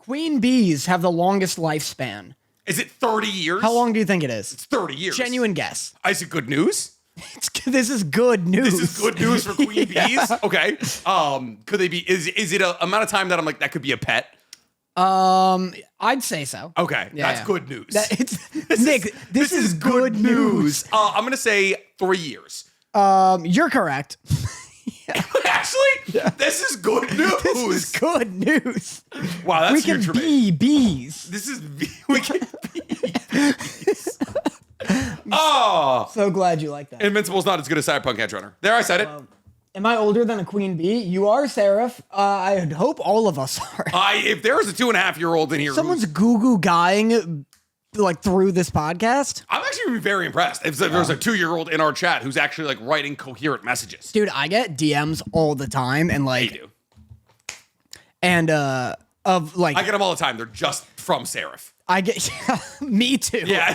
Queen bees have the longest lifespan. Is it 30 years? How long do you think it is? It's 30 years. Genuine guess. Is it good news? This is good news. This is good news for queen bees? Okay. Could they be, is it a amount of time that I'm like, that could be a pet? I'd say so. Okay. Yeah, That's good news. Nick, this is good news. I'm going to say 3 years. You're correct. Actually, this is good news. This is good news. Wow, that's We huge can for me. be bees. This is we can be bees. Oh, So glad you like that. Invincible's not as good as Cyberpunk Edge Runner. There, I said it. Am I older than a queen bee? You are, Seraph. I hope all of us are. If there's a 2.5-year-old in here, Someone's goo-goo guying like through this podcast. I'm actually very impressed. If there's a 2-year-old in our chat who's actually like writing coherent messages. Dude, I get DMs all the time and like They do. and of like I get them all the time. They're just from Seraph. I get me too. Yeah.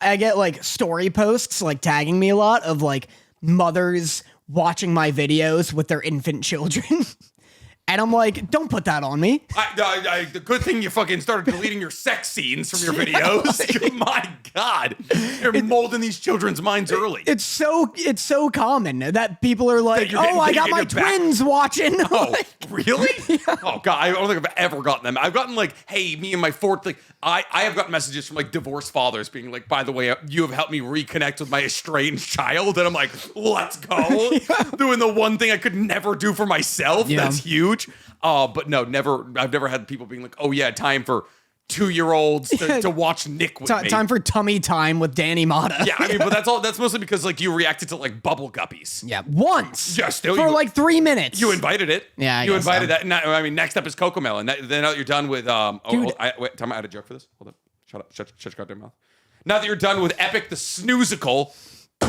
I get like story posts like tagging me a lot of like mothers watching my videos with their infant children. And I'm like, don't put that on me. The good thing you fucking started deleting your sex scenes from your videos. My God, you're molding these children's minds early. It's so common that people are like, That you're I got getting my it back. twins watching. Oh, really? Yeah. Oh God, I don't think I've ever gotten them. I've gotten like, hey, me and my fourth, like, I have gotten messages from like divorced fathers being like, by the way, you have helped me reconnect with my estranged child, and I'm like, let's go, doing the one thing I could never do for myself. Yeah. That's huge. But no, never. I've never had people being like, oh yeah, time for 2-year-olds to watch Nick with me. Time for tummy time with Danny Motta. Yeah, I mean, but that's all. That's mostly because like you reacted to like bubble guppies. Yeah, once. Yeah, still for you- like 3 minutes. You invited it. Yeah, I you guess invited so. that. I mean, next up is Cocomelon. Then now that you're done with wait, time I had a joke for this. Hold up. Shut up. Shut your goddamn mouth. Now that you're done with Epic the Snoozical,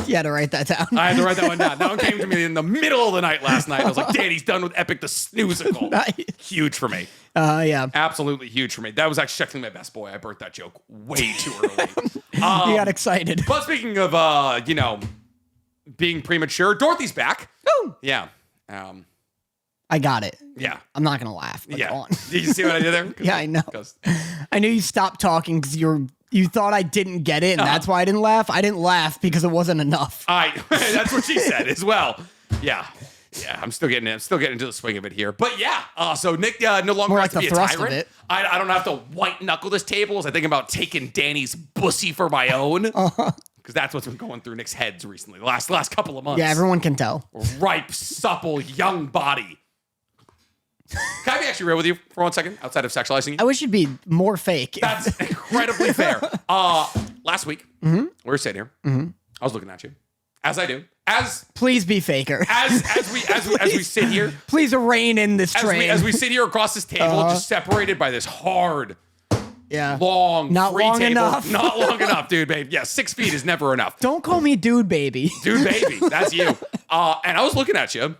You had to write that down. I had to write that one down. That one came to me in the middle of the night last night. I was like, Danny's done with Epic the Snoozical. Nice. Huge for me. Yeah. Absolutely huge for me. That was actually technically my best boy. I birthed that joke way too early. You got excited. But speaking of being premature, Dorothy's back. Oh. Yeah. I got it. Yeah. I'm not gonna laugh. But Yeah. go on. Did you see what I did there? Yeah, I know. 'Cause- I knew you stopped talking because you thought I didn't get it, and that's why I didn't laugh. I didn't laugh because it wasn't enough. That's what she said as well. Yeah. Yeah, I'm still getting into the swing of it here. But yeah, so Nick no longer More has like to be the a thrust of tyrant. it. I don't have to white knuckle this table as I think about taking Danny's bussy for my own. Because that's what's been going through Nick's heads recently, the last couple of months. Yeah, everyone can tell. Ripe, supple, young body. Can I be actually real with you for 1 second, outside of sexualizing you? I wish you'd be more fake. That's incredibly fair. Last week, we were sitting here. I was looking at you, as I do. Please be faker. As we sit here, Please rein in this train. as we sit here across this table, just separated by this hard, yeah. long, Not free long table. enough. Not long enough, dude, babe. Yeah, 6 feet is never enough. Don't call me dude, baby. Dude, baby, that's you. And I was looking at you,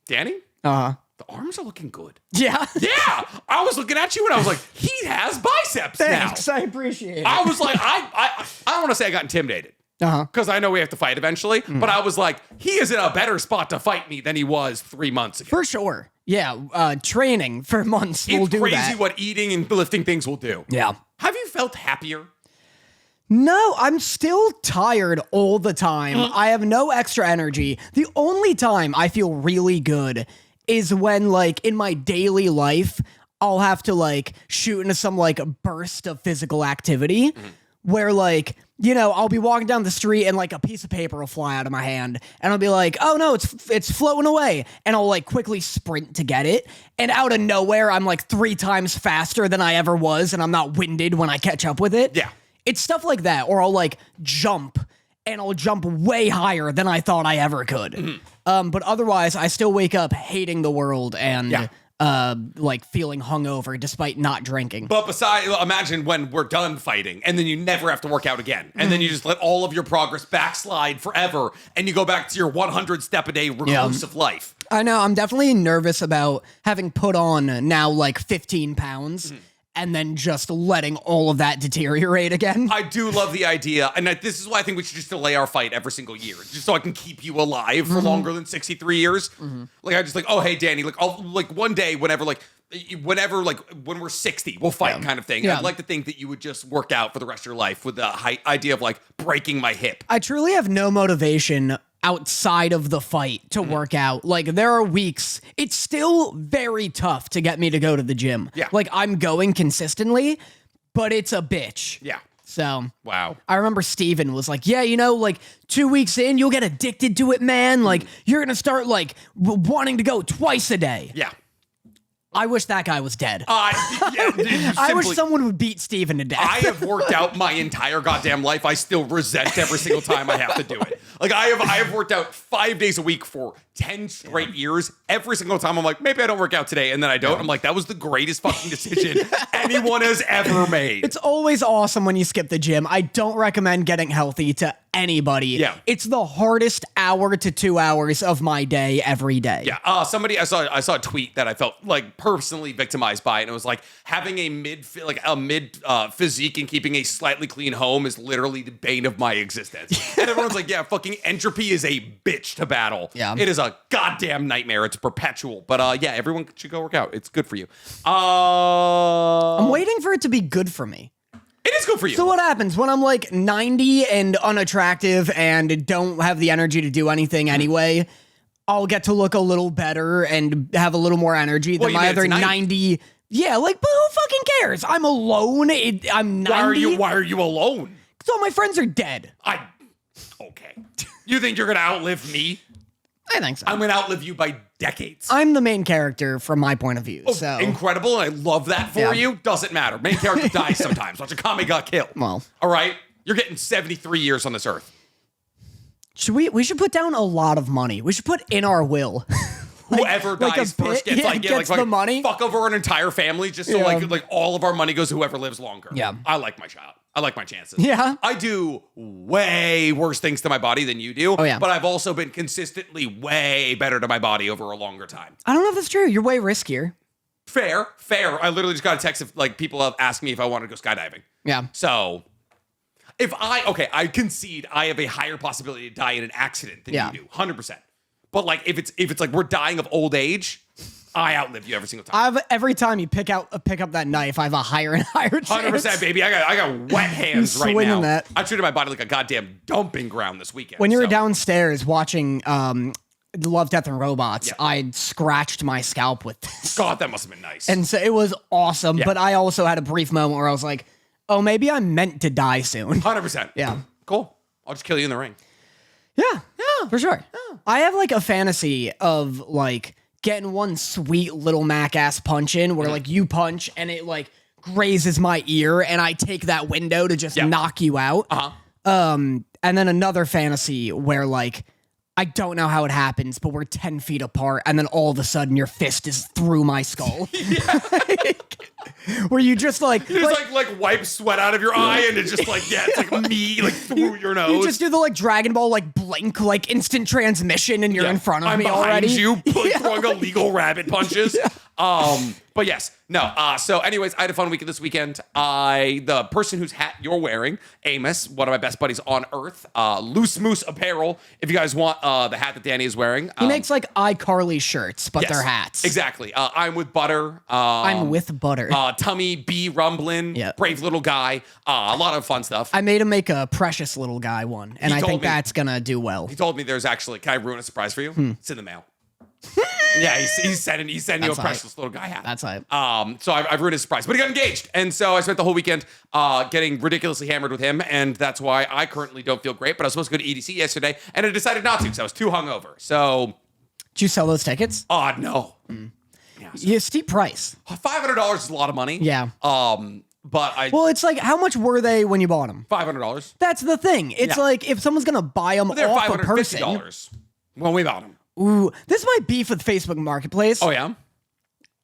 Danny. Uh-huh. The arms are looking good. Yeah. Yeah, I was looking at you and I was like, he has biceps Thanks. now. I appreciate it. I was like, I don't want to say I got intimidated. Uh-huh. Because I know we have to fight eventually. But I was like, he is in a better spot to fight me than he was 3 months ago. For sure. Yeah. Training for months will It's do crazy that. what eating and lifting things will do. Yeah. Have you felt happier? No, I'm still tired all the time. I have no extra energy. The only time I feel really good is when, like, in my daily life, I'll have to, like, shoot into some, like, burst of physical activity where, like, you know, I'll be walking down the street and, like, a piece of paper will fly out of my hand and I'll be like, oh, no, it's floating away. And I'll, like, quickly sprint to get it. And out of nowhere, I'm, like, 3 times faster than I ever was and I'm not winded when I catch up with it. Yeah. It's stuff like that, or I'll like jump, and I'll jump way higher than I thought I ever could. But otherwise, I still wake up hating the world and like feeling hungover despite not drinking. But imagine when we're done fighting and then you never have to work out again. And then you just let all of your progress backslide forever and you go back to your 100 step a day reclusive life. I know, I'm definitely nervous about having put on now like 15 pounds. And then just letting all of that deteriorate again. I do love the idea, and this is why I think we should just delay our fight every single year, just so I can keep you alive for longer than 63 years. Like I just like, oh hey Danny, like I'll like one day whenever like whenever, like when we're 60, we'll fight kind of thing. Yeah. I'd like to think that you would just work out for the rest of your life with the idea of like breaking my hip. I truly have no motivation outside of the fight to work out. Like there are weeks, it's still very tough to get me to go to the gym. Yeah. Like I'm going consistently, but it's a bitch. Yeah. So Wow. I remember Steven was like, yeah, you know, like 2 weeks in, you'll get addicted to it, man. Like you're going to start like wanting to go twice a day. Yeah. I wish that guy was dead. I wish someone would beat Steven to death. I have worked out my entire goddamn life. I still resent every single time I have to do it. Like I have worked out 5 days a week for 10 straight years. Every single time I'm like, maybe I don't work out today, and then I don't. I'm like, that was the greatest fucking decision anyone has ever made. It's always awesome when you skip the gym. I don't recommend getting healthy to anybody. Yeah. It's the hardest hour to 2 hours of my day every day. Yeah. I saw a tweet that I felt like personally victimized by, and it was like having a mid physique and keeping a slightly clean home is literally the bane of my existence. And everyone's like, yeah, fucking entropy is a bitch to battle. Yeah. It is a goddamn nightmare. It's perpetual. But yeah, everyone should go work out. It's good for you. I'm waiting for it to be good for me. It is good for you. So what happens when I'm like 90 and unattractive and don't have the energy to do anything anyway? I'll get to look a little better and have a little more energy than my other 90. Yeah, like, but who fucking cares? I'm alone. I'm 90. Why are you alone? Because all my friends are dead. Okay. You think you're gonna outlive me? I think so. I'm gonna outlive you by decades. I'm the main character from my point of view. So Incredible, and I love that for you. Doesn't matter. Main character dies sometimes. Watch a comic got killed. Well. All right? You're getting 73 years on this earth. we should put down a lot of money. We should put in our will. Whoever like dies a first bit, gets the money. Fuck over an entire family just so like all of our money goes to whoever lives longer. Yeah. I like my shot. I like my chances. Yeah. I do way worse things to my body than you do. Oh, yeah. But I've also been consistently way better to my body over a longer time. I don't know if that's true. You're way riskier. Fair. I literally just got a text of like people have asked me if I want to go skydiving. Yeah. So if I concede I have a higher possibility to die in an accident than you do, 100%. But like if it's like we're dying of old age, I outlive you every single time. Every time you pick up that knife, I have a higher and higher chance. 100%, baby. I got wet hands right swinging now. that. I treated my body like a goddamn dumping ground this weekend. When you were downstairs watching Love, Death, and Robots, I'd scratched my scalp with this. God, that must have been nice. And so it was awesome, Yeah. but I also had a brief moment where I was like, oh, maybe I'm meant to die soon. 100%. Yeah. Cool. I'll just kill you in the ring. Yeah, for sure. Yeah. I have like a fantasy of like getting one sweet little Mac ass punch in where like you punch and it like grazes my ear and I take that window to just knock you out. And then another fantasy where like I don't know how it happens, but we're 10 feet apart and then all of a sudden your fist is through my skull. Where you just like wipe sweat out of your eye and it's just like it's like me like through your nose. You just do the like Dragon Ball like blink like instant transmission and you're in front of me already. You throwing illegal rabbit punches. But yes, no. So anyways, I had a fun weekend this weekend. The person whose hat you're wearing, Amos, one of my best buddies on earth, Loose Moose Apparel. If you guys want the hat that Danny is wearing, he makes like iCarly shirts, but they're hats. Exactly. I'm with Butter. I'm with Butter. Tummy B Rumblin. Yeah. Brave little guy. A lot of fun stuff. I made him make a precious little guy one, and I think that's gonna do well. He told me there's actually. Can I ruin a surprise for you? It's in the mail. Yeah, he's sending you a precious little guy hat. That's hype. So I've ruined his surprise, but he got engaged, and so I spent the whole weekend getting ridiculously hammered with him, and that's why I currently don't feel great. But I was supposed to go to EDC yesterday, and I decided not to because I was too hungover. So, did you sell those tickets? No. Yeah, steep price. $500 is a lot of money. Yeah. But well, it's like how much were they when you bought them? $500. That's the thing. It's like if someone's gonna buy them They're off a person. $550 when we bought them. Ooh, this might beef with Facebook Marketplace. Oh yeah.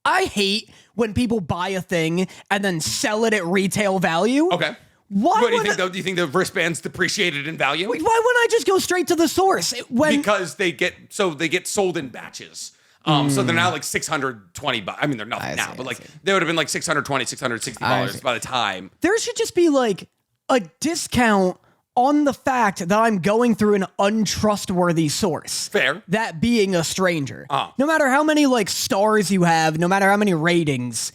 I hate when people buy a thing and then sell it at retail value. Okay. Why What do you think? Though, do you think the wristbands depreciated in value? Why wouldn't I just go straight to the source? Because they get sold in batches. So they're now like $620. I mean, they're nothing now, but like they would have been like $620, $660 by the time. There should just be like a discount on the fact that I'm going through an untrustworthy source. Fair. That being a stranger. Uh-huh. No matter how many like stars you have, no matter how many ratings,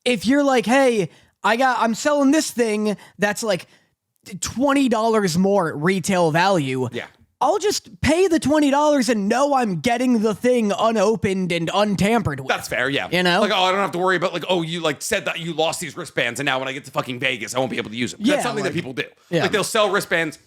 if you're like, hey, I'm selling this thing that's like $20 more at retail value. Yeah. I'll just pay the $20 and know I'm getting the thing unopened and untampered with. That's fair, yeah. You know? Like, I don't have to worry about, like, you, like, said that you lost these wristbands, and now when I get to fucking Vegas, I won't be able to use them. Yeah, That's something like- that people do. Yeah. Like, they'll sell wristbands,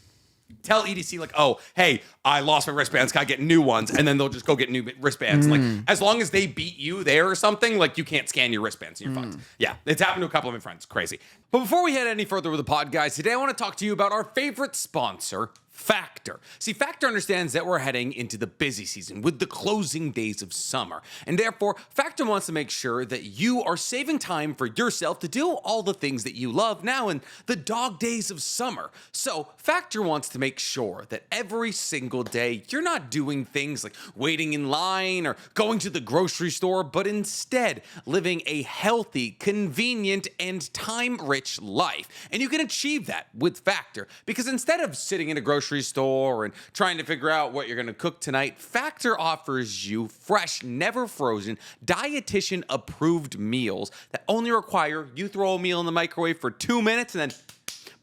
tell EDC, like, hey, I lost my wristbands, can I get new ones? And then they'll just go get new wristbands. Like, as long as they beat you there or something, like, you can't scan your wristbands and you're fucked. Yeah, it's happened to a couple of my friends. Crazy. But before we head any further with the pod, guys, today I want to talk to you about our favorite sponsor, Factor. See, Factor understands that we're heading into the busy season with the closing days of summer. And therefore, Factor wants to make sure that you are saving time for yourself to do all the things that you love now in the dog days of summer. So, Factor wants to make sure that every single day you're not doing things like waiting in line or going to the grocery store, but instead living a healthy, convenient, and time-rich life. And you can achieve that with Factor because instead of sitting in a grocery store and trying to figure out what you're going to cook tonight, Factor offers you fresh, never frozen, dietitian approved meals that only require you throw a meal in the microwave for 2 minutes and then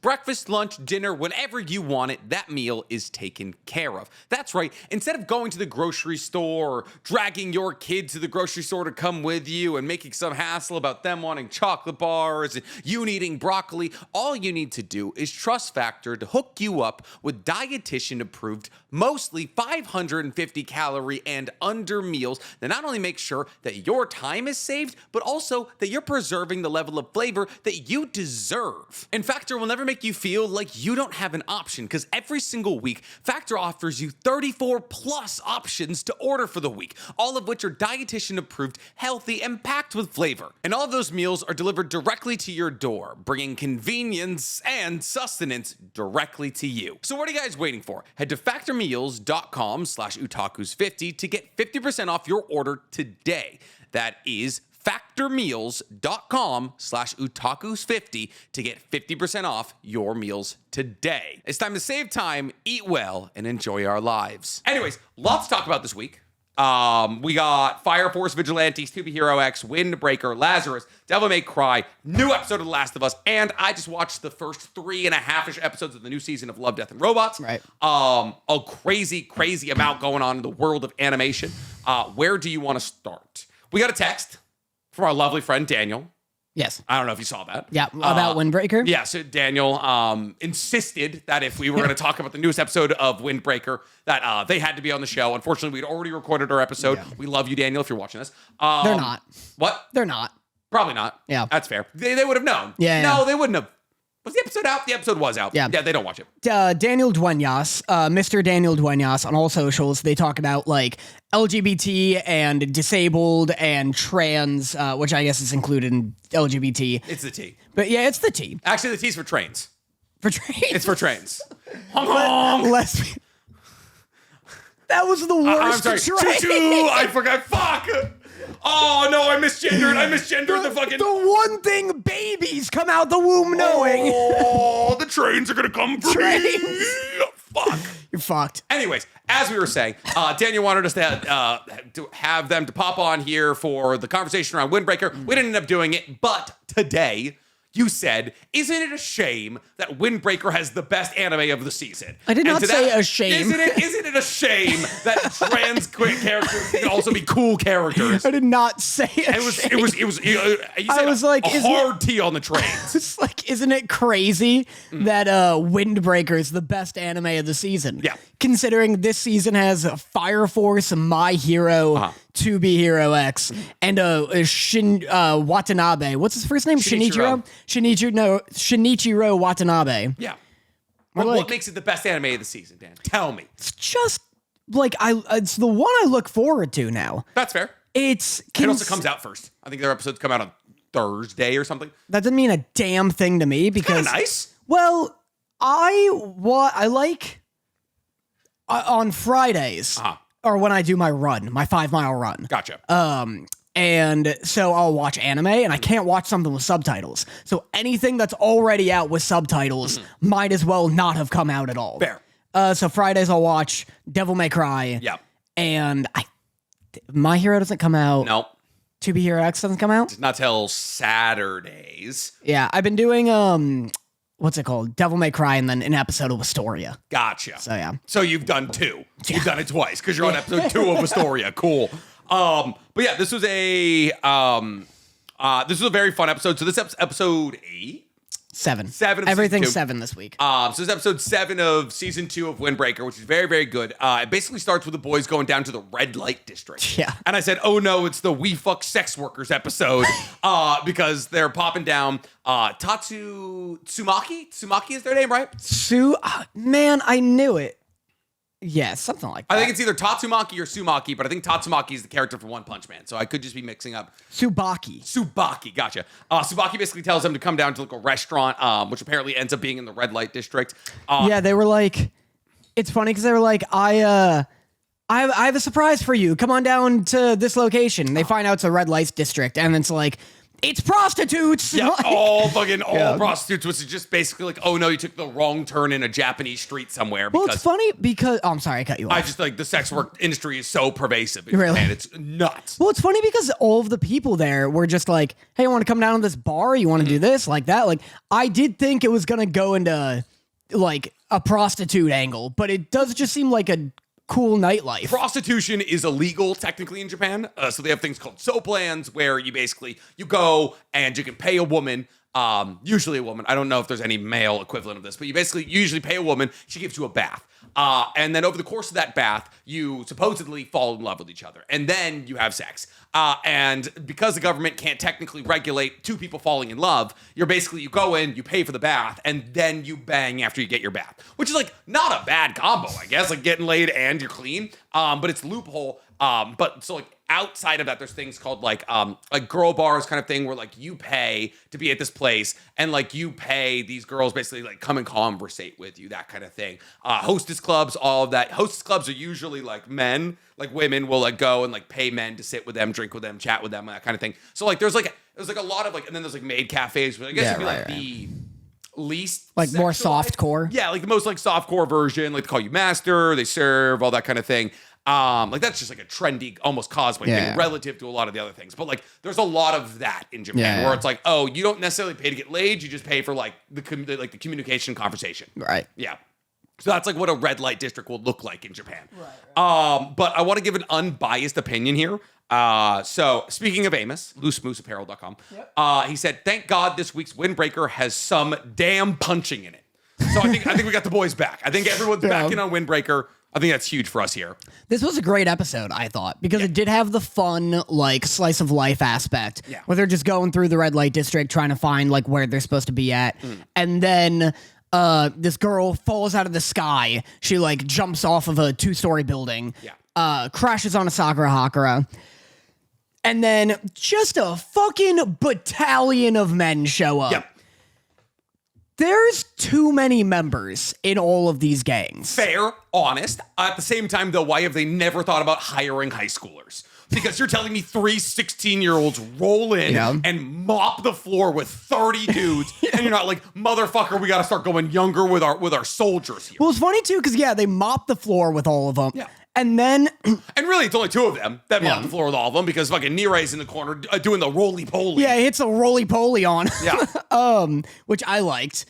breakfast, lunch, dinner, whenever you want it, that meal is taken care of. That's right. Instead of going to the grocery store or dragging your kid to the grocery store to come with you and making some hassle about them wanting chocolate bars and you needing broccoli, all you need to do is trust Factor to hook you up with dietitian approved, mostly 550 calorie and under meals that not only make sure that your time is saved, but also that you're preserving the level of flavor that you deserve. And Factor will never make you feel like you don't have an option because every single week, Factor offers you 34 plus options to order for the week, all of which are dietitian approved, healthy, and packed with flavor. And all of those meals are delivered directly to your door, bringing convenience and sustenance directly to you. So what are you guys waiting for? Head to factormeals.com/otakus50 to get 50% off your order today. That is factormeals.com/otakus50 to get 50% off your meals today. It's time to save time, eat well, and enjoy our lives. Anyways, lots to talk about this week. We got Fire Force Vigilantes, To Hero X, Windbreaker, Lazarus, Devil May Cry, new episode of The Last of Us, and I just watched the first 3.5-ish episodes of the new season of Love, Death, and Robots. Right. A crazy amount going on in the world of animation. Where do you want to start? We got a text from our lovely friend Daniel. Yes. I don't know if you saw that. Yeah, about Windbreaker? Yeah, so Daniel insisted that if we were going to talk about the newest episode of Windbreaker, that they had to be on the show. Unfortunately, we'd already recorded our episode. Yeah. We love you, Daniel, if you're watching this. They're not. What? They're not. Probably not. Yeah. That's fair. They would have known. Yeah. No, they wouldn't have. Was the episode out? The episode was out. Yeah. Yeah, they don't watch it. Daniel Duenas, Mr. Daniel Duenas on all socials, they talk about like LGBT and disabled and trans, which I guess is included in LGBT. It's the T. But yeah, it's the T. Actually, the T's for trains. For trains? It's for trains. Honk, honk. Lesbian. That was the worst. I'm sorry. Train. Choo-choo. I forgot. Fuck. Oh, no, I misgendered the fucking... The one thing babies come out the womb knowing. Oh, the trains are going to come for me. Fuck. You're fucked. Anyways, as we were saying, Daniel wanted us to have them to pop on here for the conversation around Windbreaker. We didn't end up doing it, but today... You said, isn't it a shame that Windbreaker has the best anime of the season? I did not say a shame. Isn't it a shame that trans characters can also be cool characters? I did not say a It was you said I was like, a hard T on the trains. It's like, isn't it crazy that Windbreaker is the best anime of the season? Yeah. Considering this season has Fire Force, My Hero, To Be Hero X, and Watanabe. What's his first name? Shinichiro Watanabe. Yeah. What makes it the best anime of the season, Dan? Tell me. It's just like it's the one I look forward to now. That's fair. It also comes out first. I think their episodes come out on Thursday or something. That doesn't mean a damn thing to me because It's kinda nice. Well, I like on Fridays or when I do my run, my 5-mile run. Gotcha. And so I'll watch anime, and I can't watch something with subtitles. So anything that's already out with subtitles might as well not have come out at all. Fair. So Fridays I'll watch Devil May Cry. Yep. And My Hero doesn't come out. No. To Be Hero X doesn't come out. It's not till Saturdays. Yeah, I've been doing what's it called? Devil May Cry, and then an episode of Astoria. Gotcha. So yeah. So you've done 2. You've done it twice because you're on episode 2 of Astoria. Cool. But yeah, this was a very fun episode. So this episode 8. 7. 7 of Everything's season 2. 7 this week. So this is episode 7 of season 2 of Windbreaker, which is very, very good. It basically starts with the boys going down to the red light district. Yeah. And I said, oh no, it's the We Fuck Sex Workers episode because they're popping down. Tsumaki? Tsumaki is their name, right? Man, I knew it. Yeah, something like that. I think it's either Tatsumaki or Sumaki, but I think Tatsumaki is the character from One Punch Man, so I could just be mixing up. Tsubaki, Gotcha. Tsubaki basically tells them to come down to like a restaurant, which apparently ends up being in the red light district. Yeah, they were like, it's funny because they were like, I have a surprise for you. Come on down to this location. And they find out it's a red light district, and it's like, it's prostitutes. Yeah, Like, all prostitutes, which is just basically like, oh no, you took the wrong turn in a Japanese street somewhere. Well, it's funny because I'm sorry, I cut you off. I just like the sex work industry is so pervasive in Really? Japan. It's nuts. Well, it's funny because all of the people there were just like, hey, you want to come down to this bar? You want to do this? Like that? Like, I did think it was going to go into like a prostitute angle, but it does just seem like a cool nightlife. Prostitution is illegal technically in Japan. So they have things called soap lands where you go and you can pay a woman, usually a woman. I don't know if there's any male equivalent of this, but you usually pay a woman. She gives you a bath. And then over the course of that bath, you supposedly fall in love with each other. And then you have sex. And because the government can't technically regulate 2 people falling in love, you go in, you pay for the bath, and then you bang after you get your bath. Which is like not a bad combo, I guess, like getting laid and you're clean. But it's loophole. But so like outside of that, there's things called like girl bars kind of thing where like you pay to be at this place and like you pay these girls basically like come and conversate with you, that kind of thing. Hostess clubs, all of that. Hostess clubs are usually like men, like women will like go and like pay men to sit with them, drink with them, chat with them, that kind of thing. So like there's like a lot of like, and then there's like maid cafes, but I guess it'd be like the least like more sexualized. softcore. Yeah, like the most like softcore version, like they call you master, they serve, all that kind of thing. Like that's just like a trendy, almost cosplay thing relative to a lot of the other things. But like, there's a lot of that in Japan where it's like, oh, you don't necessarily pay to get laid, you just pay for like the communication conversation. Right. Yeah. So that's like what a red light district will look like in Japan. Right. But I want to give an unbiased opinion here. So speaking of Amos, loosemooseapparel.com, he said, thank God this week's Windbreaker has some damn punching in it. So I think we got the boys back. I think everyone's back in on Windbreaker. I think that's huge for us here. This was a great episode, I thought, because it did have the fun, like, slice of life aspect. Yeah. Where they're just going through the red light district trying to find, like, where they're supposed to be at. And then this girl falls out of the sky. She, like, jumps off of a 2-story building. Yeah. Crashes on a Sakura Hakura. And then just a fucking battalion of men show up. Yep. There's too many members in all of these gangs. Fair, honest. At the same time, though, why have they never thought about hiring high schoolers? Because you're telling me 3 16-year-olds roll in and mop the floor with 30 dudes, and you're not like, motherfucker, we got to start going younger with our soldiers here. Well, it's funny, too, because, they mop the floor with all of them. Yeah. And then... and really, it's only 2 of them that mop the floor with all of them, because fucking Nirai's in the corner doing the roly-poly. Yeah, he hits a roly-poly on. Yeah. Which I liked.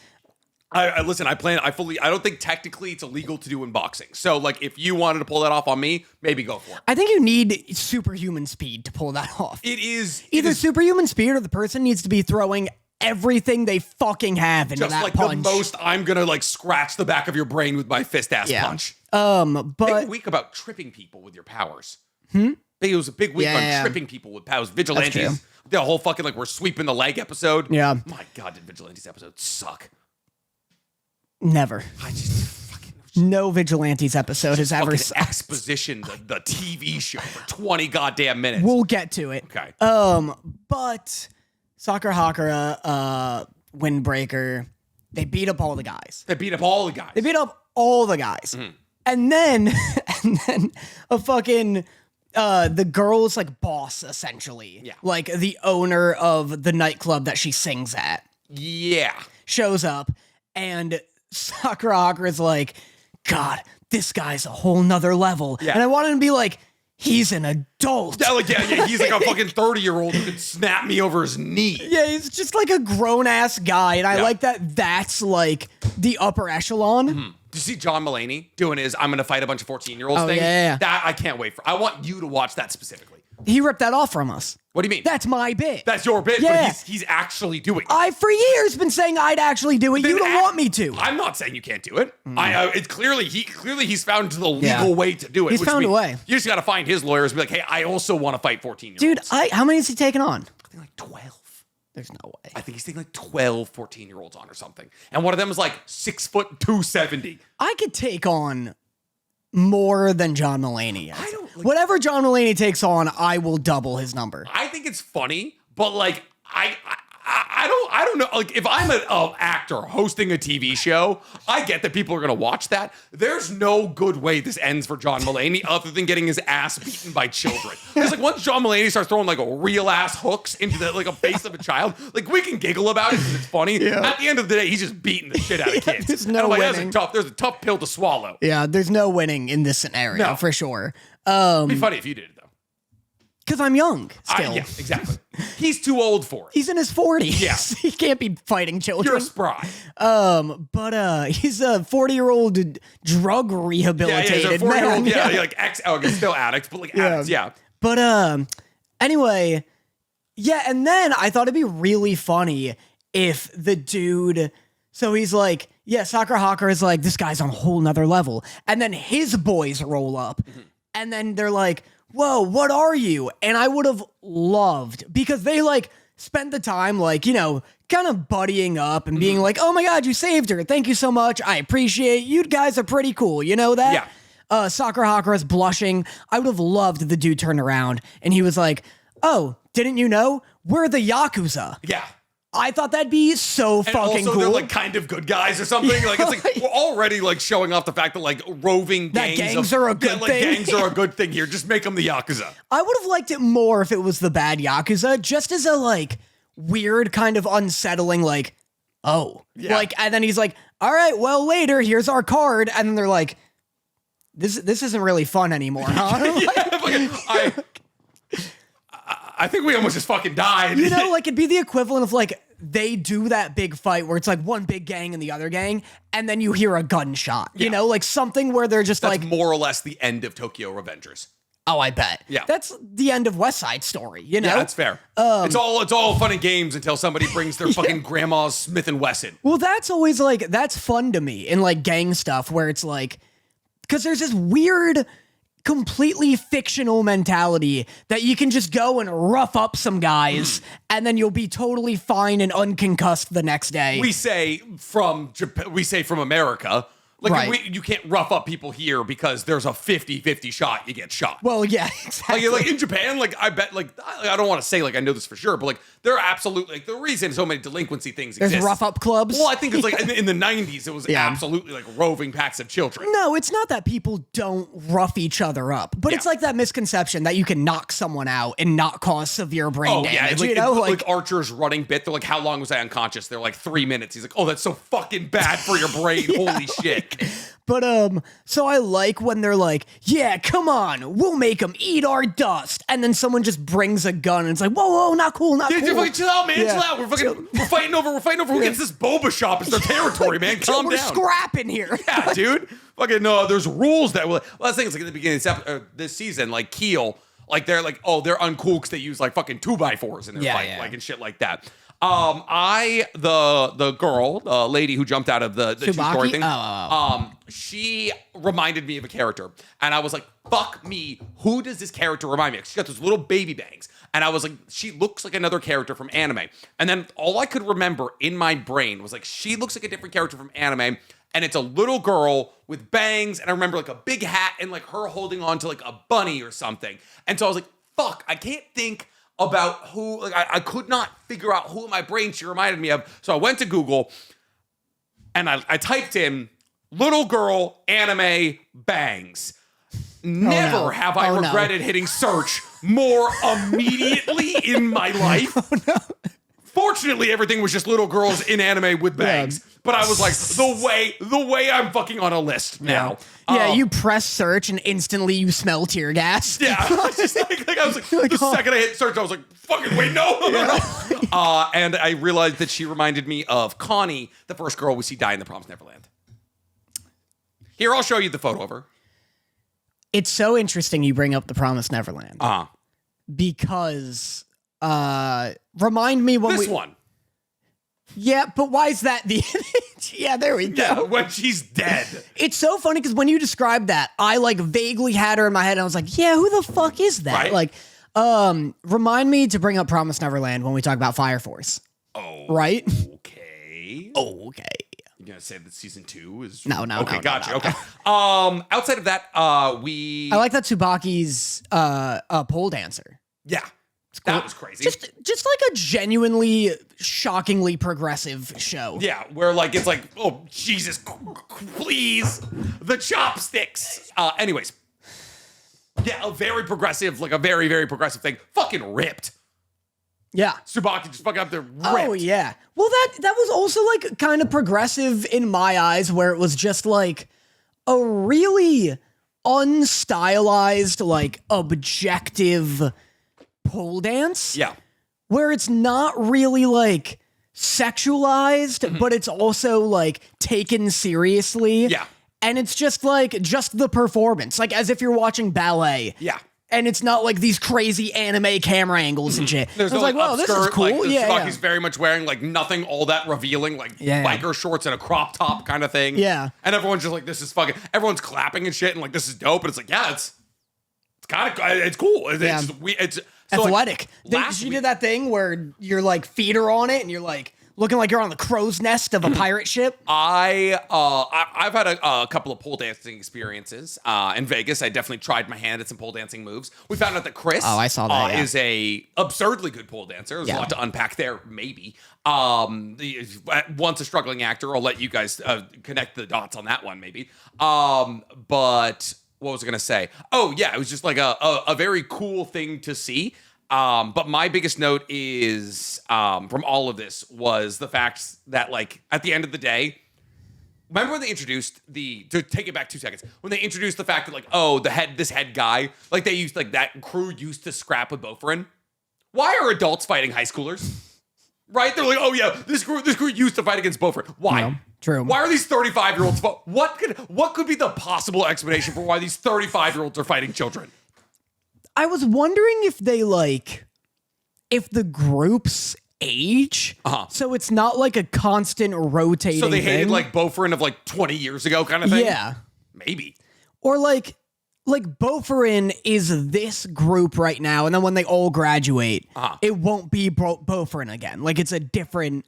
Listen, I don't think technically it's illegal to do in boxing. So, like, if you wanted to pull that off on me, maybe go for it. I think you need superhuman speed to pull that off. It is... Either superhuman speed or the person needs to be throwing everything they fucking have into that like punch. The most I'm gonna like scratch the back of your brain with my fist ass punch. But big week about tripping people with your powers. It was a big week on tripping people with powers. Vigilantes, the whole fucking like we're sweeping the leg episode. Yeah. My God, did Vigilantes episodes suck? Never. I just fucking no Vigilantes episode has ever exposition the TV show for 20 goddamn minutes. We'll get to it. Okay. But Sakura Hakura, Windbreaker, they beat up all the guys. They beat up all the guys. They beat up all the guys. And then a fucking the girl's like boss essentially. Yeah. Like the owner of the nightclub that she sings at Yeah. shows up, and Sakura is like, God, this guy's a whole nother level. Yeah. And I want him to be like, he's an adult. Yeah, he's like a fucking 30-year-old who could snap me over his knee. Yeah, he's just like a grown-ass guy, and I like that that's like the upper echelon. Do you see John Mulaney doing his I'm gonna fight a bunch of 14-year-olds Oh, thing? yeah. That I can't wait for. I want you to watch that specifically. He ripped that off from us. What do you mean? That's my bit. That's your bit, Yeah. but he's actually doing it. I've for years been saying I'd actually do it. You don't want me to. I'm not saying you can't do it. It's clearly he's found the legal Yeah. way to do it. He's which found a means way. You just got to find his lawyers and be like, hey, I also want to fight 14-year-olds. Dude, how many has he taken on? I think like 12. There's no way. I think he's taking like 12 14-year-olds on or something. And one of them is like 6'2", I could take on more than John Mulaney. I don't, like- Whatever John Mulaney takes on, I will double his number. I think it's funny, but like I don't know. Like if I'm an actor hosting a TV show, I get that people are gonna watch that. There's no good way this ends for John Mulaney other than getting his ass beaten by children. Because like once John Mulaney starts throwing like real ass hooks into the like a face of a child, like we can giggle about it because it's funny. Yeah. At the end of the day, he's just beating the shit out of kids. there's And no I'm like, winning. there's a tough pill to swallow. Yeah, there's no winning in this scenario No. for sure. It'd be funny if you did it though. Because I'm young still. Yeah, exactly. He's too old for it. He's in his 40s. Yeah. He can't be fighting children. You're spry. But he's a 40-year-old drug Yeah, rehabilitated he's a 4-year-old. man. Yeah, like still addicts, but like addicts. Yeah. But anyway, yeah, and then I thought it'd be really funny if the dude, so he's like, yeah, Sakura Hawker is like, this guy's on a whole nother level. And then his boys roll up, and then they're like, whoa, what are you? And I would have loved, because they like spent the time like, you know, kind of buddying up and being like, oh my God, you saved her. Thank you so much. I appreciate it. You guys are pretty cool. You know that? Yeah. Sakura Hawker is blushing. I would have loved if the dude turned around and he was like, oh, didn't you know? We're the Yakuza. Yeah. I thought that'd be so And fucking also cool. they're like kind of good guys or something. Like it's like we're already like showing off the fact that like roving That gangs, gangs are a good thing. Gangs are a good thing here. Just make them the Yakuza. I would have liked it more if it was the bad Yakuza, just as a like weird kind of unsettling, like, oh. Yeah. Like, and then he's like, all right, well, later, here's our card. And then they're like, this isn't really fun anymore, huh? I think we almost just fucking died. You know, like it'd be the equivalent of like they do that big fight where it's like one big gang and the other gang, and then you hear a gunshot. You know, like something where they're just That's like, more or less the end of Tokyo Revengers. oh, I bet. Yeah. That's the end of West Side Story, you know? Yeah, that's fair. It's all fun and games until somebody brings their fucking grandma's Smith and Wesson. Well, that's always like, that's fun to me in like gang stuff where it's like, because there's this weird, completely fictional mentality that you can just go and rough up some guys and then you'll be totally fine and unconcussed the next day. We say from Japan, we say from America. Like Right. you can't rough up people here because there's a 50-50 shot you get shot. Well, yeah, exactly. Like in Japan, like I bet, like I don't want to say like I know this for sure, but like there are absolutely like the reason so many delinquency things There's exist. rough up clubs. Well, I think it's like in the 90s, it was Yeah. absolutely like roving packs of children. No, it's not that people don't rough each other up, but it's Yeah. like that misconception that you can knock someone out and not cause severe brain damage. like, You know, like Archer's running bit. They're like, how long was I unconscious? They're like 3 minutes. He's like, oh, that's so fucking bad for your brain. Holy shit. But so I like when they're like, yeah, come on, we'll make them eat our dust, and then someone just brings a gun and it's like, whoa, not cool, not Dude, cool. fucking chill out, man. Yeah. Chill out. We're fighting over who gets this boba shop. It's their territory, man. Calm We're down. scrapping here. Yeah, dude. Fucking no. There's rules that will. Well, that's the thing. It's like at the beginning of this season, like Keel, like they're like, oh, they're uncool because they use like fucking 2x4s in their Yeah, fight, yeah. like and shit like that. The girl, the lady who jumped out of the two-story thing, she reminded me of a character, and I was like, fuck me, who does this character remind me of? She got those little baby bangs, and I was like, she looks like another character from anime, and then all I could remember in my brain was like, she looks like a different character from anime, and it's a little girl with bangs, and I remember like a big hat and like her holding on to like a bunny or something, and so I was like, fuck, I can't think about who, like I could not figure out who in my brain she reminded me of. So I went to Google and I typed in little girl anime bangs. Never no. have I Oh, no. regretted hitting search more immediately in my life. Oh, no. Fortunately, everything was just little girls in anime with bangs. Yeah. But I was like, the way I'm fucking on a list now. Yeah, you press search and instantly you smell tear gas. Yeah, I was just I was like the second I hit search, I was like, fucking wait, no. And I realized that she reminded me of Connie, the first girl we see die in The Promised Neverland. Here, I'll show you the photo of her. It's so interesting you bring up The Promised Neverland. Because remind me when this one. Yeah, but why is that the image? Yeah, there we go. Yeah, when she's dead. It's so funny because when you described that, I like vaguely had her in my head and I was like, yeah, who the fuck is that? Right? Like, remind me to bring up Promised Neverland when we talk about Fire Force. Oh. Right? Okay. Oh, okay. You're going to say that season 2 is... No. Okay, gotcha. No. Okay. Outside of that, I like that Tsubaki's pole dancer. Yeah. Cool. That was crazy. Just like a genuinely, shockingly progressive show. Yeah, where like it's like, oh Jesus, please, the chopsticks. Anyways, yeah, a very progressive, like a very very progressive thing. Fucking ripped. Yeah, Tsubaki just fucking up there ripped. Oh yeah. Well, that was also like kind of progressive in my eyes, where it was just like a really unstylized, like objective pole dance. Yeah. Where it's not really like sexualized, but it's also like taken seriously. Yeah. And it's just like just the performance, like as if you're watching ballet. Yeah. And it's not like these crazy anime camera angles and shit. There's I was like, wow, this is cool. Like, yeah, Tsubaki's very much wearing like nothing all that revealing, like biker shorts and a crop top kind of thing. Yeah. And everyone's just like, this is fucking, everyone's clapping and shit and like, this is dope. And it's like, yeah, it's kind of, it's cool. It's so athletic. Like, she did that thing where your like feet are on it and you're like looking like you're on the crow's nest of a pirate ship. I've had a couple of pole dancing experiences in Vegas. I definitely tried my hand at some pole dancing moves. We found out that Chris, I saw that, is a absurdly good pole dancer. There's a lot to unpack there, maybe. Once a struggling actor, I'll let you guys connect the dots on that one, maybe. But what was I gonna say? Oh yeah, it was just like a very cool thing to see. But my biggest note is from all of this was the fact that, like, at the end of the day, remember when they introduced to take it back 2 seconds, when they introduced the fact that, like, oh, this head guy, like, they used, like, that crew used to scrap with Boferin. Why are adults fighting high schoolers? Right? They're like, oh yeah, this crew used to fight against Boferin. Why? No, true. Why are these 35-year-olds? What could be the possible explanation for why these 35-year-olds are fighting children? I was wondering if if the groups age, so it's not like a constant rotating. So they hated thing. like Boferin of like 20 years ago, kind of thing. Yeah, maybe. Or like Boferin is this group right now, and then when they all graduate, it won't be Boferin again. Like it's a different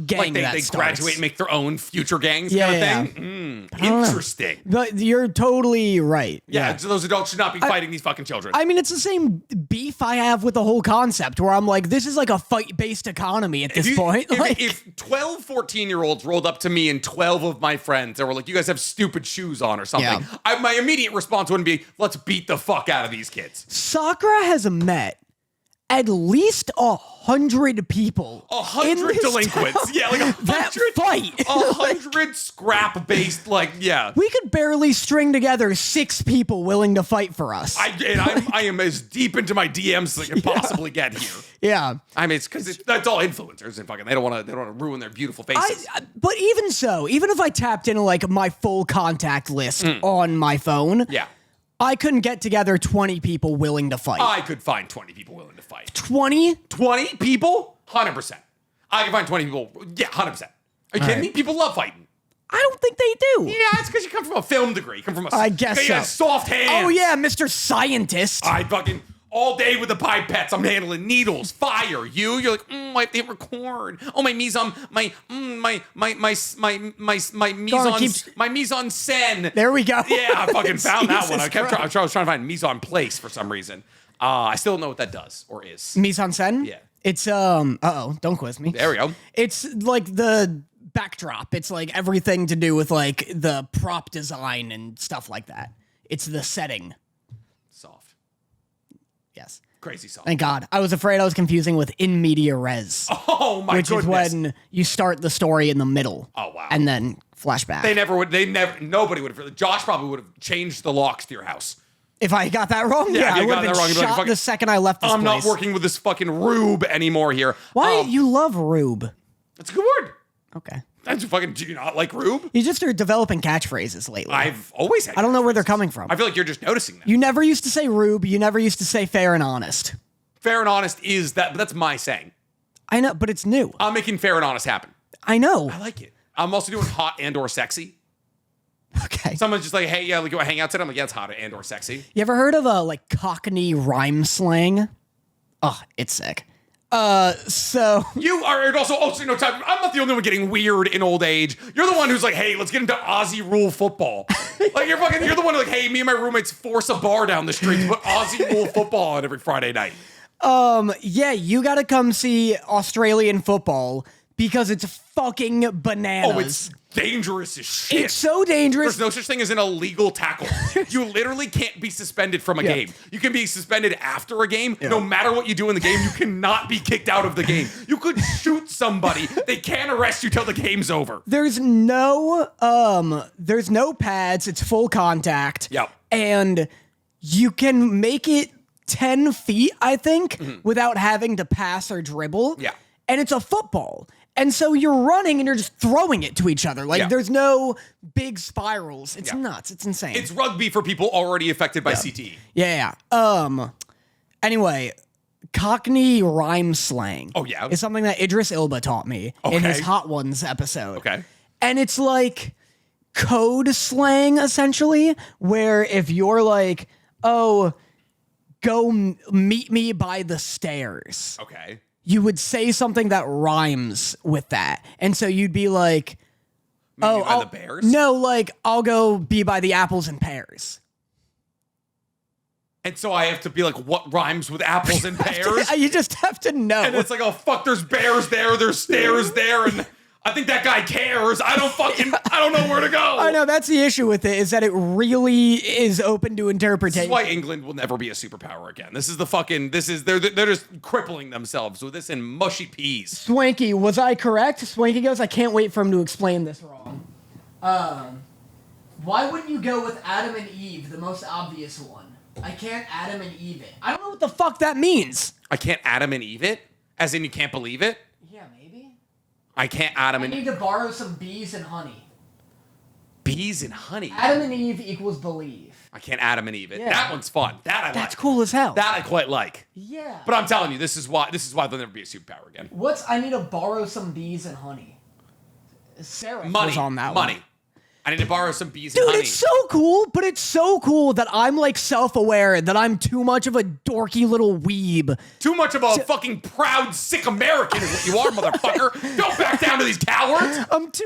gang. Like they graduate and make their own future gangs, kind of thing. Interesting. But you're totally right. Yeah, so those adults should not be fighting these fucking children. I mean, it's the same beef I have with the whole concept, where I'm like, this is like a fight-based economy at this point. If 12, 14-year-olds rolled up to me and 12 of my friends and were like, you guys have stupid shoes on or something, my immediate response wouldn't be, let's beat the fuck out of these kids. Sakura has met at least 100 people. 100 delinquents. Town. Yeah, like 100 that fight. 100 scrap-based, like, yeah. We could barely string together 6 people willing to fight for us. I am as deep into my DMs as I can possibly get here. Yeah. I mean, it's because that's all influencers and fucking they don't want to ruin their beautiful faces. But even so, even if I tapped into like my full contact list on my phone, I couldn't get together 20 people willing to fight. I could find 20 people willing to fight. 20? 20 people? 100%. I can find 20 people. Yeah, 100%. Are you kidding me? People love fighting. I don't think they do. Yeah, it's because you come from a film degree. You come from I guess so. Soft hands. Oh yeah, Mr. Scientist. I fucking all day with the pipettes. I'm handling needles, fire. You're like, my favorite chord. Oh, my mise en scène. There we go. Yeah, I fucking found that one. I was trying to find mise en place for some reason. I still don't know what that does or is. Mise en scène? Yeah. It's don't quiz me. There we go. It's like the backdrop. It's like everything to do with like the prop design and stuff like that. It's the setting. Soft. Yes. Crazy soft. Thank God. I was afraid I was confusing with in media res. Oh my goodness. Which is when you start the story in the middle. Oh wow. And then flashback. Nobody would have. Josh probably would have changed the locks to your house. If I got that wrong, yeah, I would have been shot like, the second I left this I'm place. not working with this fucking rube anymore here. Why? You love rube. That's a good word. Okay. Do you not like rube? You just are developing catchphrases lately. I've always had I don't know where they're coming from. I feel like you're just noticing them. You never used to say rube. You never used to say fair and honest. Fair and honest is that, but that's my saying. I know, but it's new. I'm making fair and honest happen. I know. I like it. I'm also doing hot and or sexy. Okay. Someone's just like, hey, yeah, like, you want to hang out today? I'm like, yeah, it's hot and or sexy. You ever heard of like Cockney rhyme slang? Oh, it's sick. So you are also no time. I'm not the only one getting weird in old age. You're the one who's like, hey, let's get into Aussie rule football. Like you're the one who's like, hey, me and my roommates force a bar down the street to put Aussie rule football on every Friday night. Yeah, you gotta come see Australian football because it's fucking bananas. Oh, it's dangerous as shit. It's so dangerous. There's no such thing as an illegal tackle. You literally can't be suspended from a game. You can be suspended after a game. No matter what you do in the game, you cannot be kicked out of the game. You could shoot somebody. They can't arrest you till the game's over. There's no pads. It's full contact. Yep. And you can make it 10 feet, I think, without having to pass or dribble. Yeah. And it's a football. And so you're running and you're just throwing it to each other. Like there's no big spirals. It's nuts. It's insane. It's rugby for people already affected by CTE. Yeah. Anyway, Cockney rhyme slang. Oh, yeah? Is something that Idris Elba taught me in his Hot Ones episode. Okay. And it's like code slang, essentially, where if you're like, oh, go meet me by the stairs. Okay. You would say something that rhymes with that. And so you'd be like, the bears? No, like, I'll go be by the apples and pears. And so I have to be like, what rhymes with apples and pears? You just have to know. And it's like, oh, fuck, there's bears there, there's stairs there, and I think that guy cares. I don't know where to go. I know, that's the issue with it, is that it really is open to interpretation. This is why England will never be a superpower again. They're just crippling themselves with this and mushy peas. Swanky, was I correct? Swanky goes, I can't wait for him to explain this wrong. Why wouldn't you go with Adam and Eve, the most obvious one? I can't Adam and Eve it. I don't know what the fuck that means. I can't Adam and Eve it? As in you can't believe it? Yeah, maybe. I can't Adam and I need to borrow some bees and honey. Bees and honey? Adam and Eve equals believe. I can't Adam and Eve it. Yeah. That one's fun. That's cool as hell. That I quite like. Yeah. But I'm telling you, this is why there'll never be a superpower again. I need to borrow some bees and honey. Sarah Money was on that money. one. I need to borrow some bees and Dude, honey. it's so cool, but it's so cool that I'm like self-aware that I'm too much of a dorky little weeb. Too much of a fucking proud, sick American is what you are, motherfucker. Don't back down to these cowards.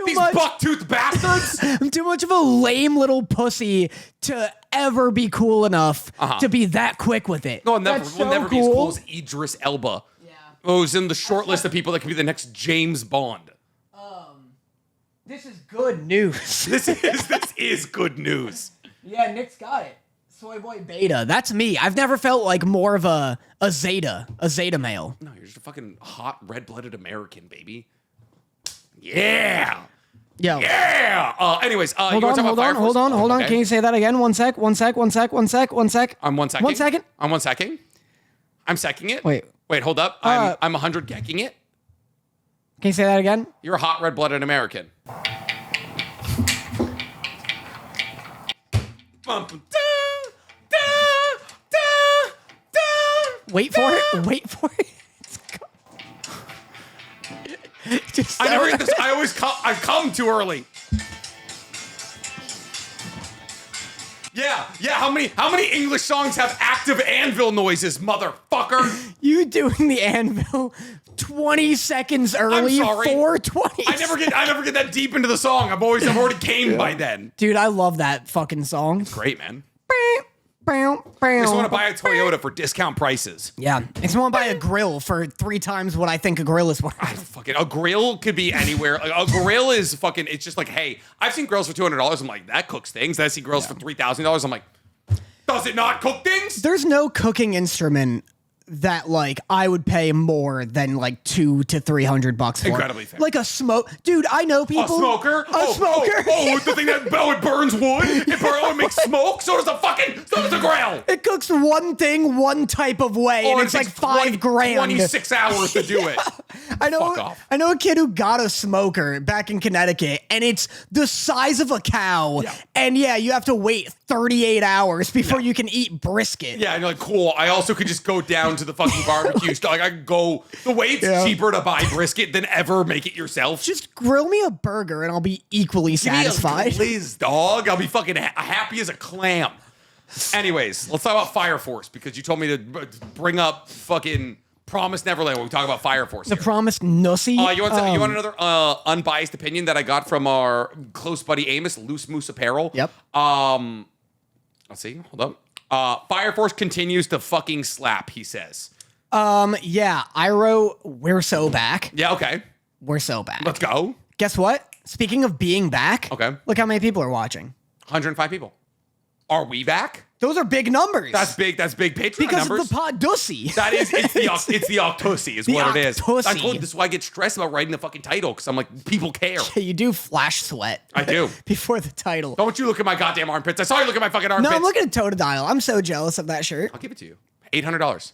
These buck-toothed bastards. I'm too much of a lame little pussy to ever be cool enough to be that quick with it. No, we'll never be as cool as Idris Elba. Yeah. Who's in the short list of people that could be the next James Bond. This is good news. This is good news. Yeah, Nick's got it. Soy boy beta. That's me. I've never felt like more of a zeta male. No, you're just a fucking hot, red-blooded American, baby. Yeah. Yo. Yeah. Anyways, hold on. Okay. Can you say that again? One sec. I'm 1 second. I'm 1 second. I'm secking it. Wait, hold up. I'm 100 gecking it. Can you say that again? You're a hot, red-blooded American. Wait for it. Just I never get this. I come too early. Yeah. How many English songs have active anvil noises, motherfucker? You doing the anvil 20 seconds early. I'm sorry. 420. I never get that deep into the song. I've already came by then. Dude, I love that fucking song. It's great, man. I just want to buy a Toyota for discount prices. Yeah. I just want to buy a grill for 3 times what I think a grill is worth. Fucking a grill could be anywhere. Like, a grill is fucking. It's just like, hey, I've seen grills for $200. I'm like, that cooks things. And I see grills for $3,000. I'm like, Does it not cook things? There's no cooking instrument that like I would pay more than like $200 to $300 for. Incredibly fair. Like a smoke, dude. I know people. A smoker? A smoker. Oh, the thing that it burns wood. It makes smoke. So does the grill. It cooks one thing one type of way, and it's like $5,000. 26 hours to do it. I know. Fuck off. I know a kid who got a smoker back in Connecticut, and it's the size of a cow. Yeah. And yeah, you have to wait 38 hours before you can eat brisket. Yeah, and you're like, cool. I also could just go down to the fucking barbecue. Like, I could go. The way it's cheaper to buy brisket than ever make it yourself. Just grill me a burger, and I'll be equally satisfied. Please, dog. I'll be fucking happy as a clam. Anyways, let's talk about Fire Force because you told me to bring up fucking Promised Neverland when we talk about Fire Force. The Promised Nussy. You want another unbiased opinion that I got from our close buddy Amos, Loose Moose Apparel? Yep. Let's see. Hold up. Fire Force continues to fucking slap, he says. Yeah, I wrote, we're so back. Yeah, okay. We're so back. Let's go. Guess what? Speaking of being back, Okay. look how many people are watching. 105 people. Are we back? Those are big numbers. That's big Patreon because numbers. of the pod dussy. That is, it's the Octossy is what it is. Octossy. I told you this is why I get stressed about writing the fucking title because I'm like, people care. You do flash sweat. I do. Before the title. Don't you look at my goddamn armpits. I saw you look at my fucking armpits. No, I'm looking at Totodile. I'm so jealous of that shirt. I'll give it to you. $800.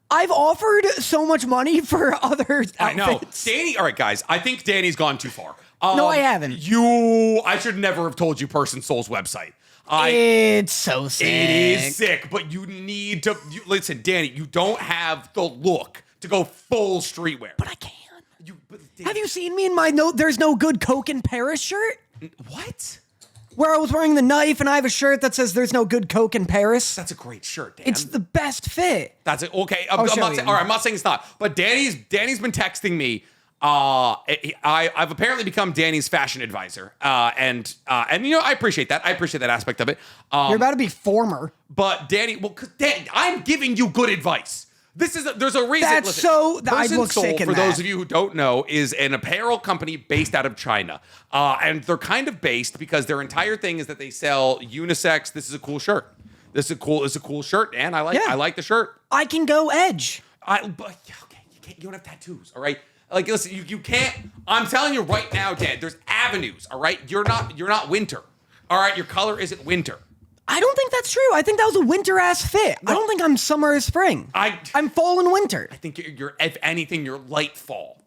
I've offered so much money for other outfits. I know. Danny, all right, guys. I think Danny's gone too far. No, I haven't. I should never have told you Person Soul's website. It's so sick. It is sick, but you need to listen, Danny. You don't have the look to go full streetwear. But I can. Have you seen me in my There's No Good Coke in Paris shirt? What? Where I was wearing the knife and I have a shirt that says "There's no good Coke in Paris." That's a great shirt, Dan. It's the best fit. That's it. Okay, I'm not saying. All right, I'm not saying it's not. But Danny's been texting me. I've apparently become Danny's fashion advisor, and you know I appreciate that. I appreciate that aspect of it. You're about to be former. But Danny, well, cause Dan, I'm giving you good advice. There's a reason. That's listen, so. I Person look Soul, sick in for that. those of you who don't know, is an apparel company based out of China, and they're kind of based because their entire thing is that they sell unisex. This is a cool shirt. This is a cool shirt, and I like the shirt. I can go edge. But okay, you don't have tattoos, all right? Like, listen, you can't. I'm telling you right now, Dan. There's avenues, all right? You're not winter, all right? Your color isn't winter. I don't think that's true. I think that was a winter ass fit. I don't think I'm summer or spring. I'm fall and winter. I think you're if anything, you're light fall.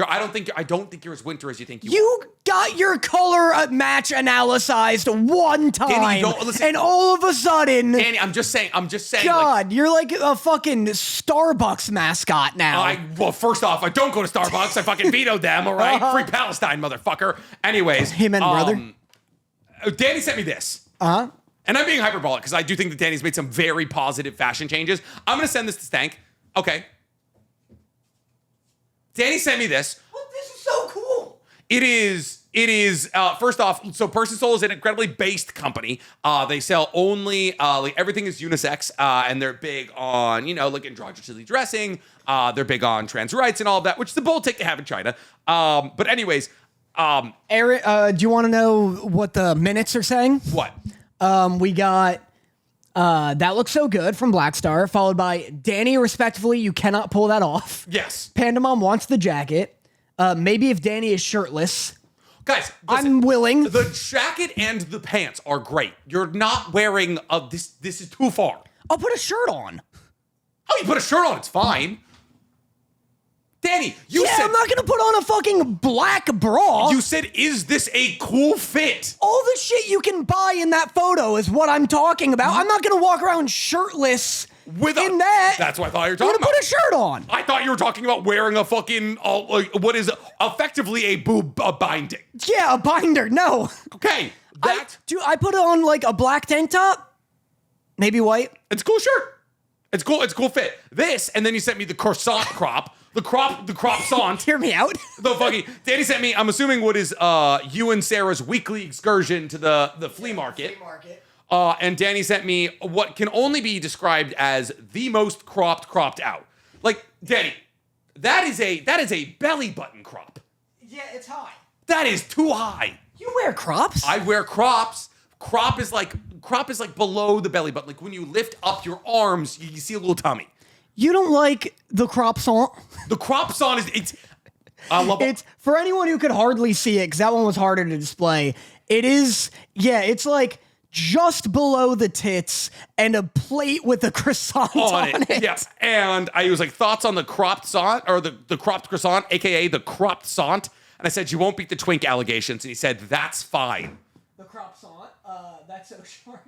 I don't think you're as winter as you think you are. You got your color match analyzed one time, Danny, listen, and all of a sudden, Danny, I'm just saying. God, you're like a fucking Starbucks mascot now. Well, first off, I don't go to Starbucks. I fucking vetoed them. All right, Free Palestine, motherfucker. Anyways, Amen, brother. Danny sent me this. And I'm being hyperbolic because I do think that Danny's made some very positive fashion changes. I'm going to send this to Stank. Okay. Danny sent me this. What? This is so cool. It is, first off, so Person Soul is an incredibly based company. They sell only, like everything is unisex, and they're big on, like androgynously dressing. They're big on trans rights and all of that, which is a bold take to have in China. But anyways. Eric, do you want to know what the minutes are saying? What? We got That Looks So Good from Black Star, followed by Danny, respectively, you cannot pull that off. Yes. Panda Mom wants the jacket. Maybe if Danny is shirtless. Guys, listen, I'm willing. The jacket and the pants are great. You're not wearing this is too far. I'll put a shirt on. Oh, you put a shirt on, it's fine. Danny, you said... I'm not going to put on a fucking black bra. You said, is this a cool fit? All the shit you can buy in that photo is what I'm talking about. I'm not going to walk around shirtless in that. That's what I thought you were talking about. I'm going to put a shirt on. I thought you were talking about wearing a fucking, what is effectively a binding. Yeah, a binder. No. Okay. I put it on like a black tank top. Maybe white. It's a cool shirt. It's cool. It's a cool fit. This, and then you sent me the croissant crop. The crop sant. Hear me out. Danny sent me, I'm assuming what is you and Sarah's weekly excursion to the flea market. And Danny sent me what can only be described as the most cropped out. Like, Danny, that is a belly button crop. Yeah, it's high. That is too high. You wear crops? I wear crops. Crop is like crop is like below the belly button. Like when you lift up your arms, you see a little tummy. You don't like the croissant? The croissant it's. I love It's for anyone who could hardly see it because that one was harder to display. It is, yeah, it's like just below the tits and a plate with a croissant on it. Yes, and I was like, thoughts on the cropped sant or the cropped croissant, aka the cropped sant. And I said, you won't beat the twink allegations. And he said, that's fine. The croissant, that's so short.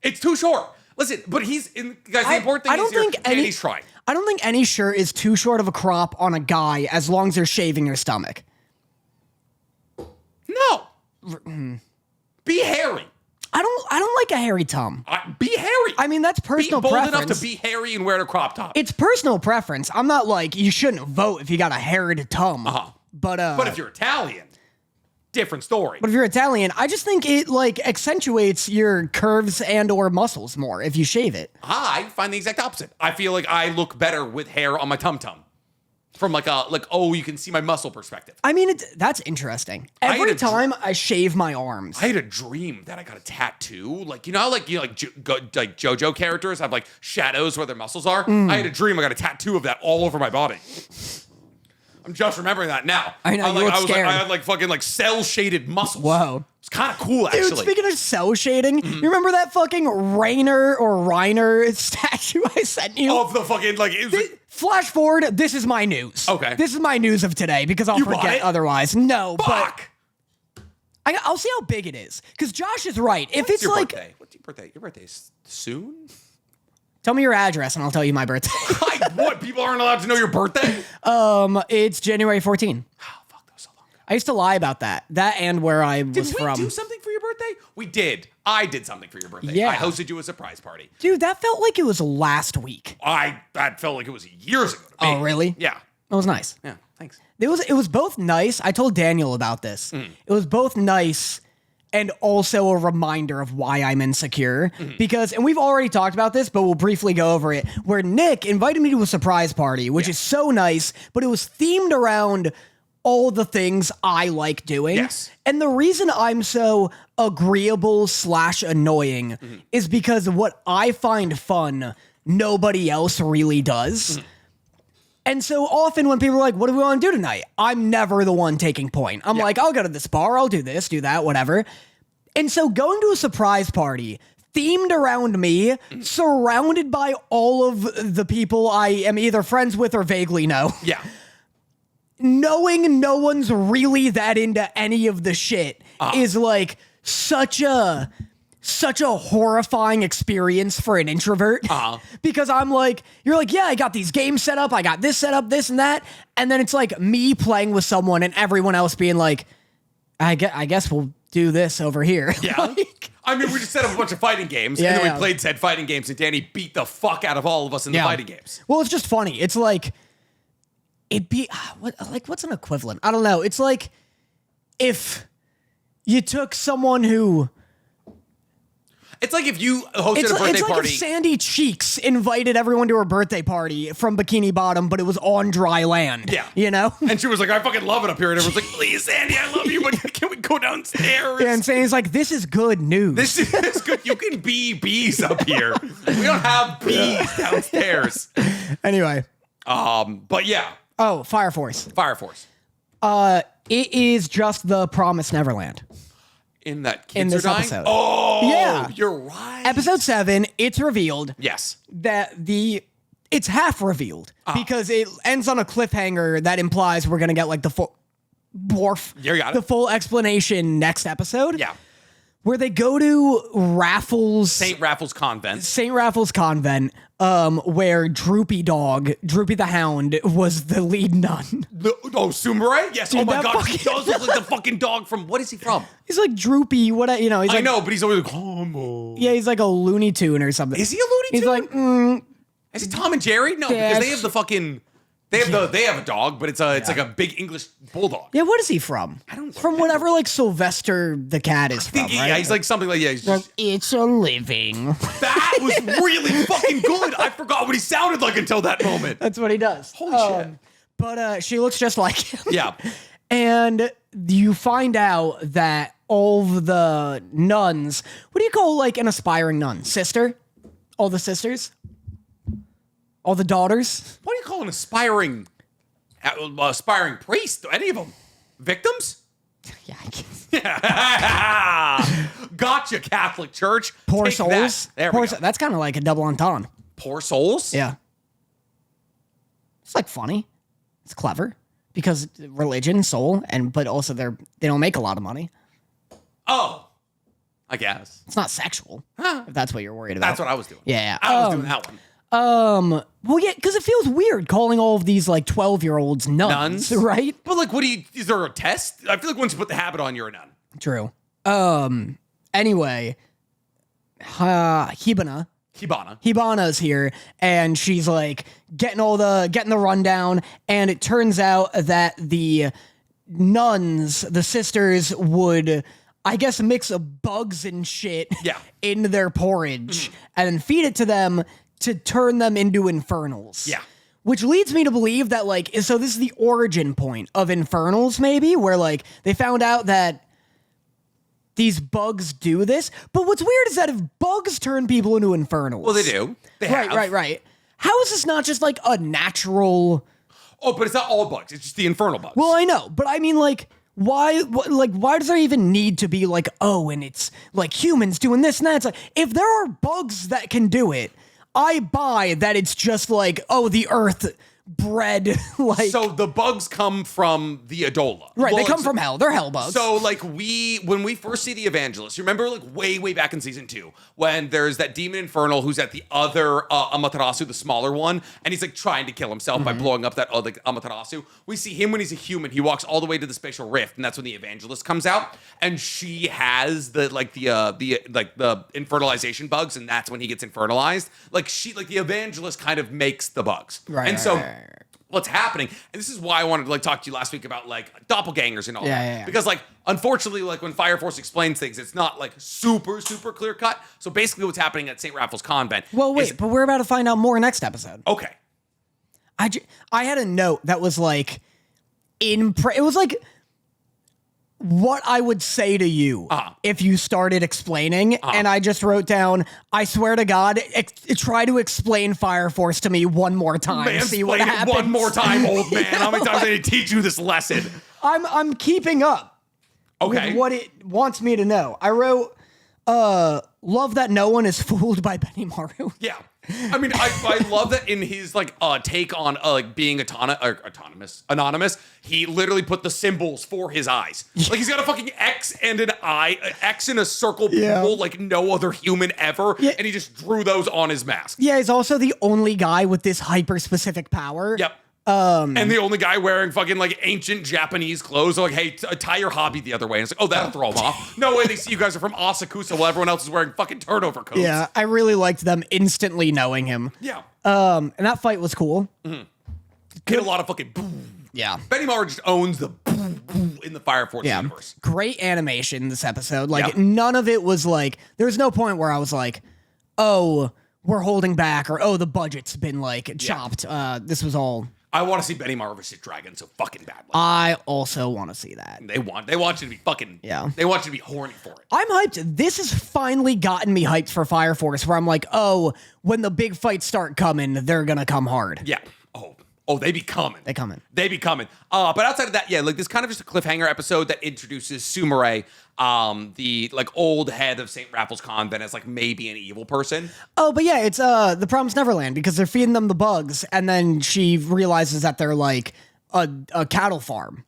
It's too short. Listen, but guys, the important thing is he's trying. I don't think any shirt is too short of a crop on a guy as long as they're shaving your stomach. No. Be hairy. I don't like a hairy tum. Be hairy. I mean, that's personal be bold preference. enough to be hairy and wear a crop top. It's personal preference. I'm not like, you shouldn't vote if you got a haired tum. Uh-huh. But if you're Italian, different story. But if you're Italian, I just think it like accentuates your curves and or muscles more if you shave it. I find the exact opposite. I feel like I look better with hair on my tum-tum. From you can see my muscle perspective. I mean, that's interesting. Every time I shave my arms. I had a dream that I got a tattoo. Like, you know how like JoJo characters have like shadows where their muscles are? I had a dream I got a tattoo of that all over my body. I'm just remembering that now. I know, you look scared. I had like fucking like cell shaded muscles. Whoa. It's kind of cool, actually. Dude, speaking of cell shading, you remember that fucking Reiner statue I sent you? Of the fucking, like, it was flash forward, this is my news. Okay. This is my news of today because I'll forget otherwise. No, Fuck! but I'll see how big it is. Because Josh is right. If it's your like... birthday? What's your birthday? Your birthday's soon? Tell me your address and I'll tell you my birthday. What? People aren't allowed to know your birthday? It's January 14. Oh, fuck, that was so long ago. I used to lie about that. That and where I was from. Did we do something for your birthday? We did. I did something for your birthday. Yeah. I hosted you a surprise party. Dude, that felt like it was last week. That felt like it was years ago to me. Oh, really? Yeah. It was nice. Yeah, thanks. It was both nice. I told Daniel about this. It was both nice and also a reminder of why I'm insecure. Because, and we've already talked about this, but we'll briefly go over it, where Nick invited me to a surprise party, which is so nice, but it was themed around all the things I like doing. Yes. And the reason I'm so agreeable / annoying is because what I find fun, nobody else really does. And so often when people are like, what do we want to do tonight? I'm never the one taking point. I'm like, I'll go to this bar, I'll do this, do that, whatever. And so going to a surprise party themed around me, surrounded by all of the people I am either friends with or vaguely know. Yeah. Knowing no one's really that into any of the shit is like such a horrifying experience for an introvert. Because I'm like, you're like, yeah, I got these games set up, I got this set up, this and that. And then it's like me playing with someone and everyone else being like, I guess we'll do this over here. Yeah. Like, I mean, we just set up a bunch of fighting games, and then we played said fighting games, and Danny beat the fuck out of all of us in the fighting games. Well, it's just funny. It's like, what's an equivalent? I don't know. It's like if you took someone who... It's like if you hosted a birthday like party. If Sandy Cheeks invited everyone to her birthday party from Bikini Bottom, but it was on dry land. Yeah. You know? And she was like, I fucking love it up here. And everyone's like, please, Sandy, I love you, but can we go downstairs? Yeah, and Sandy's like, this is good news. This is good. You can be bees up here. We don't have bees downstairs. Anyway. But yeah. Oh, Fire Force. Fire Force. It is just the Promised Neverland. In that kids in this are dying? episode. Oh, yeah. You're right. Episode 7, it's revealed. Yes. That it's half revealed because it ends on a cliffhanger that implies we're going to get like the full You got it. the full explanation next episode. Yeah. Where they go to Raffles St. Raffles Convent. St. Raffles Convent, where Droopy the Hound was the lead nun. Sumere? Yes. Dude, oh my that God. He does look like the fucking dog from, what is he from? He's like Droopy, he's I like, know, but he's always like, come on. yeah, he's like a Looney Tune or something. Is he a Looney Tune? He's like, Is he Tom and Jerry? No, because they have the fucking, they have a dog, but it's like a big English bulldog. yeah, what is he from? I don't From remember. whatever like Sylvester the cat is from, right? Yeah, he's like something like, he's just, It's a living. that was really fucking good. I forgot what he sounded like until that moment. That's what he does. Holy shit. But she looks just like him. Yeah. And you find out that all of the nuns. What do you call like an aspiring nun? Sister? All the sisters? All the daughters? What do you call an aspiring priest? Any of them? Victims? Yeah, I guess. Gotcha, Catholic Church. Poor Take souls. That. There we go. That's kind of like a double entendre. Poor souls? Yeah. It's like funny. It's clever because religion, soul, but also they don't make a lot of money. Oh, I guess. It's not sexual. If that's what you're worried about. That's what I was doing. Yeah. I was doing that one. Well, yeah, because it feels weird calling all of these like 12-year-olds nuns, right? But like, is there a test? I feel like once you put the habit on, you're a nun. True. Anyway, Hibana's here, and she's like getting the rundown, and it turns out that the nuns, the sisters, would, I guess, mix of bugs and shit in their porridge and then feed it to them to turn them into infernals. Yeah. Which leads me to believe that, like, so this is the origin point of infernals, maybe, where, like, they found out that these bugs do this. But what's weird is that if bugs turn people into infernals... Well, they do. They have. Right. How is this not just, like, a natural... Oh, but it's not all bugs. It's just the infernal bugs. Well, I know, but I mean, like... Why does there even need to be, like, oh, and it's, like, humans doing this and that? It's like, if there are bugs that can do it... I buy that it's just like, oh, the earth bred, like... So the bugs come from the Adola. Right, they come from hell. They're hell bugs. So, like, when we first see the evangelist, you remember, like, way back in season 2, when there's that demon infernal who's at the other Amaterasu, the smaller one, and he's, like, trying to kill himself by blowing up that other Amaterasu. We see him when he's a human. He walks all the way to the spatial rift, and that's when the evangelist comes out, and she has the infernalization bugs, and that's when he gets infernalized. Like, the evangelist kind of makes the bugs. Right. What's happening, and this is why I wanted to, like, talk to you last week about, like, doppelgangers and all that. Yeah. Because, like, unfortunately, like, when Fire Force explains things, it's not, like, super clear cut. So basically what's happening at St. Raffles Convent... Well, wait, but we're about to find out more next episode. Okay. I had a note that was, like, it was, like... what I would say to you if you started explaining, and I just wrote down, I swear to God, try to explain Fire Force to me one more time. See what happens. One more time, old man. How many times did I teach you this lesson? I'm keeping up with what it wants me to know. I wrote, love that no one is fooled by Benimaru. Yeah. I mean, I love that in his, like, take on, like, being anonymous, he literally put the symbols for his eyes. Like, he's got a fucking X and an eye, an X in a circle pool like no other human ever, and he just drew those on his mask. Yeah, he's also the only guy with this hyper-specific power. Yep. And the only guy wearing fucking, like, ancient Japanese clothes. They're like, hey, tie your hobby the other way. And it's like, oh, that'll throw him off. No way they see you guys are from Asakusa while everyone else is wearing fucking turnover coats. Yeah, I really liked them instantly knowing him. Yeah. And that fight was cool. Get a lot of fucking boom. Yeah. Benimaru just owns the boom, boom in the Fire Force universe. Great animation this episode. Like, none of it was like, there was no point where I was like, oh, we're holding back, or oh, the budget's been, like, chopped. This was all... I want to see Benimaru vs. Dragon so fucking badly. I also want to see that. They want you to be fucking... Yeah. They want you to be horny for it. I'm hyped. This has finally gotten me hyped for Fire Force, where I'm like, oh, when the big fights start coming, they're gonna come hard. Yeah. Oh, they be coming. They coming. They be coming. But outside of that, yeah, like, this kind of just a cliffhanger episode that introduces Sumire, the, like, old head of St. Raffles Convent, as, like, maybe an evil person. Oh, but yeah, it's the Promised Neverland, because they're feeding them the bugs, and then she realizes that they're, like, a cattle farm,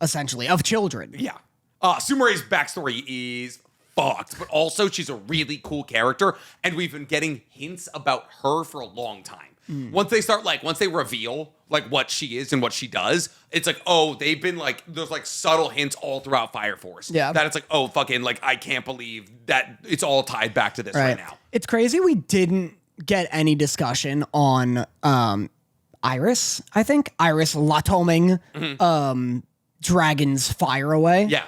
essentially, of children. Yeah. Sumire's backstory is fucked, but also she's a really cool character, and we've been getting hints about her for a long time. Once they reveal, like, what she is and what she does, it's like, oh, they've been, like, there's, like, subtle hints all throughout Fire Force. Yeah. That it's like, oh, fucking, like, I can't believe that it's all tied back to this right now. It's crazy we didn't get any discussion on Iris, I think. Iris Latoming, Dragon's Fire Away. Yeah.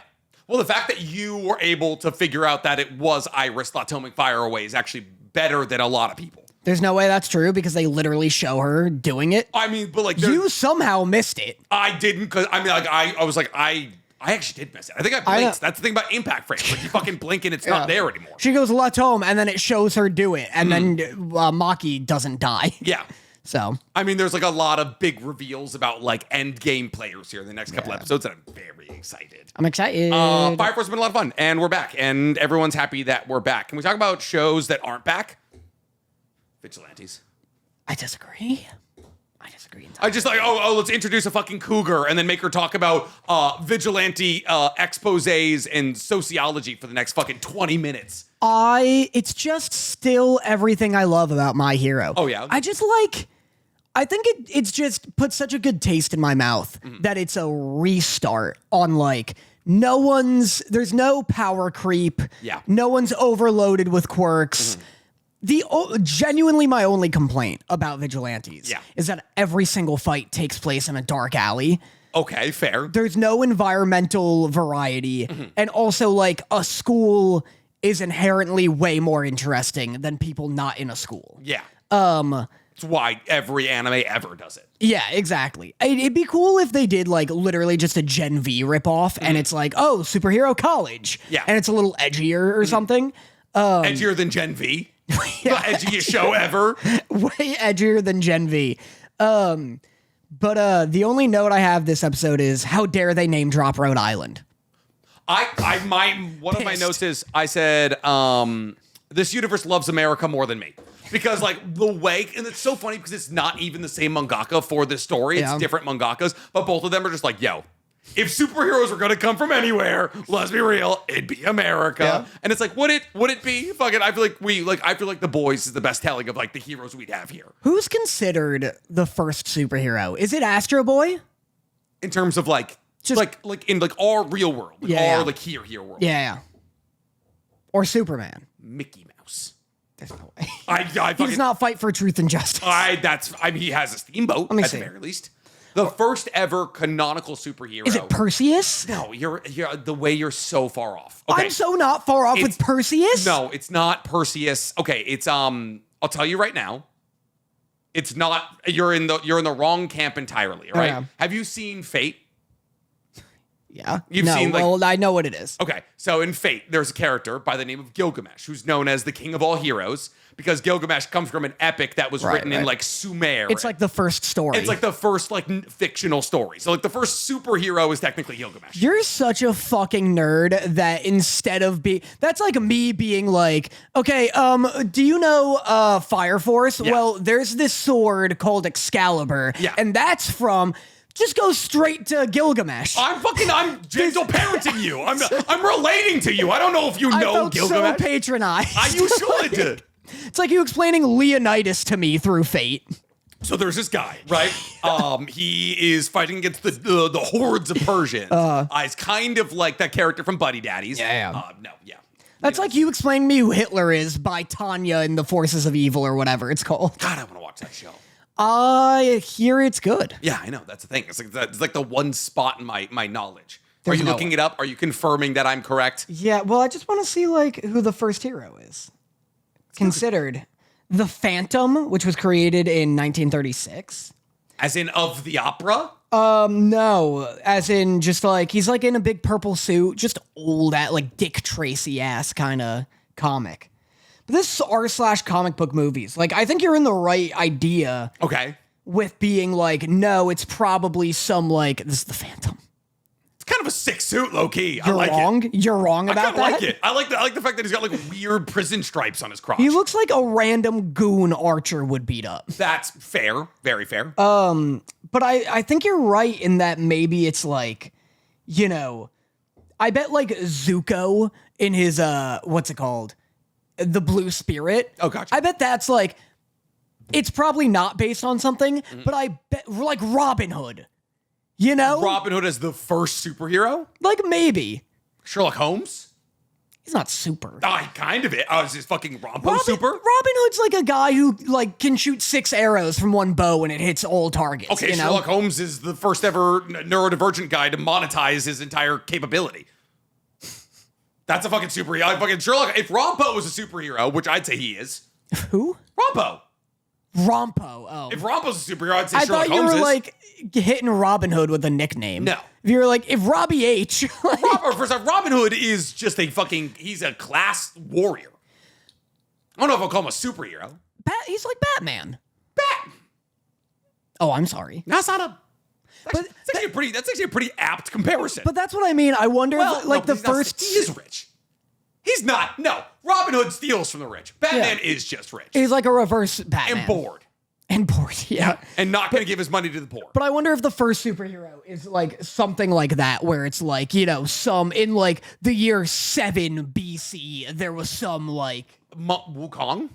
Well, the fact that you were able to figure out that it was Iris Latoming Fire Away is actually better than a lot of people. There's no way that's true because they literally show her doing it. I mean, but, like, you somehow missed it. I didn't, because I mean, like, I was like, I I actually did miss it. I think I know. blinked. That's the thing about impact frames. Like you fucking blink and it's not there anymore. She goes, "Let's home," and then it shows her do it, and then Maki doesn't die. Yeah. So I mean, there's like a lot of big reveals about like end game players here in the next couple episodes, and I'm very excited. I'm excited. Fire Force has been a lot of fun, and we're back, and everyone's happy that we're back. Can we talk about shows that aren't back? Vigilantes. I disagree. Entirely. I just like, let's introduce a fucking cougar and then make her talk about vigilante exposés and sociology for the next fucking 20 minutes. It's just still everything I love about My Hero. Oh, yeah? I think it's just put such a good taste in my mouth that it's a restart on like there's no power creep. Yeah. No one's overloaded with quirks. Genuinely my only complaint about Vigilantes is that every single fight takes place in a dark alley. Okay, fair. There's no environmental variety. And also like a school is inherently way more interesting than people not in a school. Yeah. That's why every anime ever does it. Yeah, exactly. It'd be cool if they did like literally just a Gen V ripoff and it's like, oh, superhero college. Yeah. And it's a little edgier or something. Edgier than Gen V. The edgiest show ever. Way edgier than Gen V. But the only note I have this episode is how dare they name drop Rhode Island. One of my notes is I said, this universe loves America more than me. Because like the way, and it's so funny because it's not even the same mangaka for this story. It's different mangakas, but both of them are just like, yo, if superheroes were gonna come from anywhere, let's be real, it'd be America. Yeah. And it's like, would it be? Fucking, I feel like The Boys is the best telling of like the heroes we'd have here. Who's considered the first superhero? Is it Astro Boy? In terms of like, just like in like our real world, our like here world. Yeah. Or Superman. Mickey Mouse. There's no way. He does not fight for truth and justice. He has a steamboat at the very least. The first ever canonical superhero. Is it Perseus? No, you're the way you're so far off. Okay. I'm so not far off with Perseus. No, it's not Perseus. Okay, it's I'll tell you right now. It's not. You're in the wrong camp entirely. Right? Yeah. Have you seen Fate? Yeah. You've seen like. Well, I know what it is. Okay, so in Fate, there's a character by the name of Gilgamesh, who's known as the king of all heroes because Gilgamesh comes from an epic that was written in like Sumer. It's like the first story. It's like the first like fictional story. So like the first superhero is technically Gilgamesh. You're such a fucking nerd that instead of that's like me being like, okay, do you know Fire Force? Yeah. Well, there's this sword called Excalibur, and that's from. Just go straight to Gilgamesh. I'm gentle parenting you. I'm relating to you. I don't know if you know Gilgamesh. So patronized. You should. It's like you explaining Leonidas to me through Fate. So there's this guy, right? He is fighting against the hordes of Persians. It's kind of like that character from Buddy Daddies. Yeah. That's you know. like you explaining me who Hitler is by Tanya in The Forces of Evil or whatever it's called. God, I want to watch that show. I hear it's good. Yeah, I know. That's the thing. It's like the one spot in my knowledge. Are you looking it up? Are you confirming that I'm correct? Yeah, well, I just want to see like who the first hero is. Considered the Phantom, which was created in 1936. As in of the opera? No. As in just like he's like in a big purple suit, just old at like Dick Tracy ass kind of comic. But this is r/comic book movies. Like, I think you're in the right idea. Okay. With being like, no, it's probably some like, this is the Phantom. It's kind of a sick suit, low key. You're wrong. You're wrong about that. I like it. I like the fact that he's got like weird prison stripes on his crotch. He looks like a random goon Archer would beat up. That's fair. Very fair. But I think you're right in that maybe it's like, you know, I bet like Zuko in his, what's it called? The Blue Spirit. Oh, gotcha. I bet that's like, it's probably not based on something, but I bet like Robin Hood, you know? Robin Hood as the first superhero? Like maybe. Sherlock Holmes? He's not super. Kind of it. Oh, is his fucking Rompo super? Robin Hood's like a guy who like can shoot 6 arrows from one bow and it hits all targets. Okay, you know? Sherlock Holmes is the first ever neurodivergent guy to monetize his entire capability. That's a fucking superhero. Fucking Sherlock. If Rompo was a superhero, which I'd say he is. Who? Rompo. Rompo. Oh. If Rompo's a superhero, I'd say I Sherlock thought you Holmes were is. like hitting Robin Hood with a nickname. No. If you were like, if Robbie H. like, First off, Robin Hood is just he's a class warrior. I don't know if I'll call him a superhero. He's like Batman. Bat. Oh, I'm sorry. That's not a. That's actually a pretty apt comparison. But that's what I mean. I wonder if, no, the he's not- first. he is rich. He's not. No, Robin Hood steals from the rich. Batman is just rich He's like a reverse Batman. and bored, And bored, yeah. and not going to give his money to the poor. But I wonder if the first superhero is like something like that, where it's like, some in like the year 7 BC, there was some like. Wukong?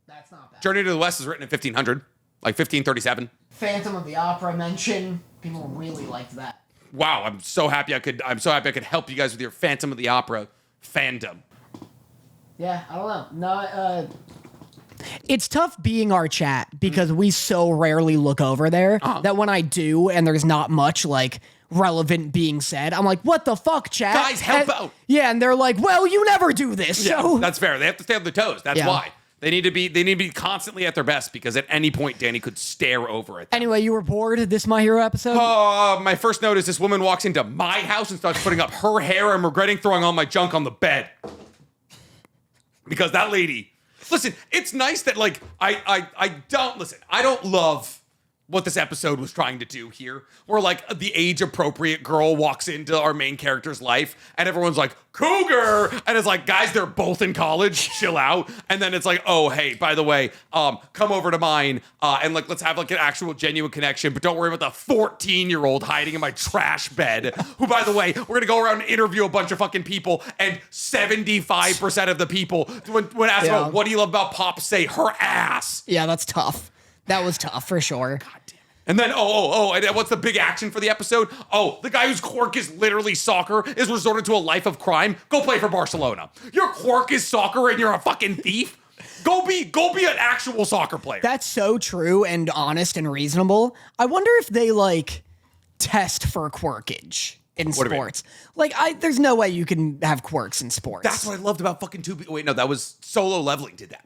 That's not bad. Journey to the West is written in 1500, like 1537. Phantom of the Opera mention. People really liked that. Wow, I'm so happy I could help you guys with your Phantom of the Opera fandom. Yeah, I don't know. No, it's tough being our chat because we so rarely look over there that when I do and there's not much like relevant being said, I'm like, what the fuck, chat? Guys, help out. Yeah, and they're like, well, you never do this. Yeah, So that's fair. They have to stay on their toes. That's Yeah. why. They need to be constantly at their best because at any point Danny could stare over at them. anyway, you were bored of this My Hero episode? My first note is this woman walks into my house and starts putting up her hair and regretting throwing all my junk on the bed. Because that lady, listen, it's nice that like I don't love what this episode was trying to do here, where like the age appropriate girl walks into our main character's life and everyone's like, cougar, and it's like, guys, they're both in college, chill out. And then it's like, oh, hey, by the way, come over to mine and like let's have like an actual genuine connection, but don't worry about the 14-year-old hiding in my trash bed, who, by the way, we're gonna go around and interview a bunch of fucking people, and 75% of the people when asked about what do you love about Pop, say her ass. Yeah, that's tough. That was tough for sure. God damn it. And then, and what's the big action for the episode? Oh, the guy whose quirk is literally soccer is resorted to a life of crime. Go play for Barcelona. Your quirk is soccer and you're a fucking thief? Go be an actual soccer player. That's so true and honest and reasonable. I wonder if they like test for quirkage in What do you mean? sports. Like, there's no way you can have quirks in sports. That's what I loved about fucking 2B. Wait, no, that was Solo Leveling did that.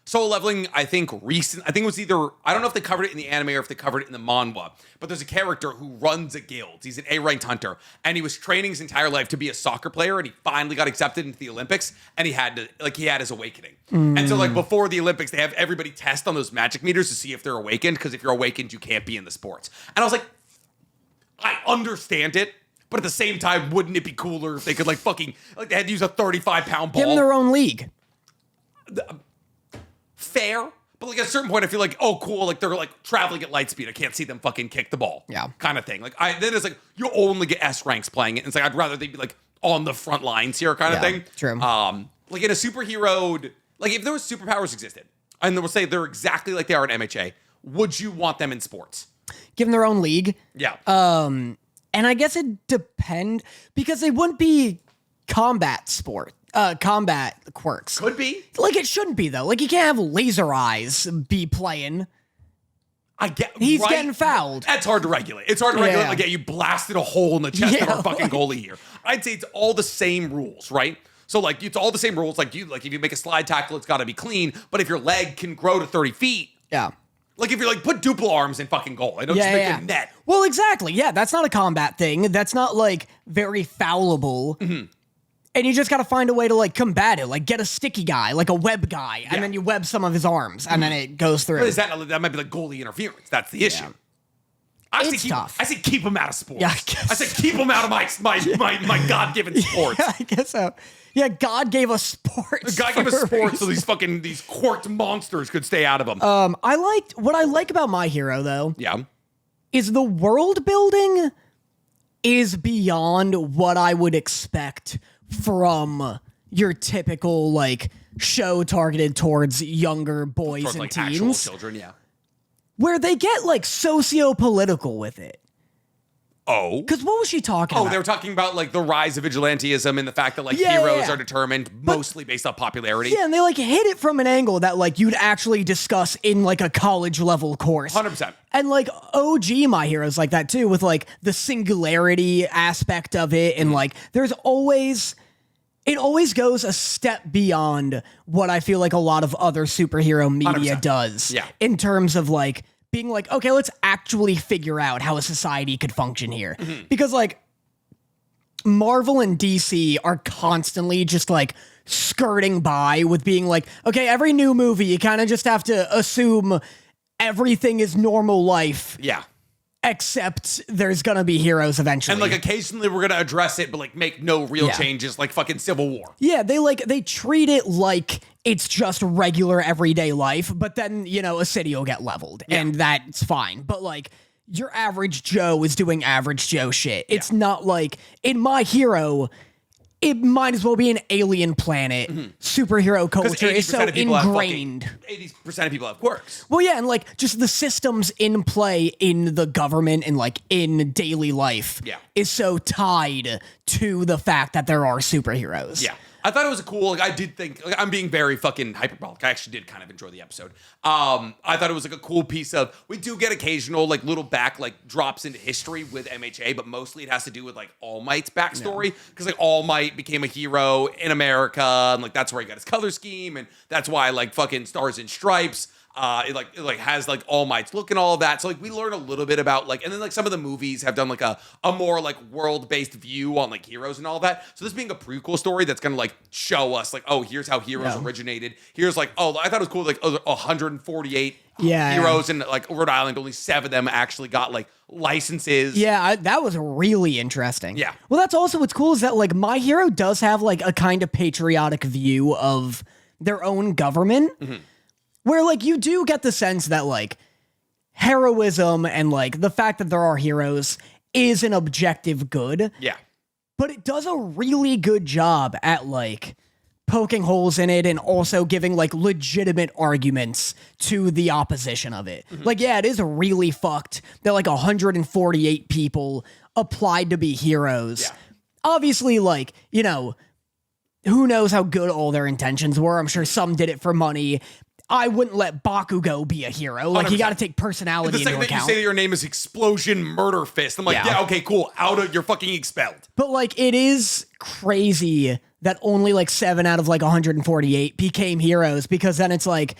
Solo Leveling, I think it was either, I don't know if they covered it in the anime or if they covered it in the manhwa, but there's a character who runs a guild. He's an A-ranked hunter, and he was training his entire life to be a soccer player, and he finally got accepted into the Olympics, and he had his awakening. And so like before the Olympics, they have everybody test on those magic meters to see if they're awakened, because if you're awakened, you can't be in the sports. And I was like, I understand it, but at the same time, wouldn't it be cooler if they could they had to use a 35-pound ball? Give them their own league. Fair, but like at a certain point, I feel like, oh, cool, like they're like traveling at light speed. I can't see them fucking kick the ball. Yeah. Kind of thing. Like then it's like you only get S ranks playing it. And it's like I'd rather they be like on the front lines here, kind of thing. True. Like in a superhero, like if there was superpowers existed, and they will say they're exactly like they are in MHA, would you want them in sports? Give them their own league. Yeah. And I guess it depend because they wouldn't be combat quirks. Could be. Like it shouldn't be though. Like you can't have laser eyes be playing. He's getting fouled. That's hard to regulate. It's hard to regulate. Like, you blasted a hole in the chest of our fucking goalie here. I'd say it's all the same rules, right? So like it's all the same rules. Like if you make a slide tackle, it's got to be clean. But if your leg can grow to 30 feet, Yeah. like if you're like put Duplo arms in fucking goal, I don't just make a net. Well, exactly. Yeah, that's not a combat thing. That's not like very foulable. Mm-hmm. And you just got to find a way to like combat it. Like get a sticky guy, like a web guy, and then you web some of his arms, and then it goes through. But is that might be like goalie interference? That's the issue. It's tough. I say keep him out of sports. Yeah, I guess. I say keep him out of my God-given sports. Yeah, I guess so. Yeah, God gave us sports. God gave us for a sports so reason. these quirked monsters could stay out of them. What I like about My Hero though yeah. is the world building is beyond what I would expect from your typical like show targeted towards younger boys Towards and like actual teens, children, yeah. where they get like socio-political with it. Oh. Because what was she talking Oh, about? they were talking about like the rise of vigilantism and the fact that like heroes are determined mostly based on popularity. Yeah, and they like hit it from an angle that like you'd actually discuss in like a college level course. 100%. And like OG My Heroes like that too, with like the singularity aspect of it, and like there's always it always goes a step beyond what I feel like a lot of other superhero media 100%. does. Yeah. In terms of like being like, okay, let's actually figure out how a society could function here. Because like Marvel and DC are constantly just like skirting by with being like, okay, every new movie, you kind of just have to assume everything is normal life. Yeah. Except there's gonna be heroes eventually. And like occasionally we're gonna address it, but like make no real Yeah. changes, like fucking Civil War. Yeah, they treat it like it's just regular everyday life, but then, you know, a city will get leveled and that's fine. But like your average Joe is doing average Joe shit. It's not like in My Hero, it might as well be an alien planet. Superhero culture is so ingrained. 80% of people have quirks. Well, yeah, and like just the systems in play in the government and like in daily life is so tied to the fact that there are superheroes. Yeah. I thought it was a cool, like I did think, like I'm being very fucking hyperbolic. I actually did kind of enjoy the episode. I thought it was like a cool piece of, we do get occasional like little back like drops into history with MHA, but mostly it has to do with like All Might's backstory. Because like All Might became a hero in America and like that's where he got his color scheme and that's why like fucking Stars and Stripes it has like All Might's look and all of that. So like we learn a little bit about like, and then like some of the movies have done like a more like world-based view on like heroes and all that. So this being a prequel story that's gonna like show us like, oh, here's how heroes originated. Here's like, oh, I thought it was cool, like 148 heroes in like Rhode Island, only 7 of them actually got like licenses. Yeah, that was really interesting. Yeah. Well, that's also what's cool is that like My Hero does have like a kind of patriotic view of their own government. Where, like, you do get the sense that, like, heroism and, like, the fact that there are heroes is an objective good. Yeah. But it does a really good job at, like, poking holes in it and also giving, like, legitimate arguments to the opposition of it. Like, yeah, it is really fucked that, like, 148 people applied to be heroes. Yeah. Obviously, like, you know, who knows how good all their intentions were. I'm sure some did it for money. I wouldn't let Bakugo be a hero. Like, 100%. you got to take personality into account. The second that you say that your name is Explosion Murder Fist, I'm like, yeah, okay, cool. You're fucking expelled. But, like, it is crazy that only, like, 7 out of, like, 148 became heroes because then it's like,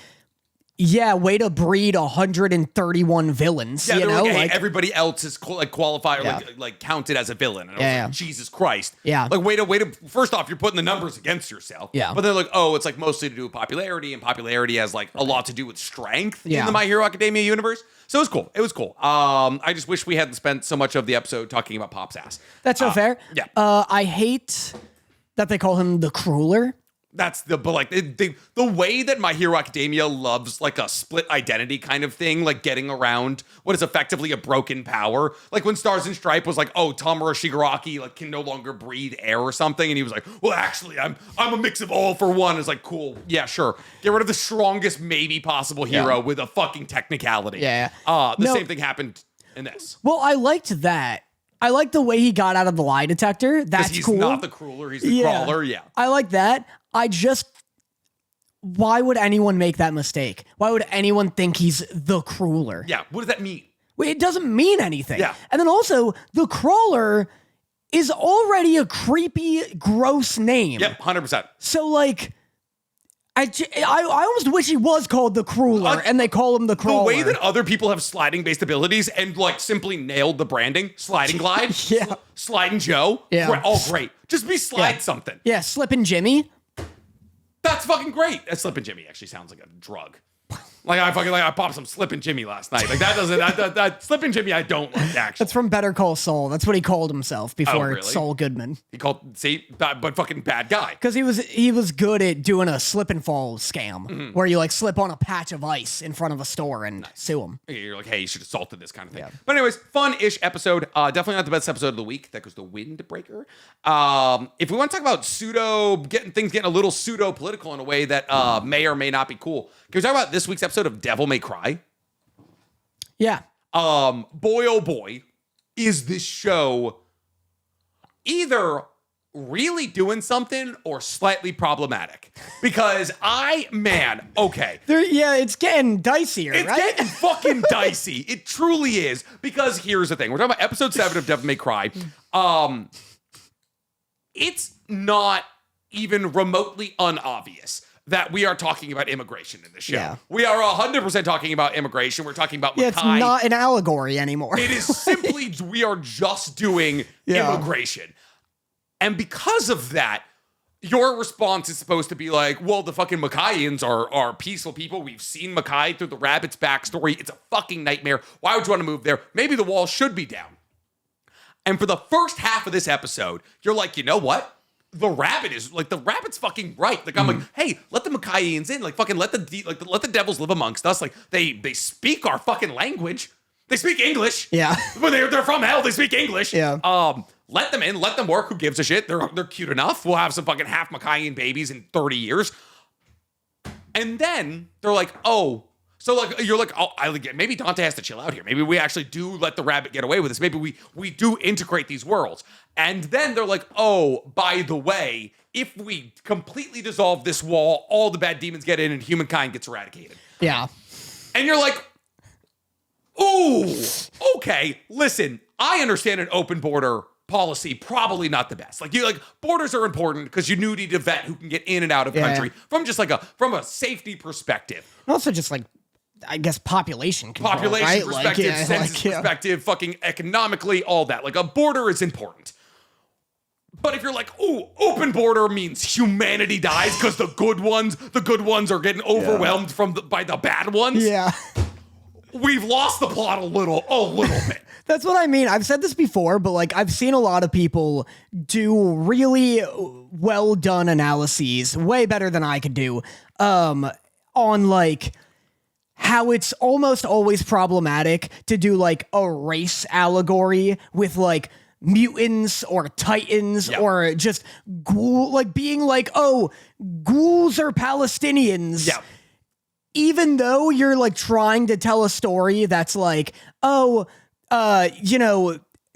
yeah, way to breed 131 villains, you know? Like, hey, like everybody else is qualified or like counted as a villain. And I was like, Jesus Christ. Yeah. Like, way to, first off, you're putting the numbers against yourself. Yeah. But they're like, oh, it's like mostly to do with popularity, and popularity has like a lot to do with strength in Yeah. the My Hero Academia universe. So it was cool. It was cool. I just wish we hadn't spent so much of the episode talking about Pop's ass. that's so fair. Yeah. I hate that they call him the Crueler. That's but like the way that My Hero Academia loves like a split identity kind of thing, like getting around what is effectively a broken power. Like when Stars and Stripe was like, oh, Tamura Shigaraki like can no longer breathe air or something, and he was like, well, actually, I'm a mix of all for one. It's like, cool, yeah, sure. Get rid of the strongest maybe possible hero with a fucking technicality. Yeah. The same thing happened in this. Well, I liked that. I like the way he got out of the lie detector. That's he's cool. He's not the Crueler, he's the Crawler, yeah. I like that. Why would anyone make that mistake? Why would anyone think he's the Crueler? Yeah, what does that mean? It doesn't mean anything. Yeah. And then also, the Crawler is already a creepy, gross name. Yep, 100%. So, like, I almost wish he was called the Crueler, and they call him the Crawler. The way that other people have sliding-based abilities and, like, simply nailed the branding. Sliding Glide. Yeah. Sliding Joe. Yeah. Oh, great. Just be Slide something. Yeah, Slippin' Jimmy. That's fucking great. Slippin' Jimmy actually sounds like a drug. Like I popped some Slippin' Jimmy last night. Like that doesn't that Slippin' Jimmy I don't like actually. That's from Better Call Saul. That's what he called himself before really? Saul Goodman. He called but fucking bad guy. Because he was good at doing a slip and fall scam where you like slip on a patch of ice in front of a store and sue him. You're like, hey, you should have salted this kind of thing. Yeah. But anyways, fun-ish episode. Definitely not the best episode of the week. That goes the Windbreaker. If we want to talk about getting a little pseudo-political in a way that may or may not be cool, can we talk about this week's episode of Devil May Cry? Yeah. Boy, oh boy, is this show either really doing something or slightly problematic. Because okay. It's getting dicier, It's right? getting fucking dicey. It truly is. Because here's the thing. We're talking about episode 7 of Devil May Cry. It's not even remotely unobvious that we are talking about immigration in the show. Yeah. We are 100% talking about immigration. We're talking about Yeah, it's Mackay. not an allegory anymore. It is simply, we are just doing immigration. And because of that, your response is supposed to be like, well, the fucking Mackayans are peaceful people. We've seen Mackay through the rabbit's backstory. It's a fucking nightmare. Why would you want to move there? Maybe the wall should be down. And for the first half of this episode, you're like, you know what? The rabbit's fucking right. Like, I'm like, hey, let the Mackayans in. Like, fucking let the devils live amongst us. Like, they speak our fucking language. They speak English. Yeah. When they're from hell, they speak English. Yeah. Let them in. Let them work. Who gives a shit? They're cute enough. We'll have some fucking half Maccayan babies in 30 years. And then they're like, oh. So, like, you're like, oh, maybe Dante has to chill out here. Maybe we actually do let the rabbit get away with this. Maybe we do integrate these worlds. And then they're like, oh, by the way, if we completely dissolve this wall, all the bad demons get in and humankind gets eradicated. Yeah. And you're like, ooh, okay, listen, I understand an open border policy, probably not the best. Like, borders are important because you need a vet who can get in and out of country from just from a safety perspective. And also just like, I guess population control, right? Perspective, census perspective, fucking economically, all that. Like, a border is important. But if you're like, ooh, open border means humanity dies because the good ones are getting overwhelmed by the bad ones. Yeah. We've lost the plot a little bit. That's what I mean. I've said this before, but like I've seen a lot of people do really well done analyses, way better than I could do, on like how it's almost always problematic to do like a race allegory with like mutants or titans or just like being like, oh, ghouls are Palestinians. Yeah. Even though you're like trying to tell a story that's like, oh,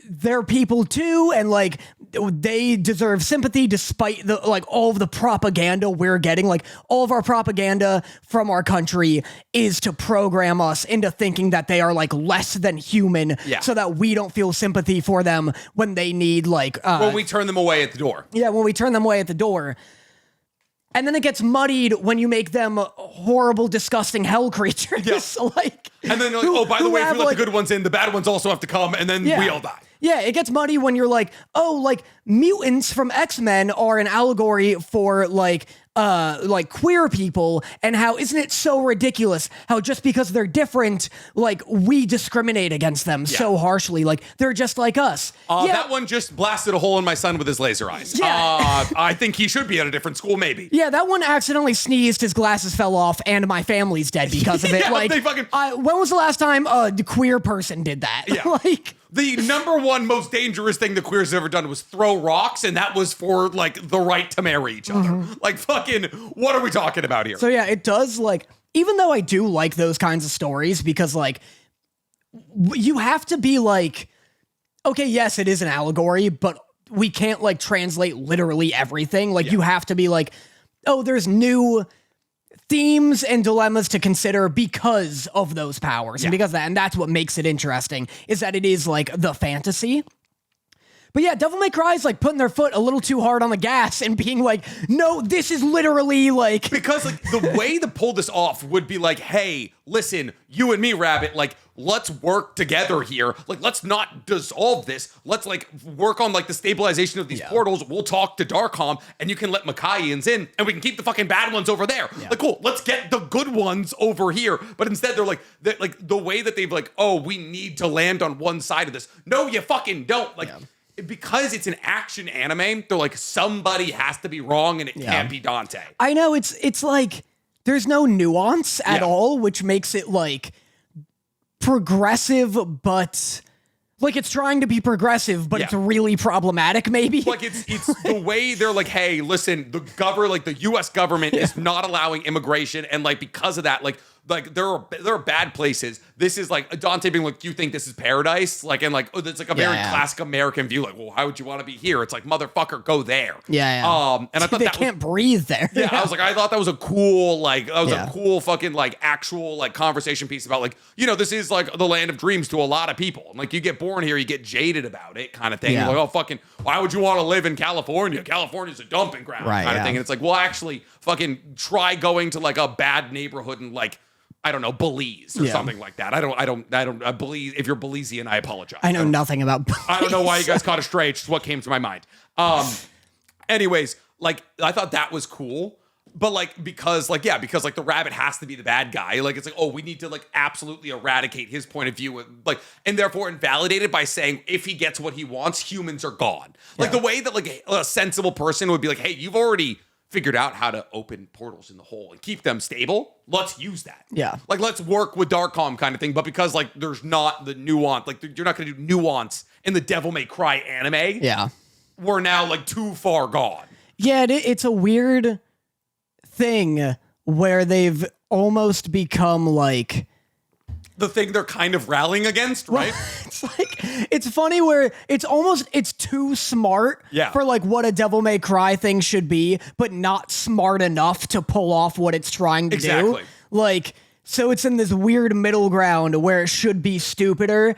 they're people too, and like they deserve sympathy despite the like all of the propaganda we're getting. Like, all of our propaganda from our country is to program us into thinking that they are like less than human, so that we don't feel sympathy for them when they need like when we turn them away at the door. Yeah, when we turn them away at the door. And then it gets muddied when you make them horrible, disgusting hell creatures. Yeah. Like, and then, like, oh, by the way, if we let the good ones in, the bad ones also have to come, and then we all die. Yeah, it gets muddy when you're like, oh, like mutants from X-Men are an allegory for like queer people, and how isn't it so ridiculous how just because they're different, like we discriminate against them so harshly, like they're just like us. That one just blasted a hole in my son with his laser eyes. Yeah. I think he should be at a different school, maybe. Yeah, that one accidentally sneezed, his glasses fell off, and my family's dead because of it. Yeah, like, they fucking... when was the last time a queer person did that? Yeah. Like, the number one most dangerous thing the queers have ever done was throw rocks, and that was for like the right to marry each other. Like, fucking, what are we talking about here? So yeah, it does, like, even though I do like those kinds of stories, because like you have to be like, okay, yes, it is an allegory, but we can't like translate literally everything. Like, you have to be like, oh, there's new themes and dilemmas to consider because of those powers, and because of that, and that's what makes it interesting, is that it is like the fantasy. But yeah, Devil May Cry is like putting their foot a little too hard on the gas and being like, no, this is literally like... Because like the way to pull this off would be like, hey, listen, you and me, Rabbit, like, let's work together here. Like, let's not dissolve this. Let's like work on like the stabilization of these portals. We'll talk to Darkholm, and you can let Mackayans in, and we can keep the fucking bad ones over there. Like, cool, let's get the good ones over here. But instead they're like the way that they've like, oh, we need to land on one side of this. No, you fucking don't. Like, because it's an action anime, they're like, somebody has to be wrong, and it can't be Dante. I know, it's like there's no nuance at all, which makes it like progressive, but like it's trying to be progressive, but it's really problematic, maybe. Like, it's the way they're like, hey, listen, the US government is not allowing immigration, and like because of that, like there are bad places. This is like Dante being like, you think this is paradise? Like, and like, it's like a very classic American view. Like, well, why would you want to be here? It's like, motherfucker, go there. And I thought they can't breathe there. I was like, I thought that was a cool, a cool fucking like actual like conversation piece about like, this is like the land of dreams to a lot of people. And like, you get born here, you get jaded about it, kind of thing. You're like, oh, fucking, why would you want to live in California? California's a dumping ground kind of thing. And it's like, well, actually, fucking try going to like a bad neighborhood and like, I don't know, Belize or something like that. I believe if you're Belizean, I apologize. I know nothing about Belize. I don't know why you guys caught a stray. It's just what came to my mind. Anyways, like I thought that was cool. But like, because the rabbit has to be the bad guy. Like, it's like, oh, we need to like absolutely eradicate his point of view, like, and therefore invalidate it by saying if he gets what he wants, humans are gone. Like the way that like a sensible person would be like, hey, you've already figured out how to open portals in the hole and keep them stable. Let's use that. Yeah. Like, let's work with Darkcom kind of thing. But because like there's not the nuance, like you're not going to do nuance in the Devil May Cry anime. Yeah. We're now like too far gone. Yeah, it's a weird thing where they've almost become like the thing they're kind of rallying against, right? It's like, it's funny where it's too smart for like what a Devil May Cry thing should be, but not smart enough to pull off what it's trying to do. Like, so it's in this weird middle ground where it should be stupider,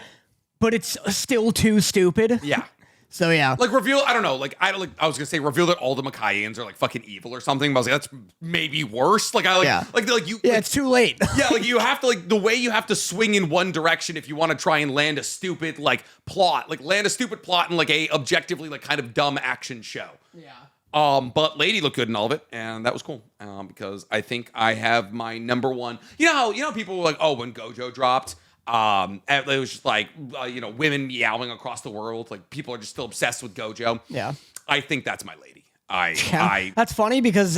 but it's still too stupid. Yeah. So yeah, like reveal. I don't know. I was gonna say reveal that all the Macayans are like fucking evil or something. But I was like, that's maybe worse. Like I like you. Yeah, it's too late. Yeah, like you have to like the way you have to swing in one direction if you want to try and land a stupid like plot, like land a stupid plot in like a objectively like kind of dumb action show. Yeah. But Lady looked good in all of it, and that was cool. Because I think I have my number one. You know how people were like, oh, when Gojo dropped. It was just like, women meowing across the world. Like people are just still obsessed with Gojo. Yeah. I think that's my lady. That's funny because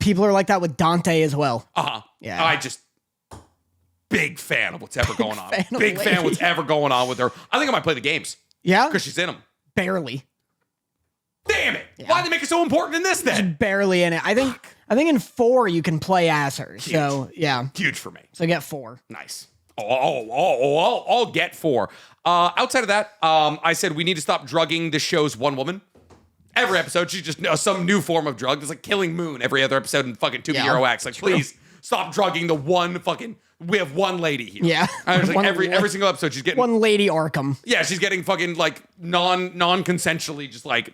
people are like that with Dante as well. Yeah. I just big fan of what's ever going on. Big fan of what's ever going on with her. I think I might play the games. Yeah. Because she's in them. Barely. Damn it. Yeah. Why'd they make it so important in this then? She's barely in it. I think in 4 you can play as her. Huge. So yeah. Huge for me. So get 4. Nice. I'll get 4. Outside of that, I said we need to stop drugging the show's one woman. Every episode, she's just some new form of drug. It's like Killing Moon every other episode in fucking 2B Hero X. Like, please stop drugging the one fucking. We have one lady here. Yeah, I was like every single episode, she's getting one Lady Arkham. Yeah, she's getting fucking like non-consensually just like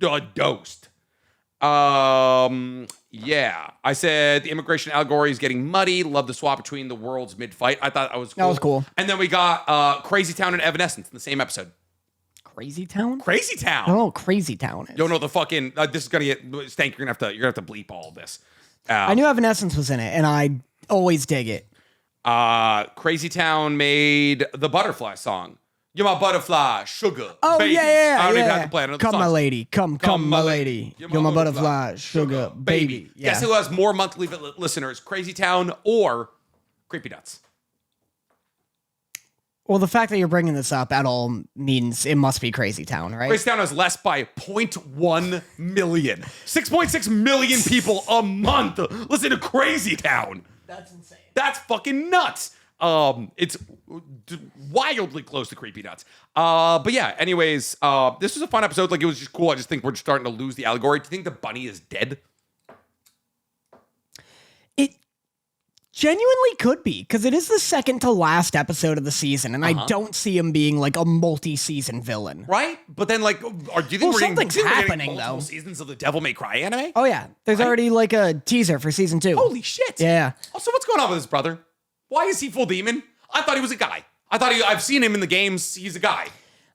dosed. Yeah, I said the immigration allegory is getting muddy. Love the swap between the worlds mid-fight. I thought that was cool. That was cool. And then we got Crazy Town and Evanescence in the same episode. Crazy Town? Crazy Town. I don't know what Crazy Town is. Don't know the fucking. This is gonna get Stank. You're gonna have to bleep all of this. I knew Evanescence was in it, and I always dig it. Crazy Town made the Butterfly song. You're my butterfly, sugar. Oh, baby. yeah. I don't even have to play another Come, songs. my lady. Come, my lady. You're my butterfly, sugar, baby. Yeah. Guess who has more monthly listeners, Crazy Town or Creepy Nuts? Well, the fact that you're bringing this up at all means it must be Crazy Town, right? Crazy Town has less by 0.1 million. 6.6 million people a month listen to Crazy Town. That's insane. That's fucking nuts. It's wildly close to Creepy Nuts. But yeah, anyways, this was a fun episode. Like, it was just cool. I just think we're just starting to lose the allegory. Do you think the bunny is dead? It genuinely could be, because it is the second to last episode of the season, and I don't see him being like a multi-season villain. Right? But then, like, do you think something's happening, multiple though. seasons of the Devil May Cry anime? Oh, yeah. There's already like a teaser for season 2. Holy shit. Yeah. Also, what's going on with his brother? Why is he full demon? I thought he was a guy. I've seen him in the games. He's a guy.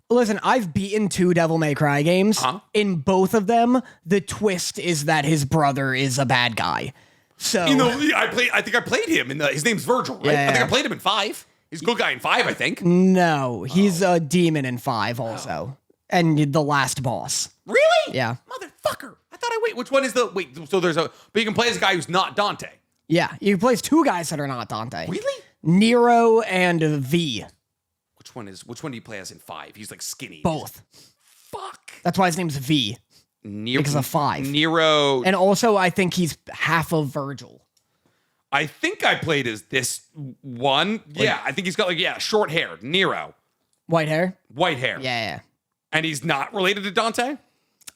Listen, I've beaten 2 Devil May Cry games. In both of them, the twist is that his brother is a bad guy. So I think I played him in his name's Virgil, right? Yeah. I think I played him in 5. He's a good guy in 5, I think. No, he's a demon in 5 also. And the last boss. Really? Yeah. Motherfucker. Which one is so but you can play as a guy who's not Dante. Yeah, you can play as 2 guys that are not Dante. Really? Nero and V. Which one do you play as in 5? He's like skinny. Both. Fuck. That's why his name's V. Because of 5. Nero. And also, I think he's half of Virgil. I think I played as this one. Yeah, I think he's got short hair. Nero. White hair? White hair. Yeah. And he's not related to Dante?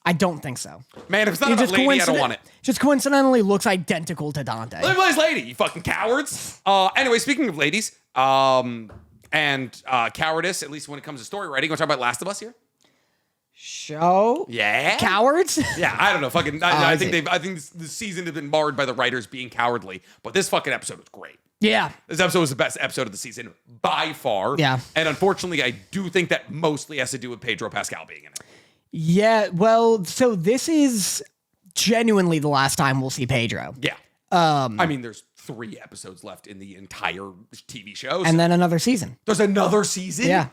I don't think so. Man, if it's not about lady, I don't want it. Just coincidentally looks identical to Dante. Let me play his lady, you fucking cowards. Anyway, speaking of ladies, and cowardice, at least when it comes to story writing, want to talk about Last of Us here? show. Yeah. Cowards? Yeah, I don't know. Fucking, I think see. I think the season has been marred by the writers being cowardly, but this fucking episode was great. Yeah. This episode was the best episode of the season by far. Yeah. And unfortunately, I do think that mostly has to do with Pedro Pascal being in it. Yeah, well, so this is genuinely the last time we'll see Pedro. Yeah. I mean, there's 3 episodes left in the entire TV show. And then another season. There's another season? Yeah.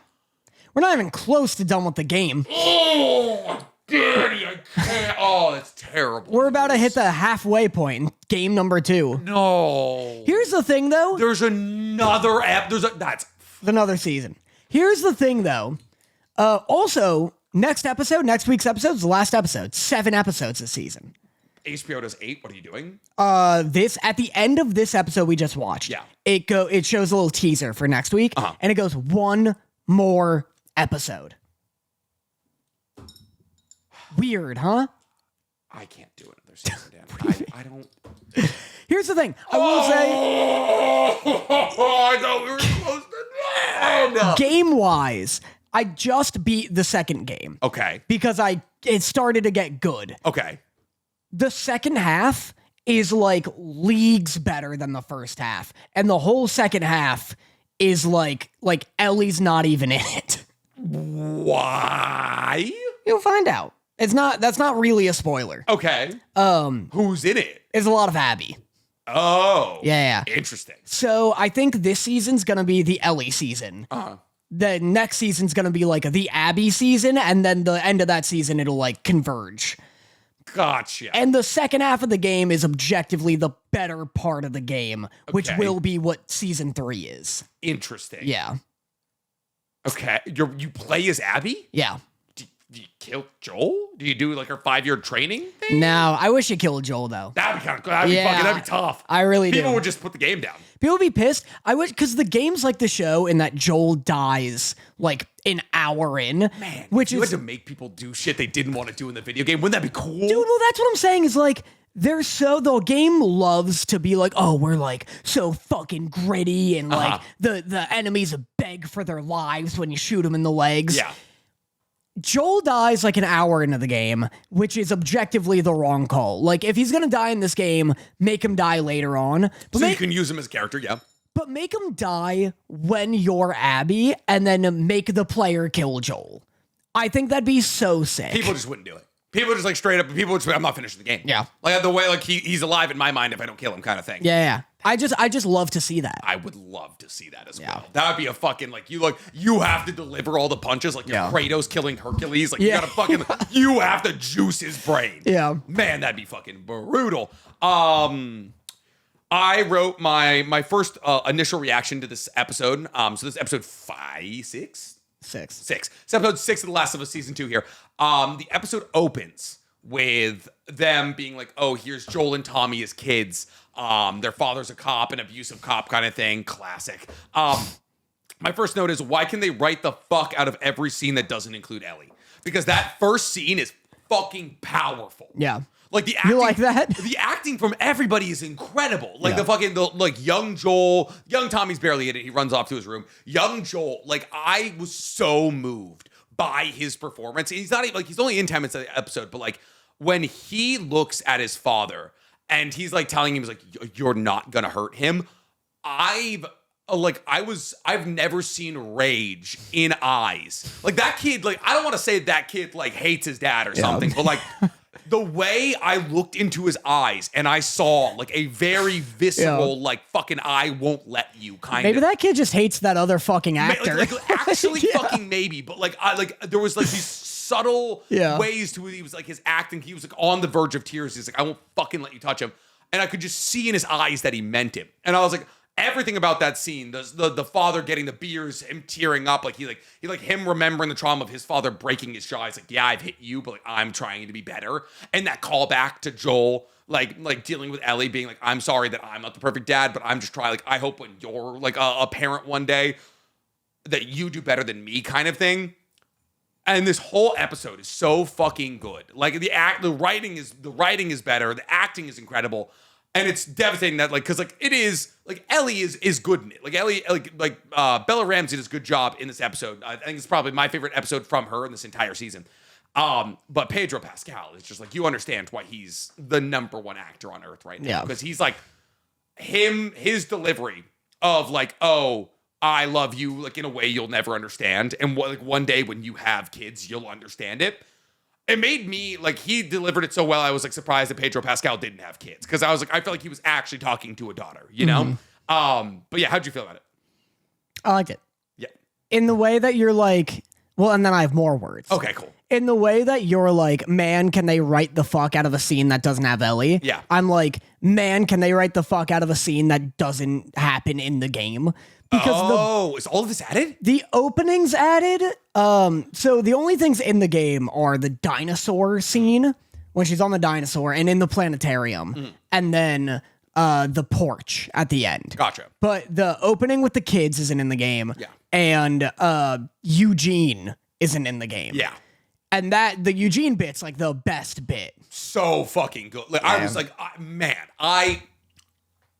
We're not even close to done with the game. Oh, Daddy, I can't. Oh, that's terrible. We're about to hit the halfway point in game number 2. No. Here's the thing, though. There's another that's Another season. Here's the thing, though. Also, next week's episode is the last episode. 7 episodes this season. HBO does 8. What are you doing? This at the end of this episode we just watched. Yeah. It shows a little teaser for next week, and it goes 1 more episode. Weird, huh? I can't do another season, Dan. I don't. Here's the thing. I will say, I thought we were close to the end. game-wise, I just beat the second game. Okay. Because it started to get good. Okay. The second half is like leagues better than the first half. And the whole second half is like Ellie's not even in it. Why? You'll find out. That's not really a spoiler. Okay. Who's in it? It's a lot of Abby. Oh. Yeah. Interesting. So I think this season's gonna be the Ellie season. The next season's gonna be like the Abby season, and then the end of that season it'll like converge. Gotcha. And the second half of the game is objectively the better part of the game, which will be what season 3 is. Interesting. Yeah. Okay. You play as Abby? Yeah. Do you kill Joel? Do you do like her 5-year training thing? No, I wish you killed Joel though. That'd be kind of cool. That'd be tough. I really People do. would just put the game down. People would be pissed. I wish, because the game's like the show in that Joel dies like an hour in. Man, which you is had to make people do shit they didn't want to do in the video game. Wouldn't that be cool? Dude, well, that's what I'm saying is like, the game loves to be like, oh, we're like so fucking gritty and like the enemies beg for their lives when you shoot them in the legs. Yeah. Joel dies like an hour into the game, which is objectively the wrong call. Like, if he's gonna die in this game, make him die later on. But So you can use him as a character, yeah. But make him die when you're Abby, and then make the player kill Joel. I think that'd be so sick. People just wouldn't do it. People just like straight up, people would just be, I'm not finishing the game. Yeah. Like the way like he's alive in my mind if I don't kill him kind of thing. Yeah. I just love to see that. I would love to see that as well. That would be a fucking you have to deliver all the punches like you're Kratos killing Hercules. Like you gotta fucking you have to juice his brain. Yeah. Man, that'd be fucking brutal. I wrote my first initial reaction to this episode. So this episode 6. It's episode 6 of The Last of Us season 2 here. The episode opens with them being like, oh, here's Joel and Tommy as kids. Their father's a cop, an abusive cop kind of thing. Classic. My first note is, why can they write the fuck out of every scene that doesn't include Ellie? Because that first scene is fucking powerful. Yeah. Like the acting, you like that? The acting from everybody is incredible. Like young Joel, young Tommy's barely in it. He runs off to his room. Young Joel, like I was so moved by his performance. He's not even like he's only in 10 minutes of the episode, but like when he looks at his father and he's like telling him, he's like, you're not gonna hurt him. I've never seen rage in eyes. Like that kid, like I don't want to say that kid like hates his dad or something, but like the way I looked into his eyes and I saw like a very visceral, like fucking I won't let you kind of. Maybe that kid just hates that other fucking actor. Actually, fucking maybe. But like, there was like these subtle ways to he was like his acting. He was like on the verge of tears. He's like, I won't fucking let you touch him. And I could just see in his eyes that he meant it. And I was like, everything about that scene, the father getting the beers, him tearing up, like him remembering the trauma of his father breaking his jaw. He's like, yeah, I've hit you, but like I'm trying to be better. And that callback to Joel, like dealing with Ellie, being like, I'm sorry that I'm not the perfect dad, but I'm just trying. Like I hope when you're like a parent one day that you do better than me, kind of thing. And this whole episode is so fucking good. Like the writing is better, the acting is incredible. And it's devastating that, like, because, like, it is, like, Ellie is good in it. Like, Ellie, Bella Ramsey does a good job in this episode. I think it's probably my favorite episode from her in this entire season. But Pedro Pascal is just like, you understand why he's the number one actor on earth right now. Yeah. Because he's like, his delivery of like, oh, I love you, like in a way you'll never understand. And like one day when you have kids, you'll understand it. It made me like, he delivered it so well. I was like surprised that Pedro Pascal didn't have kids. Cause I was like, I felt like he was actually talking to a daughter, you know? But yeah, how'd you feel about it? I liked it. Yeah. In the way that you're like, well, and then I have more words. Okay, cool. In the way that you're like, man, can they write the fuck out of a scene that doesn't have Ellie? Yeah. I'm like, man, can they write the fuck out of a scene that doesn't happen in the game? Because is all of this added? the opening's added. So the only things in the game are the dinosaur scene when she's on the dinosaur and in the planetarium, and then the porch at the end. Gotcha. But the opening with the kids isn't in the game. Yeah. And Eugene isn't in the game. Yeah. And the Eugene bit's like the best bit. So fucking good. Like, I was like,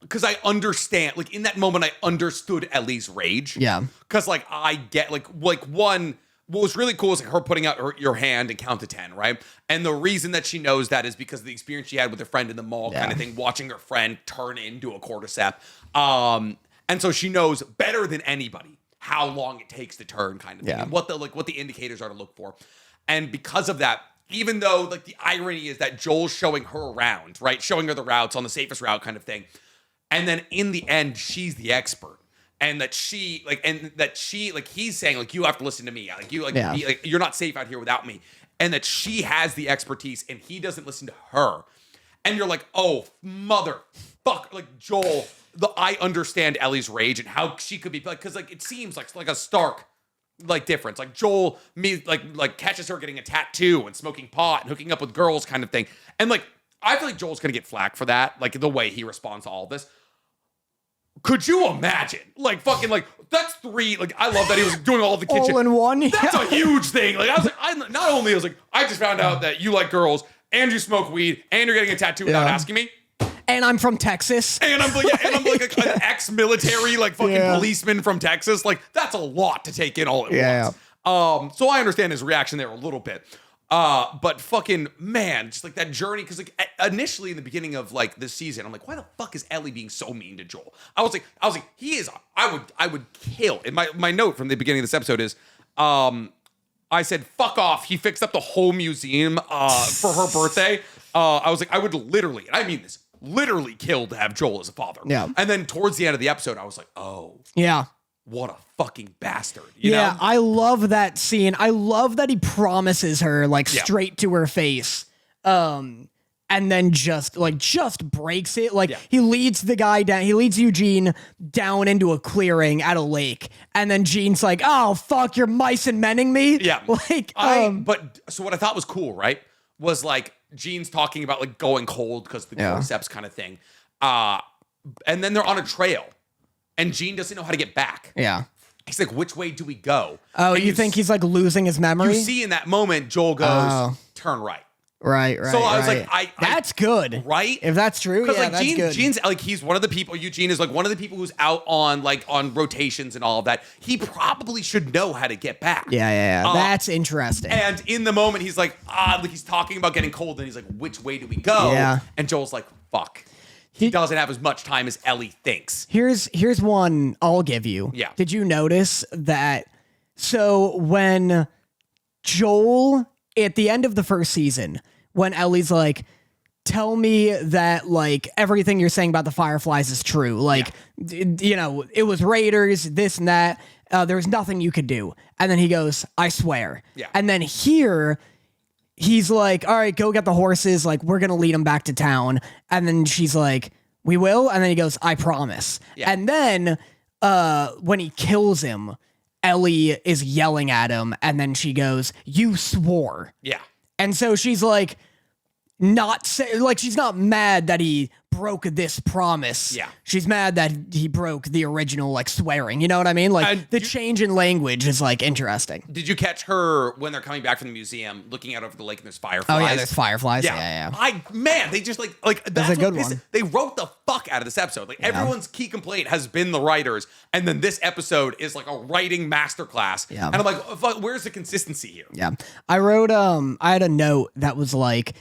because I understand, like in that moment, I understood Ellie's rage. Yeah. Because like, I get like one, what was really cool is like her putting out your hand and count to 10, right? And the reason that she knows that is because of the experience she had with her friend in the mall kind of thing, watching her friend turn into a cordyceps. And so she knows better than anybody how long it takes to turn kind of thing, and what the indicators are to look for. And because of that, even though like the irony is that Joel's showing her around, right? Showing her the routes on the safest route kind of thing. And then in the end, she's the expert. And that he's saying like, you have to listen to me. Like you're not safe out here without me. And that she has the expertise and he doesn't listen to her. And you're like, oh, motherfuck, like Joel, I understand Ellie's rage and how she could be like, cause like, it seems like a stark like difference. Like Joel, like catches her getting a tattoo and smoking pot and hooking up with girls kind of thing. And like, I feel like Joel's gonna get flack for that. Like the way he responds to all this. Could you imagine? Like fucking like that's 3. Like I love that he was doing all the kitchen. All in one. That's a huge thing. Like I was like, I just found out that you like girls and you smoke weed and you're getting a tattoo without asking me. And I'm from Texas. And I'm like an ex-military like fucking policeman from Texas. Like that's a lot to take in all at once. So I understand his reaction there a little bit. But fucking man, just like that journey, because like initially in the beginning of like this season, I'm like, why the fuck is Ellie being so mean to Joel? I was like, he is. I would kill. And my note from the beginning of this episode is, I said, fuck off. He fixed up the whole museum for her birthday. I was like, I would literally, and I mean this, literally kill to have Joel as a father. Yeah. And then towards the end of the episode, I was like, oh. Yeah. What a fucking bastard. You know? I love that scene. I love that he promises her like straight to her face. And then just breaks it. Like he leads the guy down. He leads Eugene down into a clearing at a lake. And then Gene's like, oh, fuck, you're mice and menning me. Yeah. Like, but so what I thought was cool, right? Was like Gene's talking about like going cold because the cordyceps kind of thing. And then they're on a trail. And Gene doesn't know how to get back. Yeah. He's like, which way do we go? Oh, and you think he's like losing his memory? You see in that moment, Joel goes, turn right. Right. So I was like, that's good. Right? If that's true, yeah, like that's good. Gene's like, he's one of the people, Eugene is like one of the people who's out on rotations and all of that. He probably should know how to get back. Yeah. That's interesting. And in the moment, he's like he's talking about getting cold and he's like, which way do we go? Yeah. And Joel's like, fuck. He doesn't have as much time as Ellie thinks. Here's one I'll give you. Yeah. Did you notice that? So when Joel, at the end of the first season, when Ellie's like, tell me that like everything you're saying about the Fireflies is true. Like, it was raiders, this and that. There's nothing you could do. And then he goes, I swear. Yeah. And then here, he's like, all right, go get the horses. Like, we're going to lead them back to town. And then she's like, we will. And then he goes, I promise. Yeah. And then when he kills him, Ellie is yelling at him. And then she goes, you swore. Yeah. And so she's like, she's not mad that he broke this promise. Yeah. She's mad that he broke the original, like, swearing. You know what I mean? Like, And the change in language is, like, interesting. Did you catch her when they're coming back from the museum, looking out over the lake and there's fireflies? Oh, yeah, there's fireflies. Yeah. Man, they just like that's a good what one. They wrote the fuck out of this episode. Like everyone's key complaint has been the writers, and then this episode is like a writing masterclass. Yeah. And I'm like, fuck, where's the consistency here? Yeah. I wrote, I had a note that was like,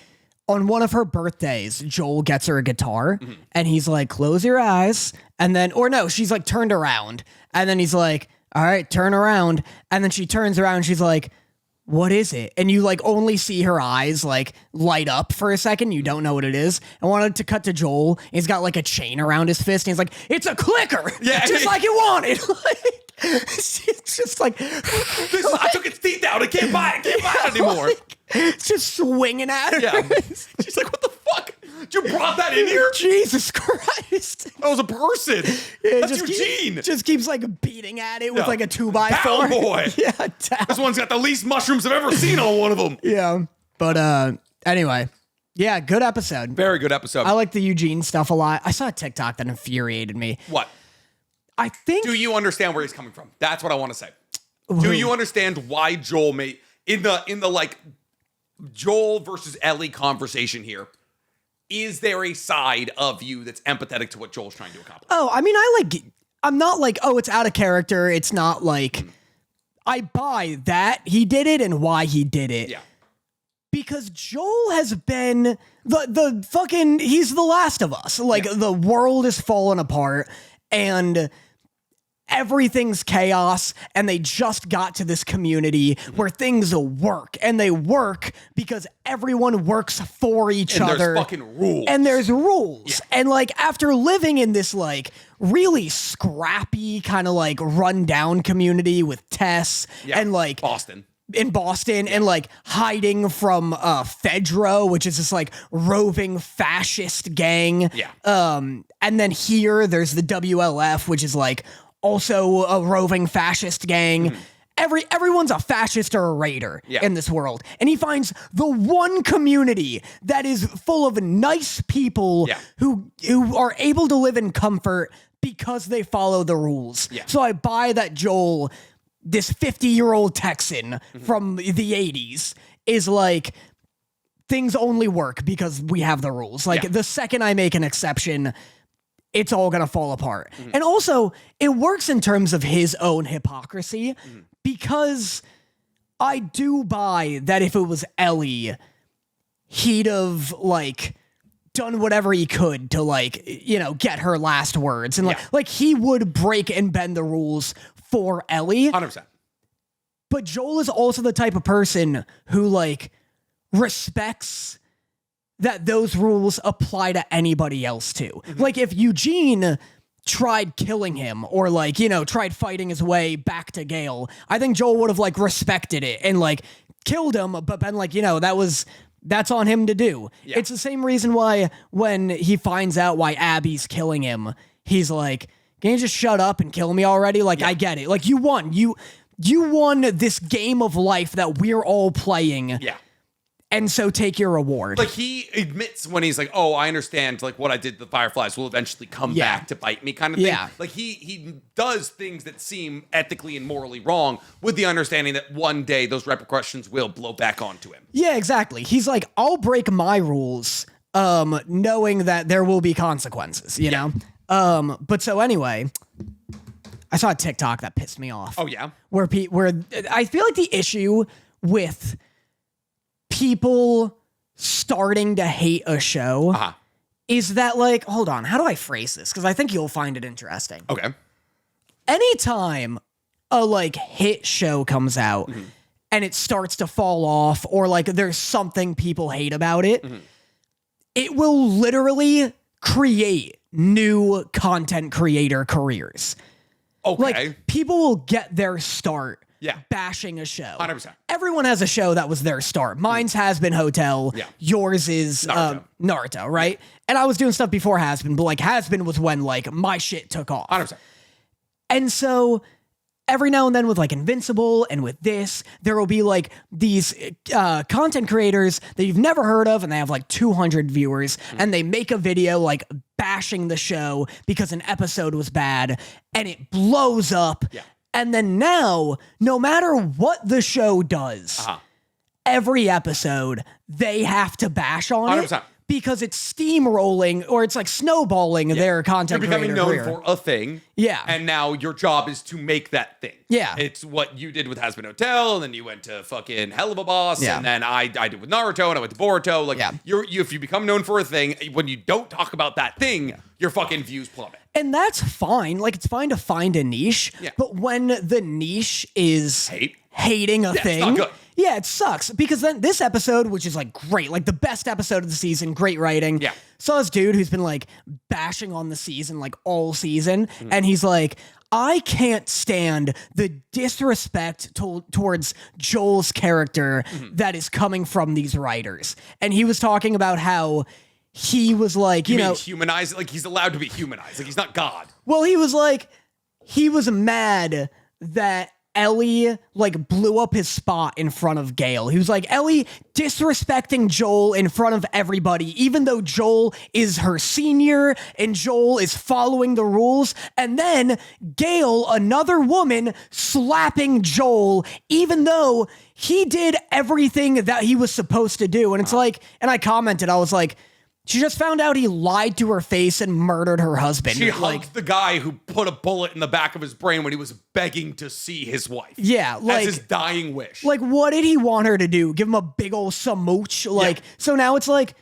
on one of her birthdays, Joel gets her a guitar and he's like, close your eyes. And then, or no, she's like turned around. And then he's like, all right, turn around. And then she turns around and she's like, what is it? And you like only see her eyes like light up for a second. You don't know what it is. I wanted to cut to Joel. He's got like a chain around his fist and he's like, it's a clicker. Yeah. Just like you wanted. It's just like, I took its teeth out. I can't buy it anymore. it's just swinging at her. Yeah. She's like, what the fuck? You brought that in here? Jesus Christ. That was a person. Yeah, That's just Eugene. Just keeps like beating at it with Yeah. like a 2x4. Cowboy. Yeah, This one's got the least mushrooms I've ever seen on one of them. yeah. But anyway, yeah, good episode. Very good episode. I like the Eugene stuff a lot. I saw a TikTok that infuriated me. What? I think Do you understand where he's coming from? That's what I want to say. Do you understand why Joel made in the like Joel versus Ellie conversation here? Is there a side of you that's empathetic to what Joel's trying to accomplish? Oh, I mean, I'm not like, oh, it's out of character. It's not like I buy that he did it and why he did it. Yeah. Because Joel has been the fucking, he's the Last of Us. Like the world is falling apart and everything's chaos, and they just got to this community where things work, and they work because everyone works for each And other. there's fucking rules. And there's rules. Yeah. And like after living in this like really scrappy kind of like rundown community with Tess and like Boston. in Boston and like hiding from Pedro, which is this like roving fascist gang. Yeah. And then here there's the WLF, which is like also a roving fascist gang. Everyone's a fascist or a raider in this world. And he finds the one community that is full of nice people who are able to live in comfort because they follow the rules. Yeah. So I buy that Joel, this 50-year-old Texan from the 80s, is like, things only work because we have the rules. Like the second I make an exception, it's all gonna fall apart. And also, it works in terms of his own hypocrisy because I do buy that if it was Ellie, he'd have like done whatever he could to like, you know, get her last words. And like he would break and bend the rules for Ellie. 100%. But Joel is also the type of person who like respects that those rules apply to anybody else too. Like if Eugene tried killing him or like, you know, tried fighting his way back to Gale, I think Joel would have like respected it and like killed him, but been like, you know, that's on him to do. Yeah. It's the same reason why when he finds out why Abby's killing him, he's like, can you just shut up and kill me already? Like, I get it. Like you won. You won this game of life that we're all playing. Yeah. And so take your reward. Like he admits when he's like, "Oh, I understand. Like what I did to the fireflies will eventually come back to bite me," kind of thing. Yeah. Like he does things that seem ethically and morally wrong, with the understanding that one day those repercussions will blow back onto him. Yeah, exactly. He's like, I'll break my rules, knowing that there will be consequences. You know. But so anyway, I saw a TikTok that pissed me off. Oh yeah. Where I feel like the issue with people starting to hate a show is that like, hold on, how do I phrase this? Because I think you'll find it interesting. Okay. Anytime a like hit show comes out and it starts to fall off or like there's something people hate about it, it will literally create new content creator careers. Okay. Like people will get their start bashing a show. 100%. Everyone has a show that was their start. Mine's Has Been Hotel. Yeah. Yours is Naruto, right? And I was doing stuff before Has Been, but like Has Been was when like my shit took off. 100%. And so every now and then with like Invincible and with this, there will be like these content creators that you've never heard of, and they have like 200 viewers, and they make a video like bashing the show because an episode was bad, and it blows up. Yeah. And then now, no matter what the show does, every episode they have to bash on 100%. it. Because it's steamrolling or it's like snowballing their content You're becoming creator known career. for a thing. Yeah. And now your job is to make that thing. Yeah. It's what you did with Has Been Hotel, and then you went to fucking Hell of a Boss, Yeah. and then I did with Naruto, and I went to Boruto. Like, Yeah. if you become known for a thing, when you don't talk about that thing, your fucking views plummet. And that's fine. Like, it's fine to find a niche. Yeah. But when the niche is hating a thing. It's not good. Yeah, it sucks. Because then this episode, which is like great, like the best episode of the season, great writing. Yeah. Saw this dude who's been like bashing on the season like all season. And he's like, I can't stand the disrespect towards Joel's character that is coming from these writers. And he was talking about how he was like, you know, humanized, like he's allowed to be humanized. Like he's not God. well, he was like, he was mad that Ellie like blew up his spot in front of Gale. He was like, Ellie disrespecting Joel in front of everybody, even though Joel is her senior and Joel is following the rules. And then Gale, another woman, slapping Joel, even though he did everything that he was supposed to do. And it's like, and I commented, I was like, she just found out he lied to her face and murdered her husband. She like, hugged the guy who put a bullet in the back of his brain when he was begging to see his wife. yeah, That's like his dying wish. Like, what did he want her to do? Give him a big old smooch? Like, so now it's like,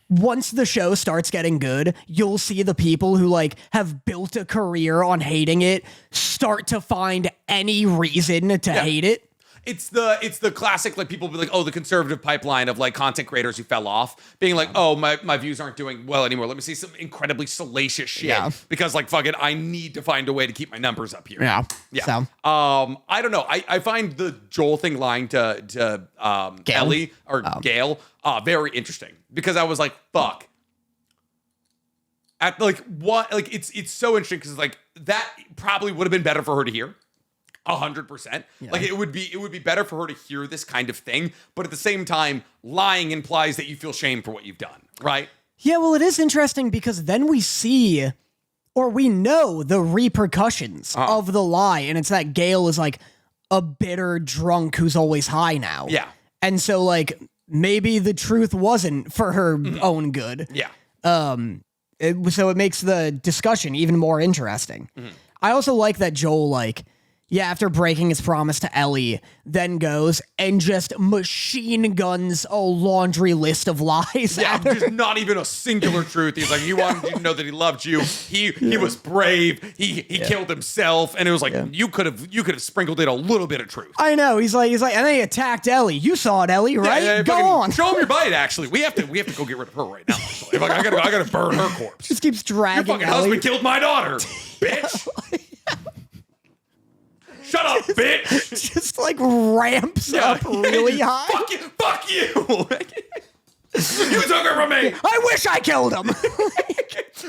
once the show starts getting good, you'll see the people who like have built a career on hating it start to find any reason to hate it. It's the classic, like, people be like, oh, the conservative pipeline of like content creators who fell off, being like, oh, my views aren't doing well anymore. Let me see some incredibly salacious shit. Yeah. Because like fuck it, I need to find a way to keep my numbers up here. Yeah. Yeah. So. I don't know. I find the Joel thing lying to Gale? Ellie or Gale very interesting, because I was like, fuck. At like what, like it's so interesting because like that probably would have been better for her to hear. 100%. Like it would be better for her to hear this kind of thing, but at the same time, lying implies that you feel shame for what you've done, right? Yeah, well, it is interesting because then we see, or we know the repercussions of the lie, and it's that Gale is like a bitter drunk who's always high now. Yeah. And so like maybe the truth wasn't for her own good. Yeah. So it makes the discussion even more interesting. I also like that Joel, like, yeah, after breaking his promise to Ellie, then goes and just machine guns a laundry list of lies. Yeah, at her. just not even a singular truth. He's like, he wanted you to know that he loved you. He was brave. He killed himself, and it was like you could have sprinkled in a little bit of truth. I know. He's like, and then he attacked Ellie. You saw it, Ellie, right? Yeah, Go fucking on. show him your bite. Actually, we have to go get rid of her right now. Actually. Like, I gotta burn her corpse. Just keeps Your dragging fucking Ellie. husband killed my daughter, bitch. Shut up, bitch. Just like ramps up really high. Fuck you. Fuck you. You took her from me. I wish I killed him.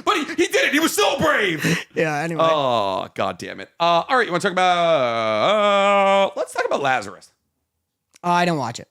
But he did it. He was so brave. Yeah, anyway. Oh, God damn it. All right, you want to talk about... let's talk about Lazarus. I don't watch it.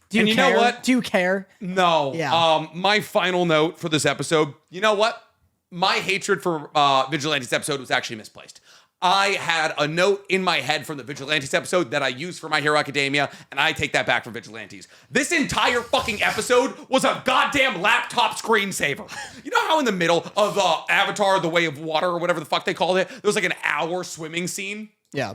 Do you And you care? know what? Do you care? No. Yeah. My final note for this episode, you know what? My hatred for Vigilantes episode was actually misplaced. I had a note in my head from the Vigilantes episode that I used for My Hero Academia, and I take that back for Vigilantes. This entire fucking episode was a goddamn laptop screensaver. You know how in the middle of Avatar, The Way of Water, or whatever the fuck they called it, there was like an hour swimming scene? Yeah.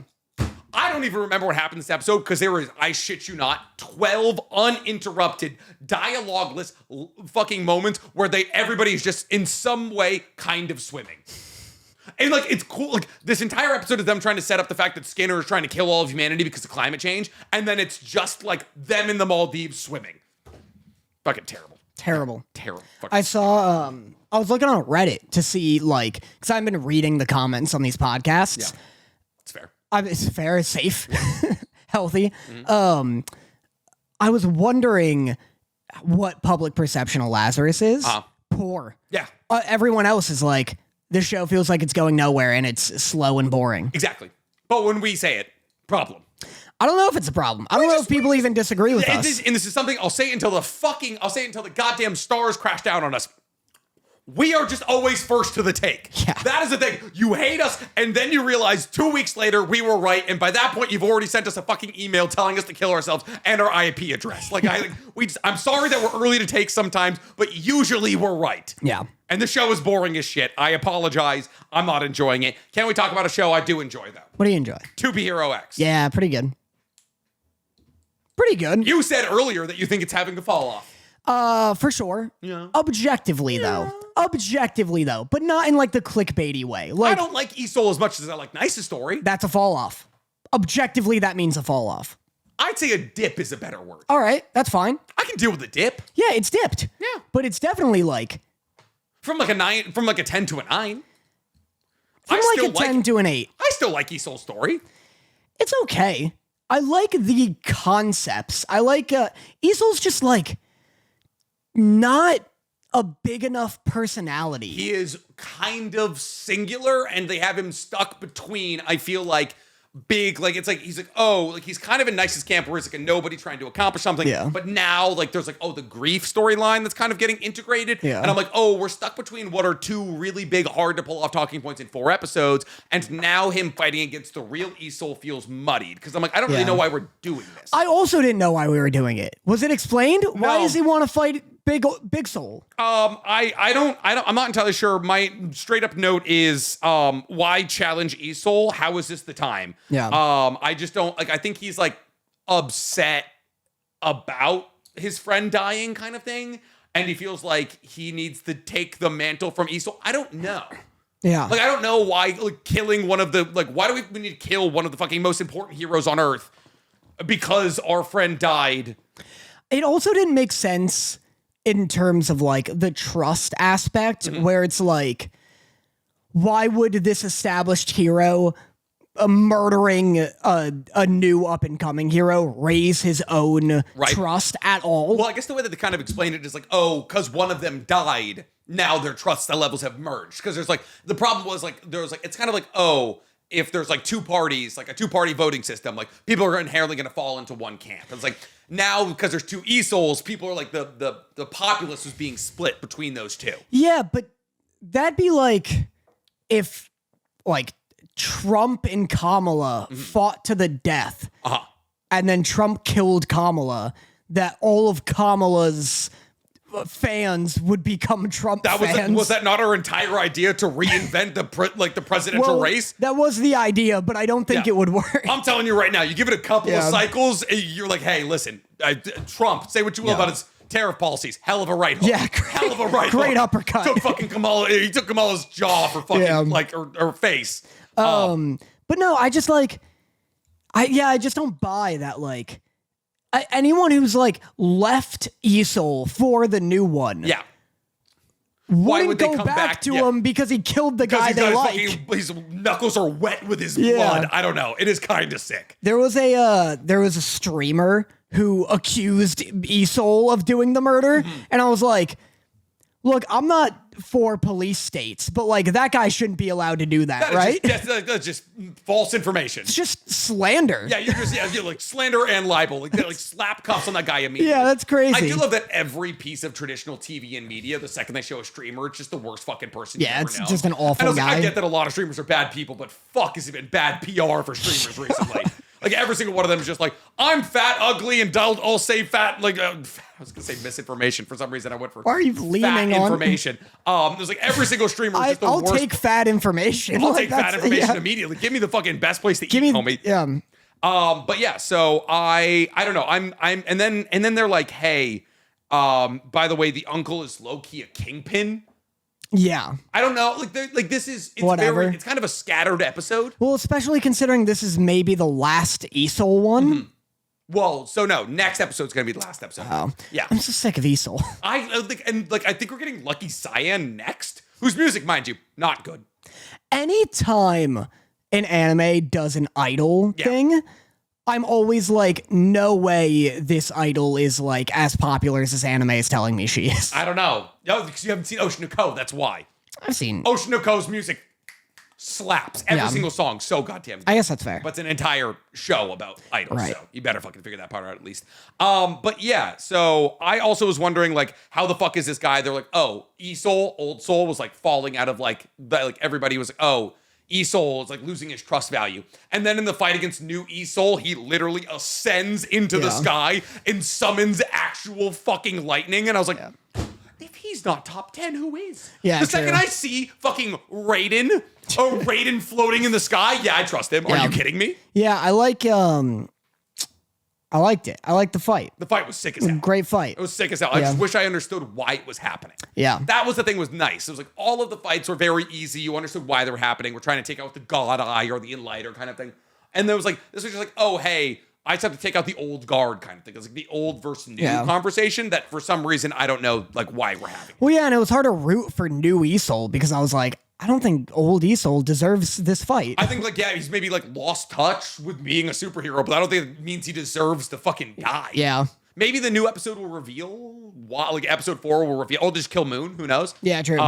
I don't even remember what happened in this episode because there was, I shit you not, 12 uninterrupted, dialogueless fucking moments where everybody's just in some way kind of swimming. And like, it's cool. Like, this entire episode is them trying to set up the fact that Skinner is trying to kill all of humanity because of climate change. And then it's just like them in the Maldives swimming. Fucking terrible. Terrible. Terrible. I saw, I was looking on Reddit to see, like, because I've been reading the comments on these podcasts. Yeah. It's fair. It's fair, it's safe, healthy. I was wondering what public perception of Lazarus is. Poor. Yeah. Everyone else is like, This show feels like it's going nowhere and it's slow and boring. Exactly. But when we say it, problem. I don't know if it's a problem. I don't know if people even disagree with us. And this is something I'll say until the goddamn stars crash down on us. We are just always first to the take. Yeah. That is the thing. You hate us, and then you realize 2 weeks later we were right, and by that point you've already sent us a fucking email telling us to kill ourselves and our IP address. I'm sorry that we're early to take sometimes, but usually we're right. Yeah. And the show is boring as shit. I apologize. I'm not enjoying it. Can we talk about a show I do enjoy, though? What do you enjoy? 2B Hero X. Yeah, pretty good. Pretty good. You said earlier that you think it's having a fall off. For sure. Yeah. Objectively, though, but not in like the clickbaity way. Like, I don't like Isol as much as I like Nice's story. that's a fall off. Objectively, that means a fall off. I'd say a dip is a better word. All right, that's fine. I can deal with a dip. Yeah, it's dipped. Yeah. But it's definitely like From like a 10 to a 9. from like a 10 to an 8. I still like Isol's story. It's okay. I like the concepts. I like Isol's just like not a big enough personality. He is kind of singular, and they have him stuck between, I feel like, big, like, it's like, he's like, oh, like, he's kind of in Nice's camp where he's like a nobody trying to accomplish something. Yeah. But now, like, there's like, oh, the grief storyline that's kind of getting integrated. Yeah. And I'm like, oh, we're stuck between what are 2 really big, hard to pull off talking points in 4 episodes. And now him fighting against the real Isol feels muddied. Because I'm like, I don't really Yeah. know why we're doing this. I also didn't know why we were doing it. Was it explained? Why does he want to fight Big Soul? I'm not entirely sure. My straight up note is why challenge Isol? How is this the time? Yeah. I just don't like, I think he's like upset about his friend dying kind of thing, and he feels like he needs to take the mantle from Isol. I don't know. Yeah. Like, I don't know why, like, killing one of the, like, why do we need to kill one of the fucking most important heroes on Earth because our friend died? It also didn't make sense in terms of like the trust aspect, where it's like, why would this established hero murdering a new up and coming hero raise his own trust at all? Well, I guess the way that they kind of explained it is like, oh, because one of them died, now their trust levels have merged. Because there's like, the problem was like, there was like, it's kind of like, oh, if there's like 2 parties, like a 2-party voting system, like people are inherently going to fall into one camp. It's like now because there's 2 Isols, people are like the populace is being split between those 2. Yeah, but that'd be like if like Trump and Kamala fought to the death, and then Trump killed Kamala, that all of Kamala's fans would become Trump fans. Was that not our entire idea to reinvent the presidential race? That was the idea, but I don't think it would work. I'm telling you right now, you give it a couple of cycles, you're like, hey, listen, Trump, say what you will about his tariff policies. Hell of a right hook. Yeah, hell of a right great hook. uppercut. Took fucking Kamala. He took Kamala's jaw for fucking like her face. But no, I just like, I just don't buy that. Like, anyone who's like left Isol for the new one, why would they go come back to him because he killed the guy they like? His knuckles are wet with his blood. I don't know. It is kind of sick. There was a streamer who accused Isol of doing the murder, and I was like, look, I'm not for police states, but like that guy shouldn't be allowed to do that, right? That's just false information. It's just slander. Yeah, you're like slander and libel. Like slap cuffs on that guy immediately. Yeah, that's crazy. I do love that every piece of traditional TV and media, the second they show a streamer, it's just the worst fucking person you ever know. It's just an awful guy. I get that a lot of streamers are bad people, but fuck, has it been bad PR for streamers recently? Like every single one of them is just like, I'm fat, ugly, and I'll say fat. Like I was gonna say misinformation for some reason. I went for Why are you leaning fat on information. There's like every single streamer is just the I'll worst. take fat information. I'll take fat information immediately. Give me the fucking best place to eat, homie. Yeah. But yeah, so I don't know. I'm and then they're like, hey, by the way, the uncle is low key a kingpin. Yeah. I don't know. Like this is whatever. It's kind of a scattered episode. Well, especially considering this is maybe the last Isol one. Well, so no, next episode's gonna be the last episode. Oh. Yeah. I'm so sick of Isol. I think we're getting Lucky Cyan next. Whose music, mind you, not good. Anytime an anime does an idol thing, I'm always like, no way this idol is like as popular as this anime is telling me she is. I don't know. No, because you haven't seen Ocean of Code, that's why. I've seen. Oshinoko's music slaps. Every Yeah. single song. So goddamn good. I guess that's fair. But it's an entire show about idols. Right. So you better fucking figure that part out at least. But yeah, so I also was wondering, like, how the fuck is this guy? They're like, oh, E-Soul, Old Soul was like falling out of like everybody was like, oh, E-Soul is like losing his trust value. And then in the fight against new E-Soul, he literally ascends into the sky and summons actual fucking lightning. And I was like, if he's not top 10, who is? Yeah, the true. second I see fucking Raiden floating in the sky, yeah, I trust him. Are you kidding me? Yeah, I liked it. I liked the fight. The fight was sick as hell. Great fight. It was sick as hell. I just wish I understood why it was happening. Yeah. That was the thing was nice. It was like all of the fights were very easy. You understood why they were happening. We're trying to take out the God Eye or the Enlighter kind of thing. And there was like, this was just like, oh, hey, I just have to take out the old guard kind of thing. It was like the old versus new conversation that for some reason, I don't know like why we're having. Well, yeah, and it was hard to root for new E-Soul because I was like, I don't think old E-Soul deserves this fight. I think like, yeah, he's maybe like lost touch with being a superhero, but I don't think it means he deserves to fucking die. Yeah. Maybe the new episode will reveal why, like episode 4 will reveal. Oh, just kill Moon. Who knows? Yeah, true.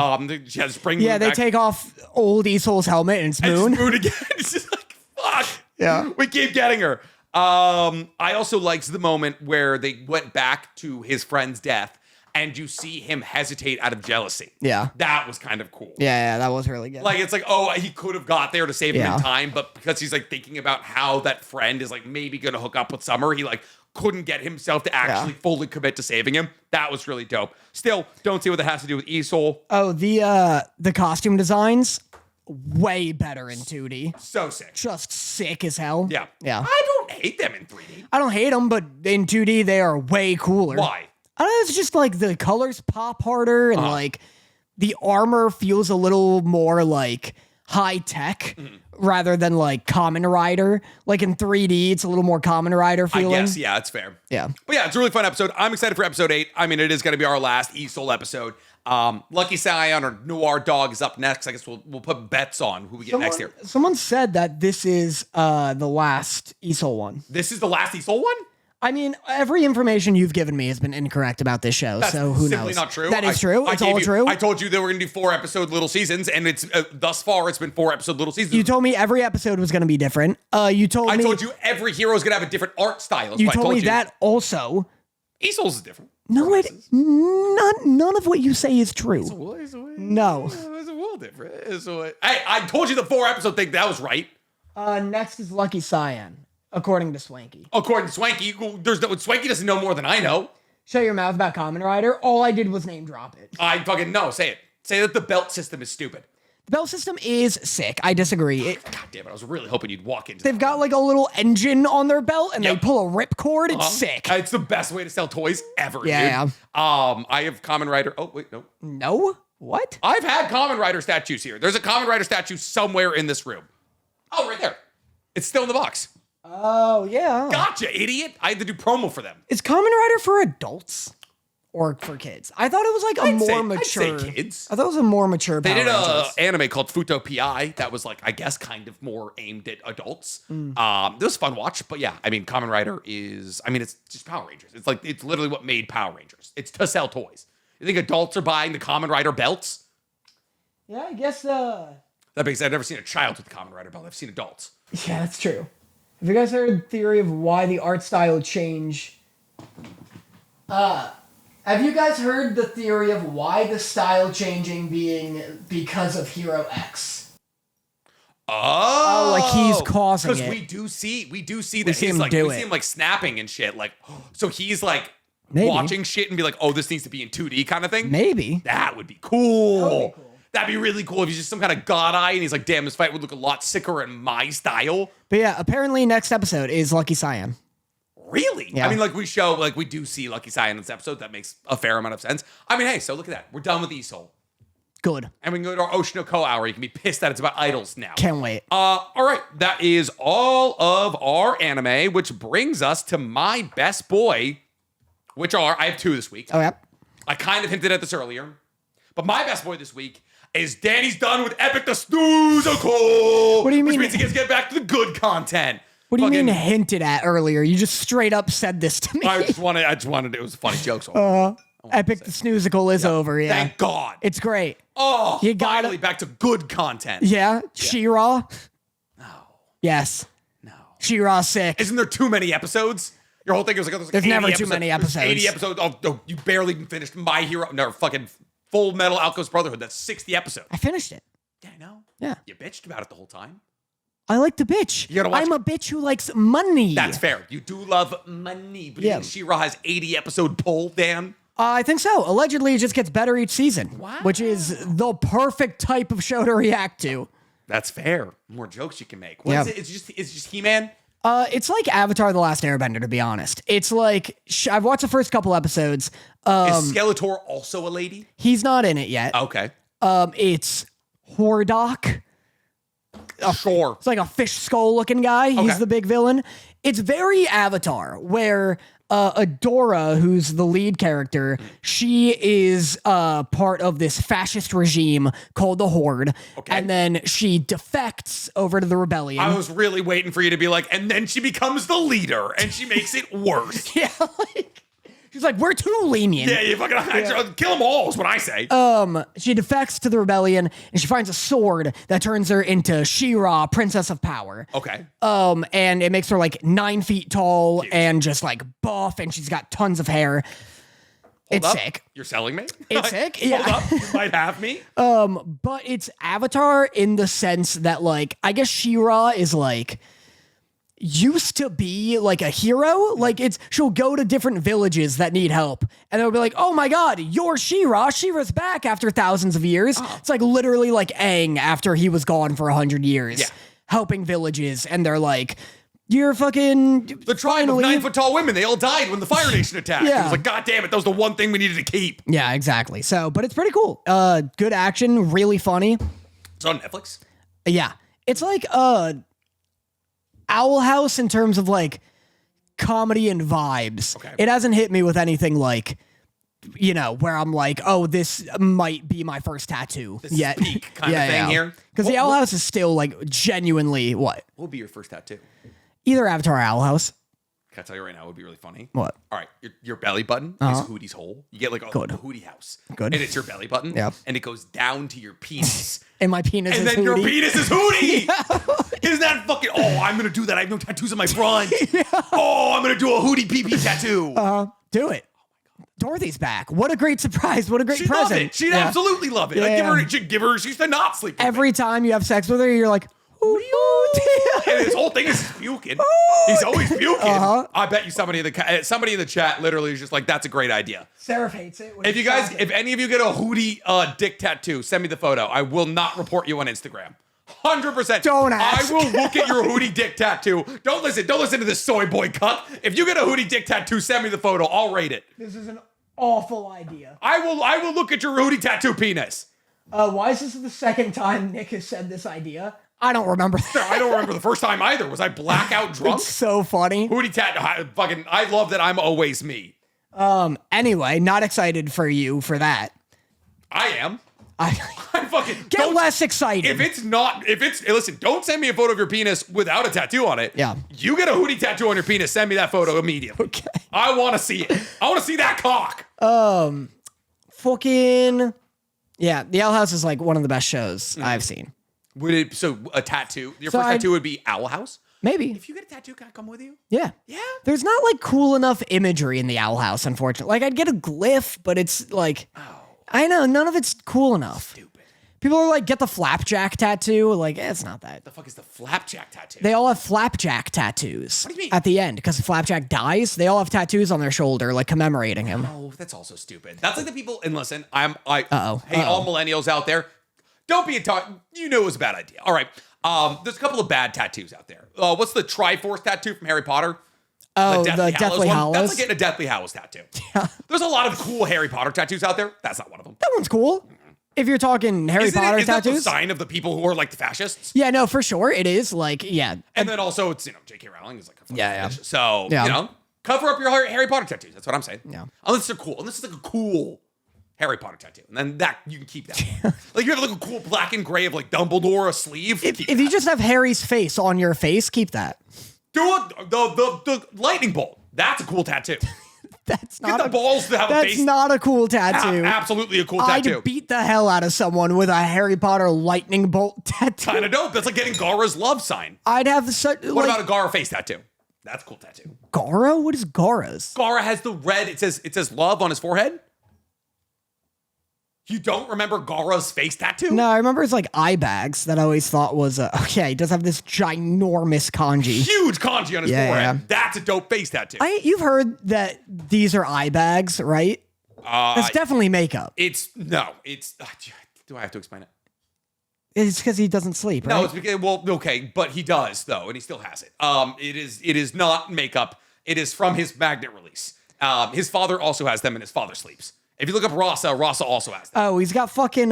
Just bring Yeah, Moon they back. take off old E-Soul's helmet and it's Moon. It's Moon again. It's just like, fuck. Yeah. We keep getting her. I also liked the moment where they went back to his friend's death and you see him hesitate out of jealousy. Yeah. That was kind of cool. Yeah, that was really good. Like, it's like, oh, he could have got there to save him Yeah. in time, but because he's like thinking about how that friend is like maybe going to hook up with Summer, he like couldn't get himself to actually fully commit to saving him. That was really dope. Still, don't see what that has to do with E-Soul. Oh, the costume designs, way better in 2D. So sick. Just sick as hell. Yeah. Yeah. I don't hate them in 3D. I don't hate them, but in 2D, they are way cooler. Why? I don't know, it's just like the colors pop harder and like the armor feels a little more like high tech rather than like Kamen Rider. Like in 3D, it's a little more Kamen Rider feeling. I guess, yeah, it's fair. Yeah. But yeah, it's a really fun episode. I'm excited for episode 8. I mean, it is going to be our last E-Soul episode. Lucky Scion or Noir Dog is up next. I guess we'll put bets on who we get next here. Someone said that this is the last ESOL one. This is the last E-Soul one? I mean, every information you've given me has been incorrect about this show, That's so who simply knows? not true. That is true. It's all true. I told you that we're going to do 4-episode little seasons, and it's thus far it's been 4-episode little seasons. You told me every episode was going to be different. You told I me. told you every hero is going to have a different art style. You told me that also. E-Soul's is different. No, none of what you say is true. No. It's a little different. Hey, I told you the 4-episode thing. That was right. Next is Lucky Cyan, according to Swanky. According to Swanky, Swanky doesn't know more than I know. Shut your mouth about Kamen Rider. All I did was name drop it. I fucking know. Say it. Say that the belt system is stupid. The belt system is sick. I disagree. God damn it. I was really hoping you'd walk into They've got like a little engine on their belt and they pull a ripcord. It's sick. It's the best way to sell toys ever, Yeah. dude. I have Kamen Rider. Oh, wait, no. No? What? I've had Kamen Rider statues here. There's a Kamen Rider statue somewhere in this room. Oh, right there. It's still in the box. Oh, yeah. Gotcha, idiot. I had to do promo for them. Is Kamen Rider for adults or for kids? I thought it was like mature. I'd say kids. I thought it was a more mature. They Power did a Rangers. anime called Futo PI that was like, I guess, kind of more aimed at adults. It was a fun watch, but yeah, I mean, Kamen Rider is, I mean, it's just Power Rangers. It's like, it's literally what made Power Rangers. It's to sell toys. You think adults are buying the Kamen Rider belts? Yeah, I guess. That being said, I've never seen a child with the Kamen Rider belt. I've seen adults. Yeah, that's true. Have you guys heard the theory of why the art style change? Have you guys heard the theory of why the style changing being because of Hero X? Oh, like he's causing it. Because we do see that see he's him like, do we see it. him like snapping and shit. Like, so he's like Maybe. watching shit and be like, oh, this needs to be in 2D kind of thing. Maybe. That would be cool. That would be cool. That'd be really cool if he's just some kind of god eye and he's like, damn, this fight would look a lot sicker in my style. But yeah, apparently next episode is Lucky Cyan. Really? Yeah. I mean, like we do see Lucky Cyan in this episode. That makes a fair amount of sense. I mean, hey, so look at that. We're done with E-Soul. Good. And we can go to our Oshinoko hour. You can be pissed that it's about idols now. Can't wait. All right. That is all of our anime, which brings us to my best boy, which are, I have 2 this week. Oh, yeah. I kind of hinted at this earlier. But my best boy this week is Danny's done with Epic the Snoozicals. What do you mean? Which means he gets to get back to the good content. What do you Fucking- mean hinted at earlier? You just straight up said this to me. I just wanted, it was a funny joke. So Epic the Snoozical is over, yeah. Thank God. It's great. Oh, You got finally it. back to good content. Yeah, She-Ra. No. Yes. No. She-Ra sick. Isn't there too many episodes? Your whole thing was like, oh, There's 80 never too episodes. many There's episodes. 80 episodes. Oh, you barely even finished My Hero. No, fucking Full Metal Alchemist Brotherhood. That's 60 episodes. I finished it. Yeah, I know. Yeah. You bitched about it the whole time. I like the bitch. You gotta watch I'm a bitch who likes money. That's fair. You do love money. But Yeah. She-Ra has 80 episode pull, Dan. I think so. Allegedly, it just gets better each season. Wow. Which is the perfect type of show to react to. That's fair. More jokes you can make. What Yeah. is it? It's just He-Man? It's like Avatar: The Last Airbender, to be honest. It's like I've watched the first couple episodes. Is Skeletor also a lady? He's not in it yet. Okay. It's Hordak. Sure. It's like a fish skull looking guy. He's Okay. the big villain. It's very Avatar, where Adora, who's the lead character, she is part of this fascist regime called the Horde. Okay. And then she defects over to the rebellion. I was really waiting for you to be like, and then she becomes the leader, and she makes it worse. yeah, like, she's like, we're too lenient. Yeah, you fucking kill them all is what I say. She defects to the rebellion, and she finds a sword that turns her into She-Ra, Princess of Power. Okay. And it makes her like 9 feet tall Huge. and just like buff, and she's got tons of hair. It's Hold up. sick. You're selling me? It's sick, yeah. Hold up. You might have me. But it's Avatar in the sense that, like, I guess She-Ra is like used to be like a hero. Like, she'll go to different villages that need help, and they'll be like, "Oh my god, you're She-Ra. She-Ra's back after thousands of years." It's like literally like Aang after he was gone for 100 years, Yeah. helping villages, and they're like, "You're fucking The tribe of 9 foot tall women, they all died when the Fire Nation attacked. Yeah. It was like, God damn it, that was the one thing we needed to keep. Yeah, exactly. So, but it's pretty cool. Good action, really funny. It's on Netflix. Yeah. It's like Owl House in terms of like comedy and vibes. Okay. It hasn't hit me with anything like, you know, where I'm like, oh, this might be my first tattoo. This is peak kind of thing here. Because the What- Owl what- House is still like genuinely what? What would be your first tattoo? Either Avatar or Owl House. Can I tell you right now, it would be really funny. What? All right, your belly button is Hootie's hole. You get like a Hootie house. Good. And it's your belly button. Yep. And it goes down to your penis. And my penis And is then your Hootie. penis is Hootie. Isn't that fucking? Oh, I'm gonna do that. I have no tattoos on my front. Oh, I'm gonna do a Hootie pee tattoo. Do it. Dorothy's back. What a great surprise. What a great She'd love present. it. She'd Yeah. absolutely love it. Like, Yeah. give her. She used to not sleep. With Every time you have sex with her, you're like, Hootie. me. And his whole thing is puking. He's always puking. I bet you somebody in the chat literally is just like, that's a great idea. Seraph hates it. If you guys, if any of you get a Hootie dick tattoo, send me the photo. I will not report you on Instagram. 100%. Don't ask. I will look at your Hootie dick tattoo. Don't listen to this soy boy cuck. If you get a Hootie dick tattoo, send me the photo. I'll rate it. This is an awful idea. I will look at your Hootie tattoo penis. Why is this the second time Nick has said this idea? I don't remember that. I don't remember the first time either. Was I blackout drunk? It's so funny. Hootie tattoo. Fucking. I love that I'm always me. Anyway, not excited for you for that. I am. I I'm fucking. get less excited. Listen, don't send me a photo of your penis without a tattoo on it. Yeah. You get a Hootie tattoo on your penis, send me that photo immediately. Okay. I want to see it. I want to see that cock. Fucking yeah, The Owl House is like one of the best shows I've seen. So a tattoo? Your So first I- tattoo would be Owl House? Maybe. If you get a tattoo, can I come with you? Yeah. Yeah. There's not like cool enough imagery in The Owl House, unfortunately. Like I'd get a glyph, but it's like I know, none of it's cool enough. Stupid. People are like, get the flapjack tattoo. Like, it's not that. The fuck is the flapjack tattoo? They all have flapjack tattoos. What do you mean? At the end, because Flapjack dies, they all have tattoos on their shoulder, like commemorating him. Oh, that's also stupid. That's like the people. And listen, Hey, Uh-oh. all millennials out there, don't be a You knew it was a bad idea. All right. There's a couple of bad tattoos out there. What's the Triforce tattoo from Harry Potter? Oh, the Deathly one? Hallows? That's like getting a Deathly Hallows tattoo. Yeah. There's a lot of cool Harry Potter tattoos out there. That's not one of them. That one's cool. If you're talking Harry Potter Is that the tattoos. sign of the people who are like the fascists? Yeah, no, for sure. It is like, yeah. And then also it's, J.K. Rowling is like a fucking Yeah. fascist. So, Yeah. cover up your Harry Potter tattoos. That's what I'm saying. Yeah. Unless they're cool. Unless it's like a cool Harry Potter tattoo. And then that, you can keep that. Like you have like a cool black and gray of like Dumbledore, a sleeve. If keep you that. just have Harry's face on your face, keep that. Do the lightning bolt. That's a cool tattoo. That's Get not the balls to have a That's face. not a cool tattoo. Absolutely a cool tattoo. I'd beat the hell out of someone with a Harry Potter lightning bolt tattoo. Kind of dope. That's like getting Gara's love sign. I'd have such. What about a Gara face tattoo? That's a cool tattoo. Gara? What is Gara's? Gara has the red. It says love on his forehead. You don't remember Gara's face tattoo? No, I remember it's like eye bags that I always thought was okay. He does have this ginormous kanji. Huge kanji on his forehead. Yeah. That's a dope face tattoo. You've heard that these are eye bags, right? That's definitely makeup. Do I have to explain it? It's because he doesn't sleep, right? No, it's because, well, okay, but he does though, and he still has it. It is not makeup. It is from his magnet release. His father also has them, and his father sleeps. If you look up Rasa also has them. Oh, he's got fucking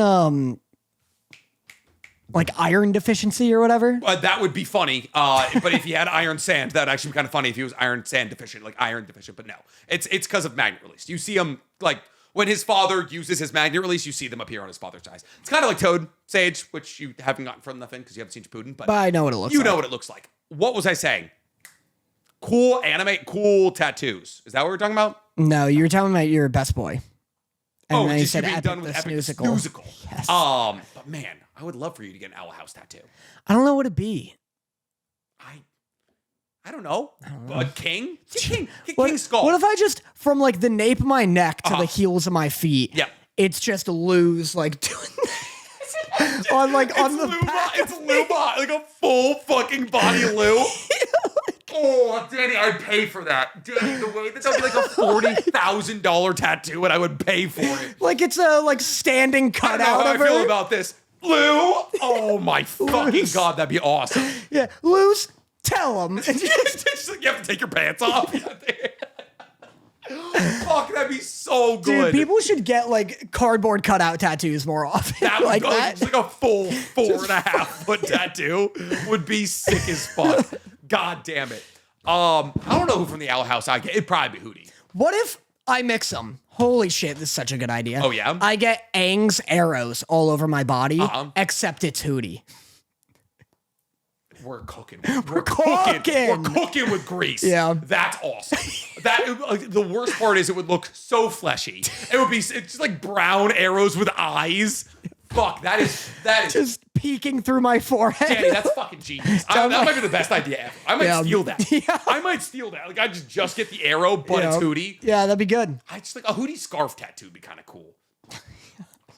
like iron deficiency or whatever. That would be funny. But if he had iron sand, that'd actually be kind of funny if he was iron sand deficient, like iron deficient. But no, it's because of magnet release. You see him like when his father uses his magnet release, you see them appear on his father's eyes. It's kind of like Toad Sage, which you haven't gotten from nothing because you haven't seen Shippuden. But I know what it looks like. You know what it looks like. What was I saying? Cool anime, cool tattoos. Is that what we're talking about? No, you were telling me about your best boy. And then you just said being Epic done with the Epic Snoozical. Snoozical. Yes. But man, I would love for you to get an Owl House tattoo. I don't know what it'd be. I don't know. A king? King What, skull. what if I just, from like the nape of my neck to the heels of my feet, it's just Lou's like doing this on the back. It's Lou, like a full fucking body Lou. Oh, Danny, I'd pay for that. Danny, the way that would be like a $40,000 tattoo, and I would pay for it. Like it's a standing I cutout don't know how of I feel her. about this. Lou! Oh my fucking God, that'd be awesome. Yeah, Lou's, tell him. Just like, you have to take your pants off. Fuck, that'd be so good. Dude, people should get like cardboard cutout tattoos more often. That would like go, that. just like a full 4.5 foot tattoo would be sick as fuck. God damn it. I don't know who from the Owl House I get. It'd probably be Hootie. What if I mix them? Holy shit, this is such a good idea. Oh, yeah? I get Aang's arrows all over my body, Uh-huh. except it's Hootie. We're cooking. We're cooking. We're cooking with grease. Yeah. That's awesome. The worst part is it would look so fleshy. It's just like brown arrows with eyes. Fuck, that is Just peeking through my forehead. Danny, that's fucking genius. That might be the best idea ever. I might steal that. Yeah. I might steal that. Like I just get the arrow, but it's Hootie. Yeah, that'd be good. I just like a Hootie scarf tattoo would be kind of cool.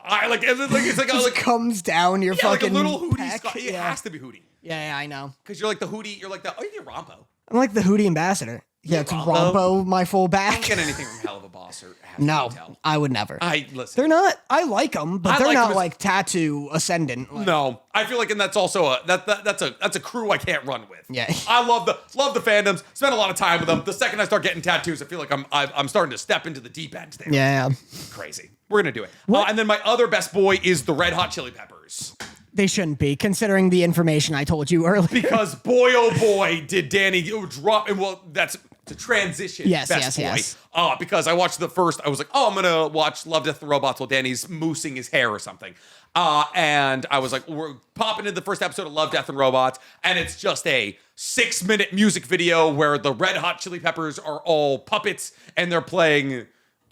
It's like Just comes down your fucking like a little Hootie peck. scarf. It has to be Hootie. Yeah, I know. Because you're like the Hootie, you're like the you get Rompo. I'm like the Hootie ambassador. Yeah, it's Rompo? Rompo my full I back. don't get anything from Hell of a Boss or No, Tell. I would never. Listen. They're not. I like them, but I they're like 'em not as- like tattoo ascendant. Like, No, I feel like, and that's also that's a crew I can't run with. Yeah. I love the fandoms. Spend a lot of time with them. The second I start getting tattoos, I feel like I'm starting to step into the deep end there. Yeah. Crazy. We're gonna do it. And then my other best boy is the Red Hot Chili Peppers. They shouldn't be, considering the information I told you earlier. Because boy, oh boy, did Danny drop. And well, that's to transition. Yes, best yes, boy. yes. Because I watched the first. I was like, oh, I'm gonna watch Love, Death, and Robots while Danny's moosing his hair or something. And I was like, we're popping into the first episode of Love, Death, and Robots, and it's just a 6-minute music video where the Red Hot Chili Peppers are all puppets and they're playing.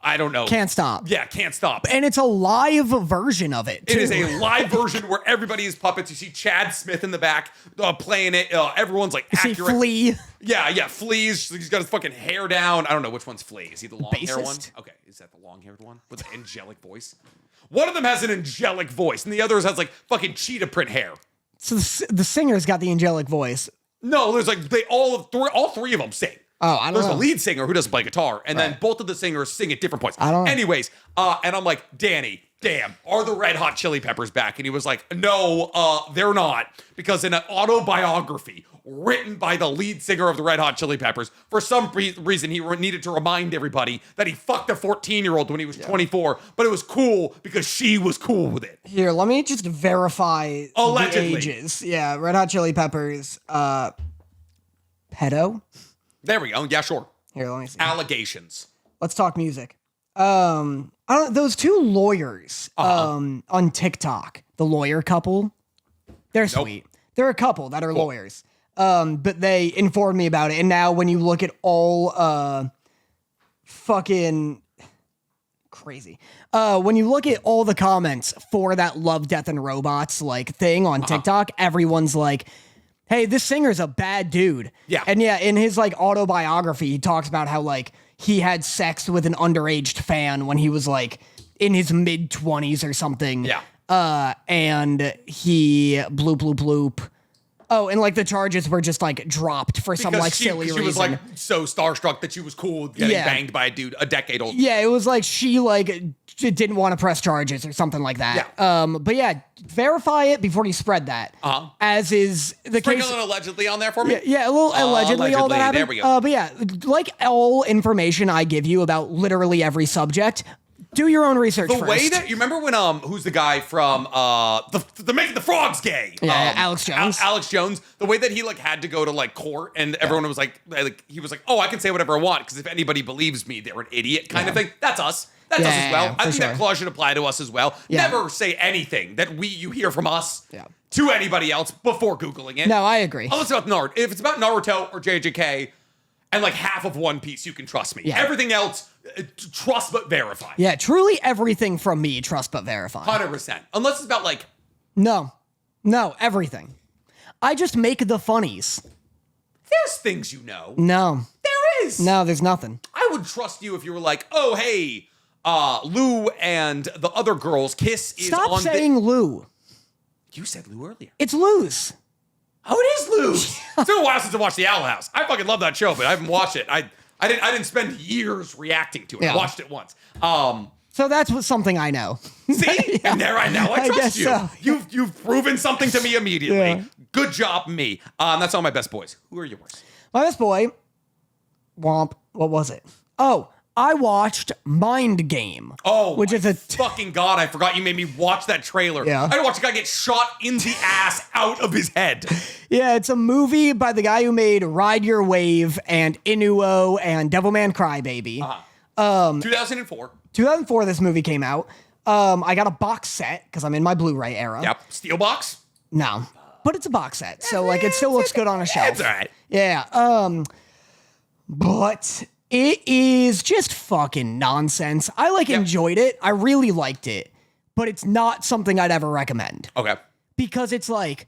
I don't know. Can't Stop. Yeah, Can't Stop. And it's a live version of it, too. It is a live version where everybody is puppets. You see Chad Smith in the back playing it. Everyone's like See accurate. Flea. Yeah, Flea's. He's got his fucking hair down. I don't know which one's Flea. Is he the long hair one? Bassist? Okay, is that the long-haired one with the angelic voice? One of them has an angelic voice, and the others has like fucking cheetah print hair. So the singer's got the angelic voice. No, there's like all three of them sing. Oh, I don't There's know. a lead singer who doesn't play guitar, and then both of the singers sing at different points. I don't know. Anyways, and I'm like, Danny, damn, are the Red Hot Chili Peppers back? And he was like, no, they're not, because in an autobiography written by the lead singer of the Red Hot Chili Peppers, for some reason he needed to remind everybody that he fucked a 14-year-old when he was 24, but it was cool because she was cool with it. Here, let me just verify Allegedly. the ages. Yeah, Red Hot Chili Peppers, pedo? There we go. Yeah, sure. Here, let me see. Allegations. Let's talk music. I don't. Those two lawyers on TikTok, the lawyer couple, they're sweet. They're a couple that are lawyers. But they informed me about it, and now when you look at all fucking crazy. When you look at all the comments for that Love, Death, and Robots like thing on TikTok, everyone's like, hey, this singer's a bad dude. Yeah. And yeah, in his like autobiography, he talks about how like he had sex with an underage fan when he was like in his mid-20s or something. Yeah. And he bloop. Oh, and like the charges were just like dropped for some like silly reason. She was like so starstruck that she was cool with getting banged by a dude a decade older. Yeah, it was like she like didn't want to press charges or something like that. Yeah. But yeah, verify it before you spread that. As is the Sprinkle case. an allegedly on there for me. Yeah, a little allegedly all that happened. There we go. But yeah, like all information I give you about literally every subject, do your own research first. The way that you remember when who's the guy from the Making the Frogs Gay? Yeah, Alex Jones. Alex Jones. The way that he like had to go to like court and everyone was like he was like, oh, I can say whatever I want because if anybody believes me, they're an idiot kind of thing. That's us. That's us as well. I think that clause should apply to us as well. Yeah. Never say anything that you hear from us to anybody else before Googling it. No, I agree. Unless it's about Naruto. If it's about Naruto or JJK and like half of One Piece, you can trust me. Yeah. Everything else, trust but verify. Yeah, truly everything from me, trust but verify. 100%. Unless it's about like... No, everything. I just make the funnies. There's things you know. No. There is. No, there's nothing. I would trust you if you were like, oh, hey, Lou and the other girl's kiss is Stop on... saying Lou. You said Lou earlier. It's Lou's. Oh, it is Lou's. It's been a while since I watched The Owl House. I fucking love that show, but I haven't watched it. I didn't spend years reacting to it. Yeah. I watched it once. So that's something I know. See? And there I know. I trust guess you. so. You've proven something to me immediately. Yeah. Good job, me. That's all my best boys. Who are yours? My best boy, Womp, what was it? Oh, I watched Mind Game. Oh, which is a fucking God, I forgot you made me watch that trailer. Yeah. I had to watch a guy get shot in the ass out of his head. Yeah, it's a movie by the guy who made Ride Your Wave and Inuo and Devilman Crybaby. 2004. 2004, this movie came out. I got a box set because I'm in my Blu-ray era. Yep. Steelbox? No, but it's a box set, so like it still looks good on a shelf. It's all right. Yeah. But it is just fucking nonsense. I enjoyed it. I really liked it, but it's not something I'd ever recommend. Okay. Because it's like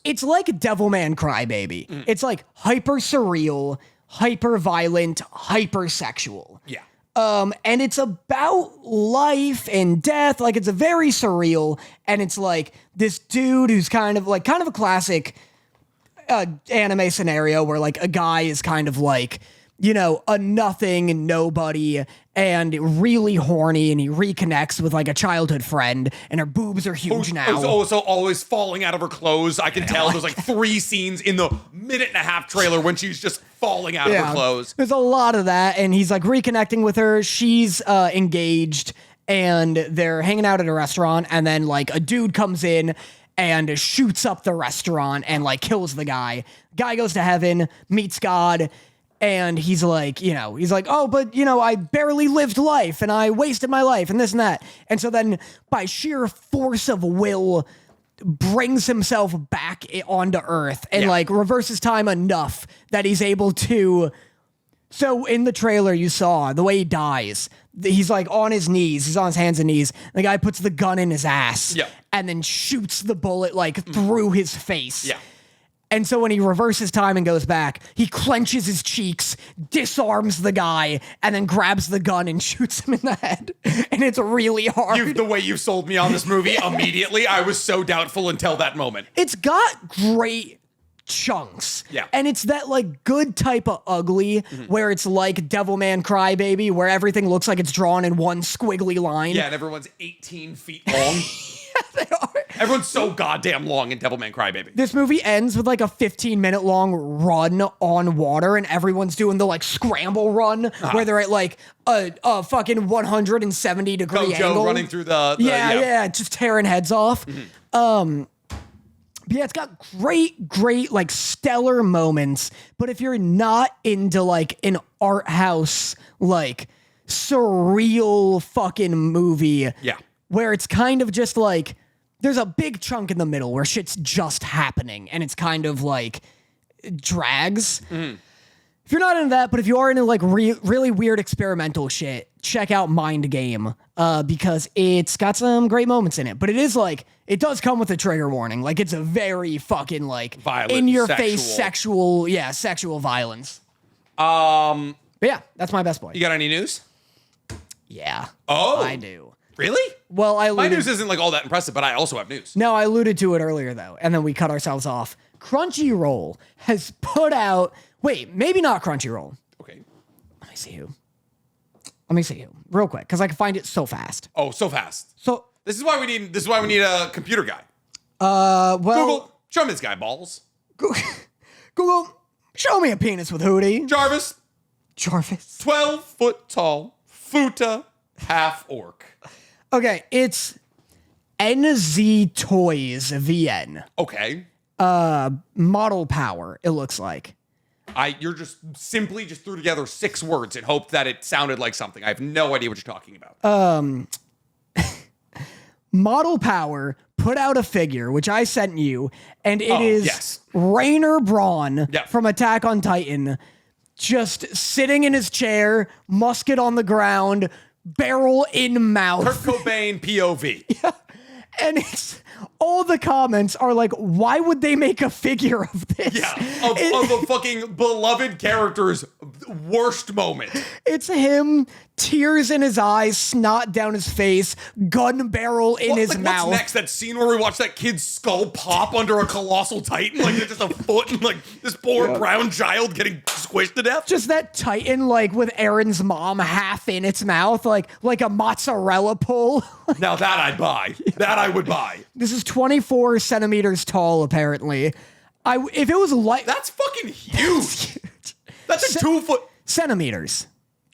Devilman Crybaby. It's like hyper surreal, hyper violent, hyper sexual. Yeah. And it's about life and death. Like it's a very surreal, and it's like this dude who's kind of a classic anime scenario where like a guy is kind of like, you know, a nothing and nobody and really horny, and he reconnects with like a childhood friend, and her boobs are huge now. Who's also always falling out of her clothes. I can tell there's like 3 scenes in the minute-and-a-half trailer when she's just falling out of her clothes. There's a lot of that, and he's like reconnecting with her. She's engaged, and they're hanging out at a restaurant, and then like a dude comes in and shoots up the restaurant and like kills the guy. Guy goes to heaven, meets God. And he's like, oh, but, I barely lived life and I wasted my life and this and that. And so then by sheer force of will, brings himself back onto Earth and like reverses time enough that he's able to. So in the trailer you saw the way he dies, he's like on his knees, he's on his hands and knees. The guy puts the gun in his ass and then shoots the bullet like through his face. Yeah. And so when he reverses time and goes back, he clenches his cheeks, disarms the guy, and then grabs the gun and shoots him in the head. And it's really hard. The way you sold me on this movie immediately, I was so doubtful until that moment. It's got great chunks. Yeah. And it's that like good type of ugly where it's like Devilman Crybaby, where everything looks like it's drawn in one squiggly line. Yeah, and everyone's 18 feet long. They are. Everyone's so goddamn long in Devilman Crybaby. This movie ends with like a 15-minute long run on water, and everyone's doing the like scramble run where they're at like a fucking 170-degree angle. Gojo running through the yeah, just tearing heads off. But yeah, it's got great like stellar moments. But if you're not into like an art house like surreal fucking movie, where it's kind of just like there's a big chunk in the middle where shit's just happening and it's kind of like drags. If you're not into that, but if you are into like really weird experimental shit, check out Mind Game because it's got some great moments in it. But it is like, it does come with a trigger warning. Like it's a very fucking like violent, in your face sexual violence. But yeah, that's my best boy. You got any news? Yeah. Oh, I do. Really? Well, my news isn't like all that impressive, but I also have news. No, I alluded to it earlier though, and then we cut ourselves off. Crunchyroll has put out. Wait, maybe not Crunchyroll. Okay. Let me see who. Real quick, because I can find it so fast. Oh, so fast. So this is why we need a computer guy. Well, Google, show me this guy balls. Google, show me a penis with Hootie. Jarvis. 12 foot tall, futa, half orc. Okay, it's NZ Toys VN. Okay. Model power, it looks like. You're just simply threw together 6 words and hoped that it sounded like something. I have no idea what you're talking about. Model Power put out a figure, which I sent you, and it is Rainer Braun from Attack on Titan, just sitting in his chair, musket on the ground, barrel in mouth. Kurt Cobain POV. Yeah. And it's all the comments are like, why would they make a figure of this? Yeah, of a fucking beloved character's worst moment. It's him, tears in his eyes, snot down his face, gun barrel in his mouth. What's next? That scene where we watch that kid's skull pop under a colossal titan, like they're just a foot, and like this poor brown child getting squished to death. Just that titan, like with Aaron's mom half in its mouth, like a mozzarella pull. Now that I'd buy. That I would buy. This is 24 centimeters tall, apparently. If it was like that's fucking huge. That's a 2 foot centimeters.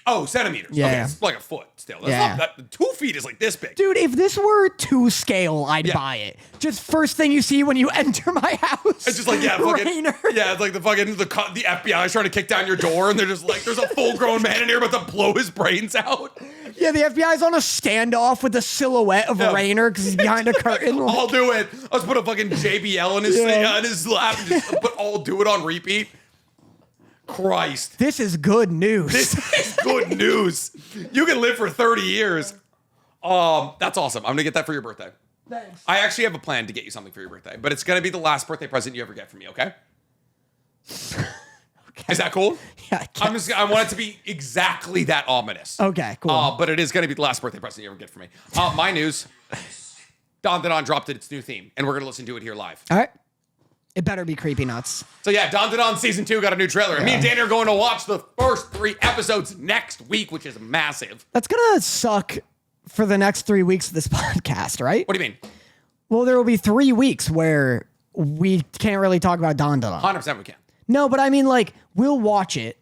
Oh, centimeters. Yeah. Okay, it's like a foot still. That's not that 2 feet is like this big. Dude, if this were to scale, I'd buy it. Just first thing you see when you enter my house. It's just like, it's like the fucking the FBI is trying to kick down your door, and they're just like, there's a full-grown man in here about to blow his brains out. Yeah, the FBI's on a standoff with the silhouette of Rainer because he's behind a curtain. I'll do it. I'll just put a fucking JBL in his lap and just I'll do it on repeat. Christ. This is good news. This is good news. You can live for 30 years. That's awesome. I'm going to get that for your birthday. Thanks. I actually have a plan to get you something for your birthday, but it's going to be the last birthday present you ever get from me, okay? Is that cool? Yeah. I want it to be exactly that ominous. Okay, cool. But it is going to be the last birthday present you ever get from me. My news. Dandadan dropped its new theme, and we're going to listen to it here live. All right. It better be Creepy Nuts. So yeah, Dandadan Season 2 got a new trailer. And me and Danny are going to watch the first 3 episodes next week, which is massive. That's going to suck for the next 3 weeks of this podcast, right? What do you mean? Well, there will be 3 weeks where we can't really talk about Dandadan. 100% we can. No, but I mean, like, we'll watch it.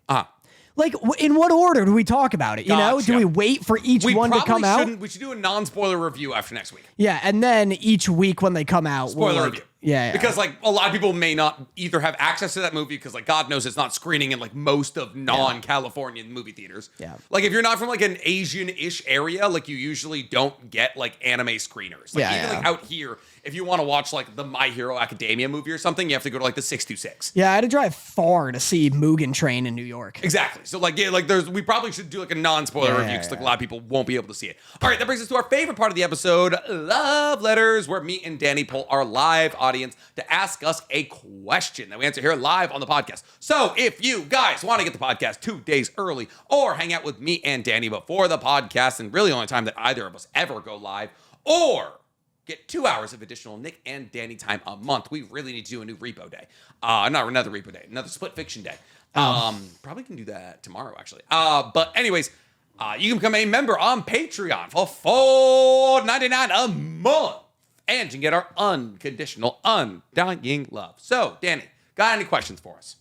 Like, in what order do we talk about it? You know, do we wait for each one to come out? We should do a non-spoiler review after next week. Yeah, and then each week when they come out, spoiler review. Yeah. Because like a lot of people may not either have access to that movie because like God knows it's not screening in like most of non-Californian movie theaters. Yeah. Like if you're not from like an Asian-ish area, like you usually don't get like anime screeners. Like even like out here, if you want to watch like the My Hero Academia movie or something, you have to go to like the 626. Yeah, I had to drive far to see Mugen Train in New York. Exactly. So like we probably should do like a non-spoiler review because like a lot of people won't be able to see it. All right, that brings us to our favorite part of the episode, Love Letters, where me and Danny pull our live audience to ask us a question that we answer here live on the podcast. So if you guys want to get the podcast 2 days early or hang out with me and Danny before the podcast, and really the only time that either of us ever go live, or get 2 hours of additional Nick and Danny time a month, we really need to do a new repo day. Not another repo day, another split fiction day. Probably can do that tomorrow, actually. But anyways, you can become a member on Patreon for $4.99 a month. And you can get our unconditional, undying love. So, Danny, got any questions for us?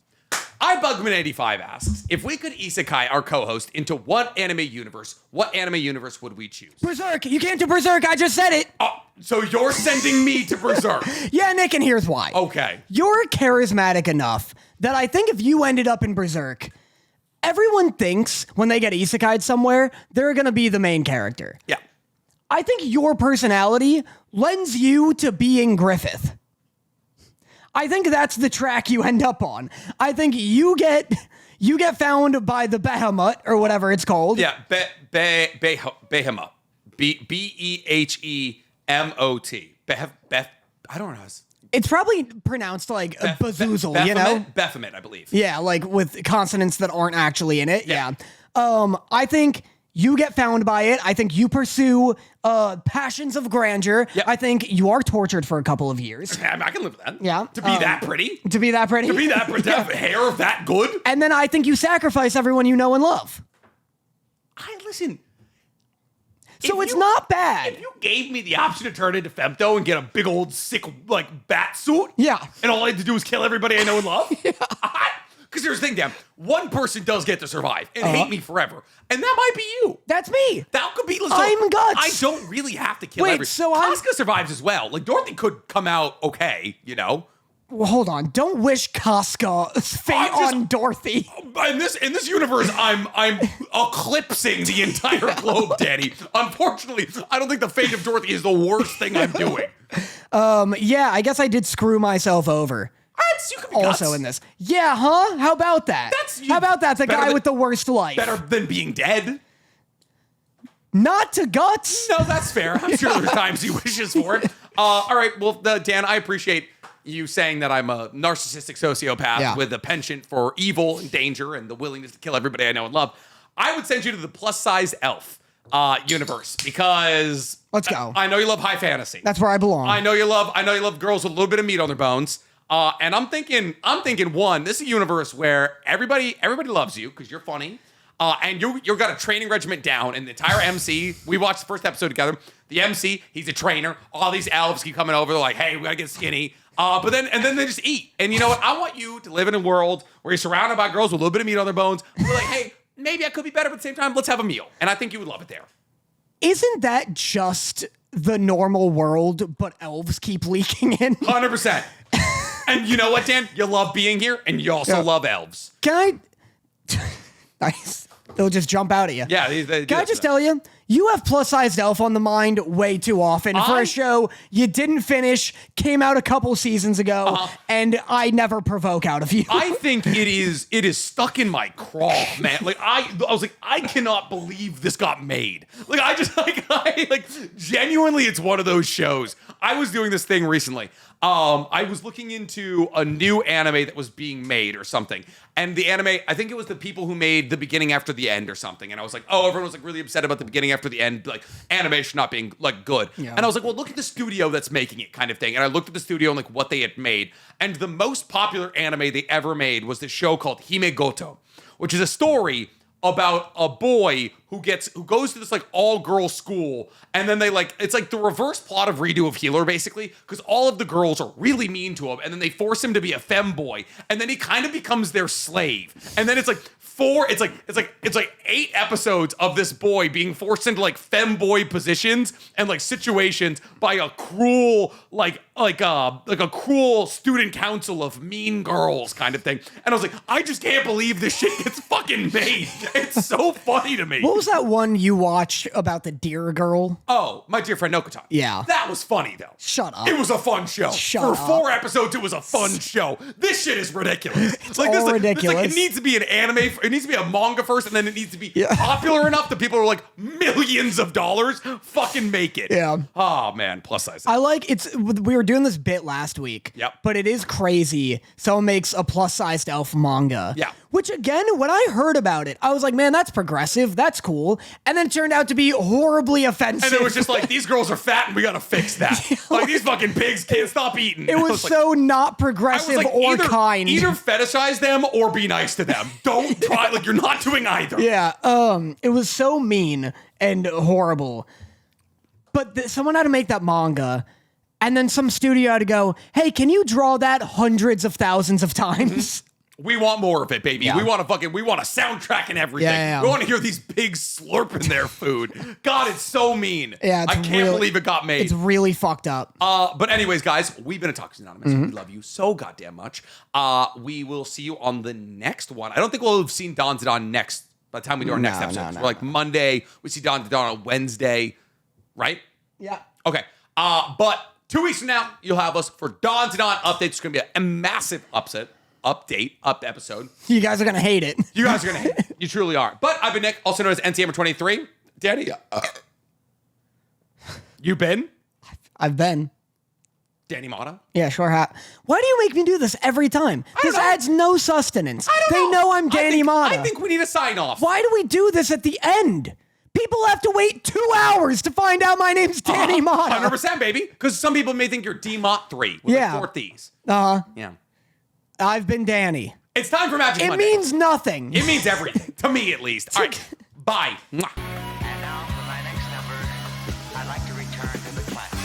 iBugman85 asks, if we could isekai our co-host into what anime universe would we choose? Berserk! You can't do Berserk, I just said it! Oh, so you're sending me to Berserk? Yeah, Nick, and here's why. Okay. You're charismatic enough that I think if you ended up in Berserk, everyone thinks when they get isekai'd somewhere, they're gonna be the main character. Yeah. I think your personality lends you to being Griffith. I think that's the track you end up on. I think you get you get found by the Behemoth or whatever it's called. Yeah, Behemoth. Behemot. I don't know. It's probably pronounced like Bazoozle, you know? Baphomet, I believe. Yeah, like with consonants that aren't actually in it. Yeah. I think you get found by it. I think you pursue passions of grandeur. Yep. I think you are tortured for a couple of years. I can live with that. Yeah. To be that pretty. To be that pretty. To be that pretty. To have hair that good. And then I think you sacrifice everyone you know and love. Listen. So it's not bad. If you gave me the option to turn into Femto and get a big old sick like bat suit, Yeah. and all I had to do is kill everybody I know and love, because here's the thing, Dan. One person does get to survive and hate me forever, and that might be you. That's me. That could be. I'm Guts. I don't really have to kill Wait, everybody. so I'm- Casca survives as well. Like Dorothy could come out okay, you know. Well, hold on. Don't wish Casca's fate on Dorothy. In this universe, I'm eclipsing the entire globe, Danny. Unfortunately, I don't think the fate of Dorothy is the worst thing I'm doing. Yeah, I guess I did screw myself over. You could be Also Guts. in this. Yeah, huh? How about that? How about that? The guy with the worst life. Better than being dead. Not to Guts. No, that's fair. I'm sure there's times he wishes for it. All right, well, Dan, I appreciate you saying that I'm a narcissistic sociopath with a penchant for evil and danger and the willingness to kill everybody I know and love. I would send you to the plus-size elf universe because let's go. I know you love high fantasy. That's where I belong. I know you love girls with a little bit of meat on their bones. And I'm thinking one, this is a universe where everybody loves you because you're funny. And you've got a training regiment down, and the entire MC, we watched the first episode together. The MC, he's a trainer. All these elves keep coming over. They're like, hey, we gotta get skinny. But then they just eat. And you know what? I want you to live in a world where you're surrounded by girls with a little bit of meat on their bones. We're like, hey, maybe I could be better, but at the same time, let's have a meal. And I think you would love it there. Isn't that just the normal world, but elves keep leaking in? 100%. And you know what, Dan? You love being here, and you also love elves. Can I? Nice. They'll just jump out at you. Yeah. Can I just tell you? You have plus-sized elf on the mind way too often for a show you didn't finish, came out a couple seasons ago, and I never provoke out of you. I think it is stuck in my craw, man. Like I was like, I cannot believe this got made. Like I genuinely, it's one of those shows. I was doing this thing recently. I was looking into a new anime that was being made or something. And the anime, I think it was the people who made The Beginning After the End or something. And I was like, oh, everyone was like really upset about The Beginning After the End, like animation not being like good. Yeah. And I was like, well, look at the studio that's making it kind of thing. And I looked at the studio and like what they had made. And the most popular anime they ever made was this show called Hime Goto, which is a story about a boy who goes to this like all-girl school, and then it's like the reverse plot of Redo of Healer, basically, because all of the girls are really mean to him, and then they force him to be a femboy, and then he kind of becomes their slave. And then it's like 8 episodes of this boy being forced into like femboy positions and like situations by a cruel like a cruel student council of mean girls kind of thing. And I was like, I just can't believe this shit gets fucking made. It's so funny to me. What was that one you watched about the deer girl? Oh, My Dear Friend Nokotan. Yeah. That was funny though. Shut up. It was a fun show. For 4 episodes, it was a fun show. This shit is ridiculous. It's like all ridiculous. It needs to be an anime. It needs to be a manga first, and then it needs to be popular enough that people are like millions of dollars. Fucking make it. Yeah. Oh man, plus size. I like we were doing this bit last week. Yep. But it is crazy. Someone makes a plus-sized elf manga. Yeah. Which again, when I heard about it, I was like, man, that's progressive. That's cool. And then it turned out to be horribly offensive. And it was just like, these girls are fat and we gotta fix that. Like these fucking pigs can't stop eating. It was so not progressive or kind. Either fetishize them or be nice to them. Don't try, like you're not doing either. Yeah. It was so mean and horrible. But someone had to make that manga. And then some studio had to go, hey, can you draw that hundreds of thousands of times? We want more of it, baby. Yeah. We want a soundtrack and everything. Yeah. We want to hear these pigs slurping their food. God, it's so mean. Yeah, I can't believe it got made. It's really fucked up. But anyways, guys, we've been Otakus Anonymous. We love you so goddamn much. We will see you on the next one. I don't think we'll have seen Dandadan next by the time we do our next episode. We're like Monday. We see Dandadan on Wednesday, right? Yeah. Okay. But 2 weeks from now, you'll have us for Dandadan updates. It's going to be a massive episode. You guys are gonna hate it. You guys are going to hate it. You truly are. But I've been Nick, also known as NCMer23. Danny, you been? I've been. Danny Motta? Yeah, sure have. Why do you make me do this every time? This know. adds no sustenance. I don't They know I'm Danny Motta. I think we need a sign off. Why do we do this at the end? People have to wait 2 hours to find out my name's Danny Motta. 100%, baby. Because some people may think you're D-Mott3 with Yeah. like 4 Ds. Yeah. Yeah. I've been Danny. It's time for Magic It Monday. means nothing. It means everything. To me, at least. All right. Bye. Mwah. And now for my next number, I'd like to return to the classics.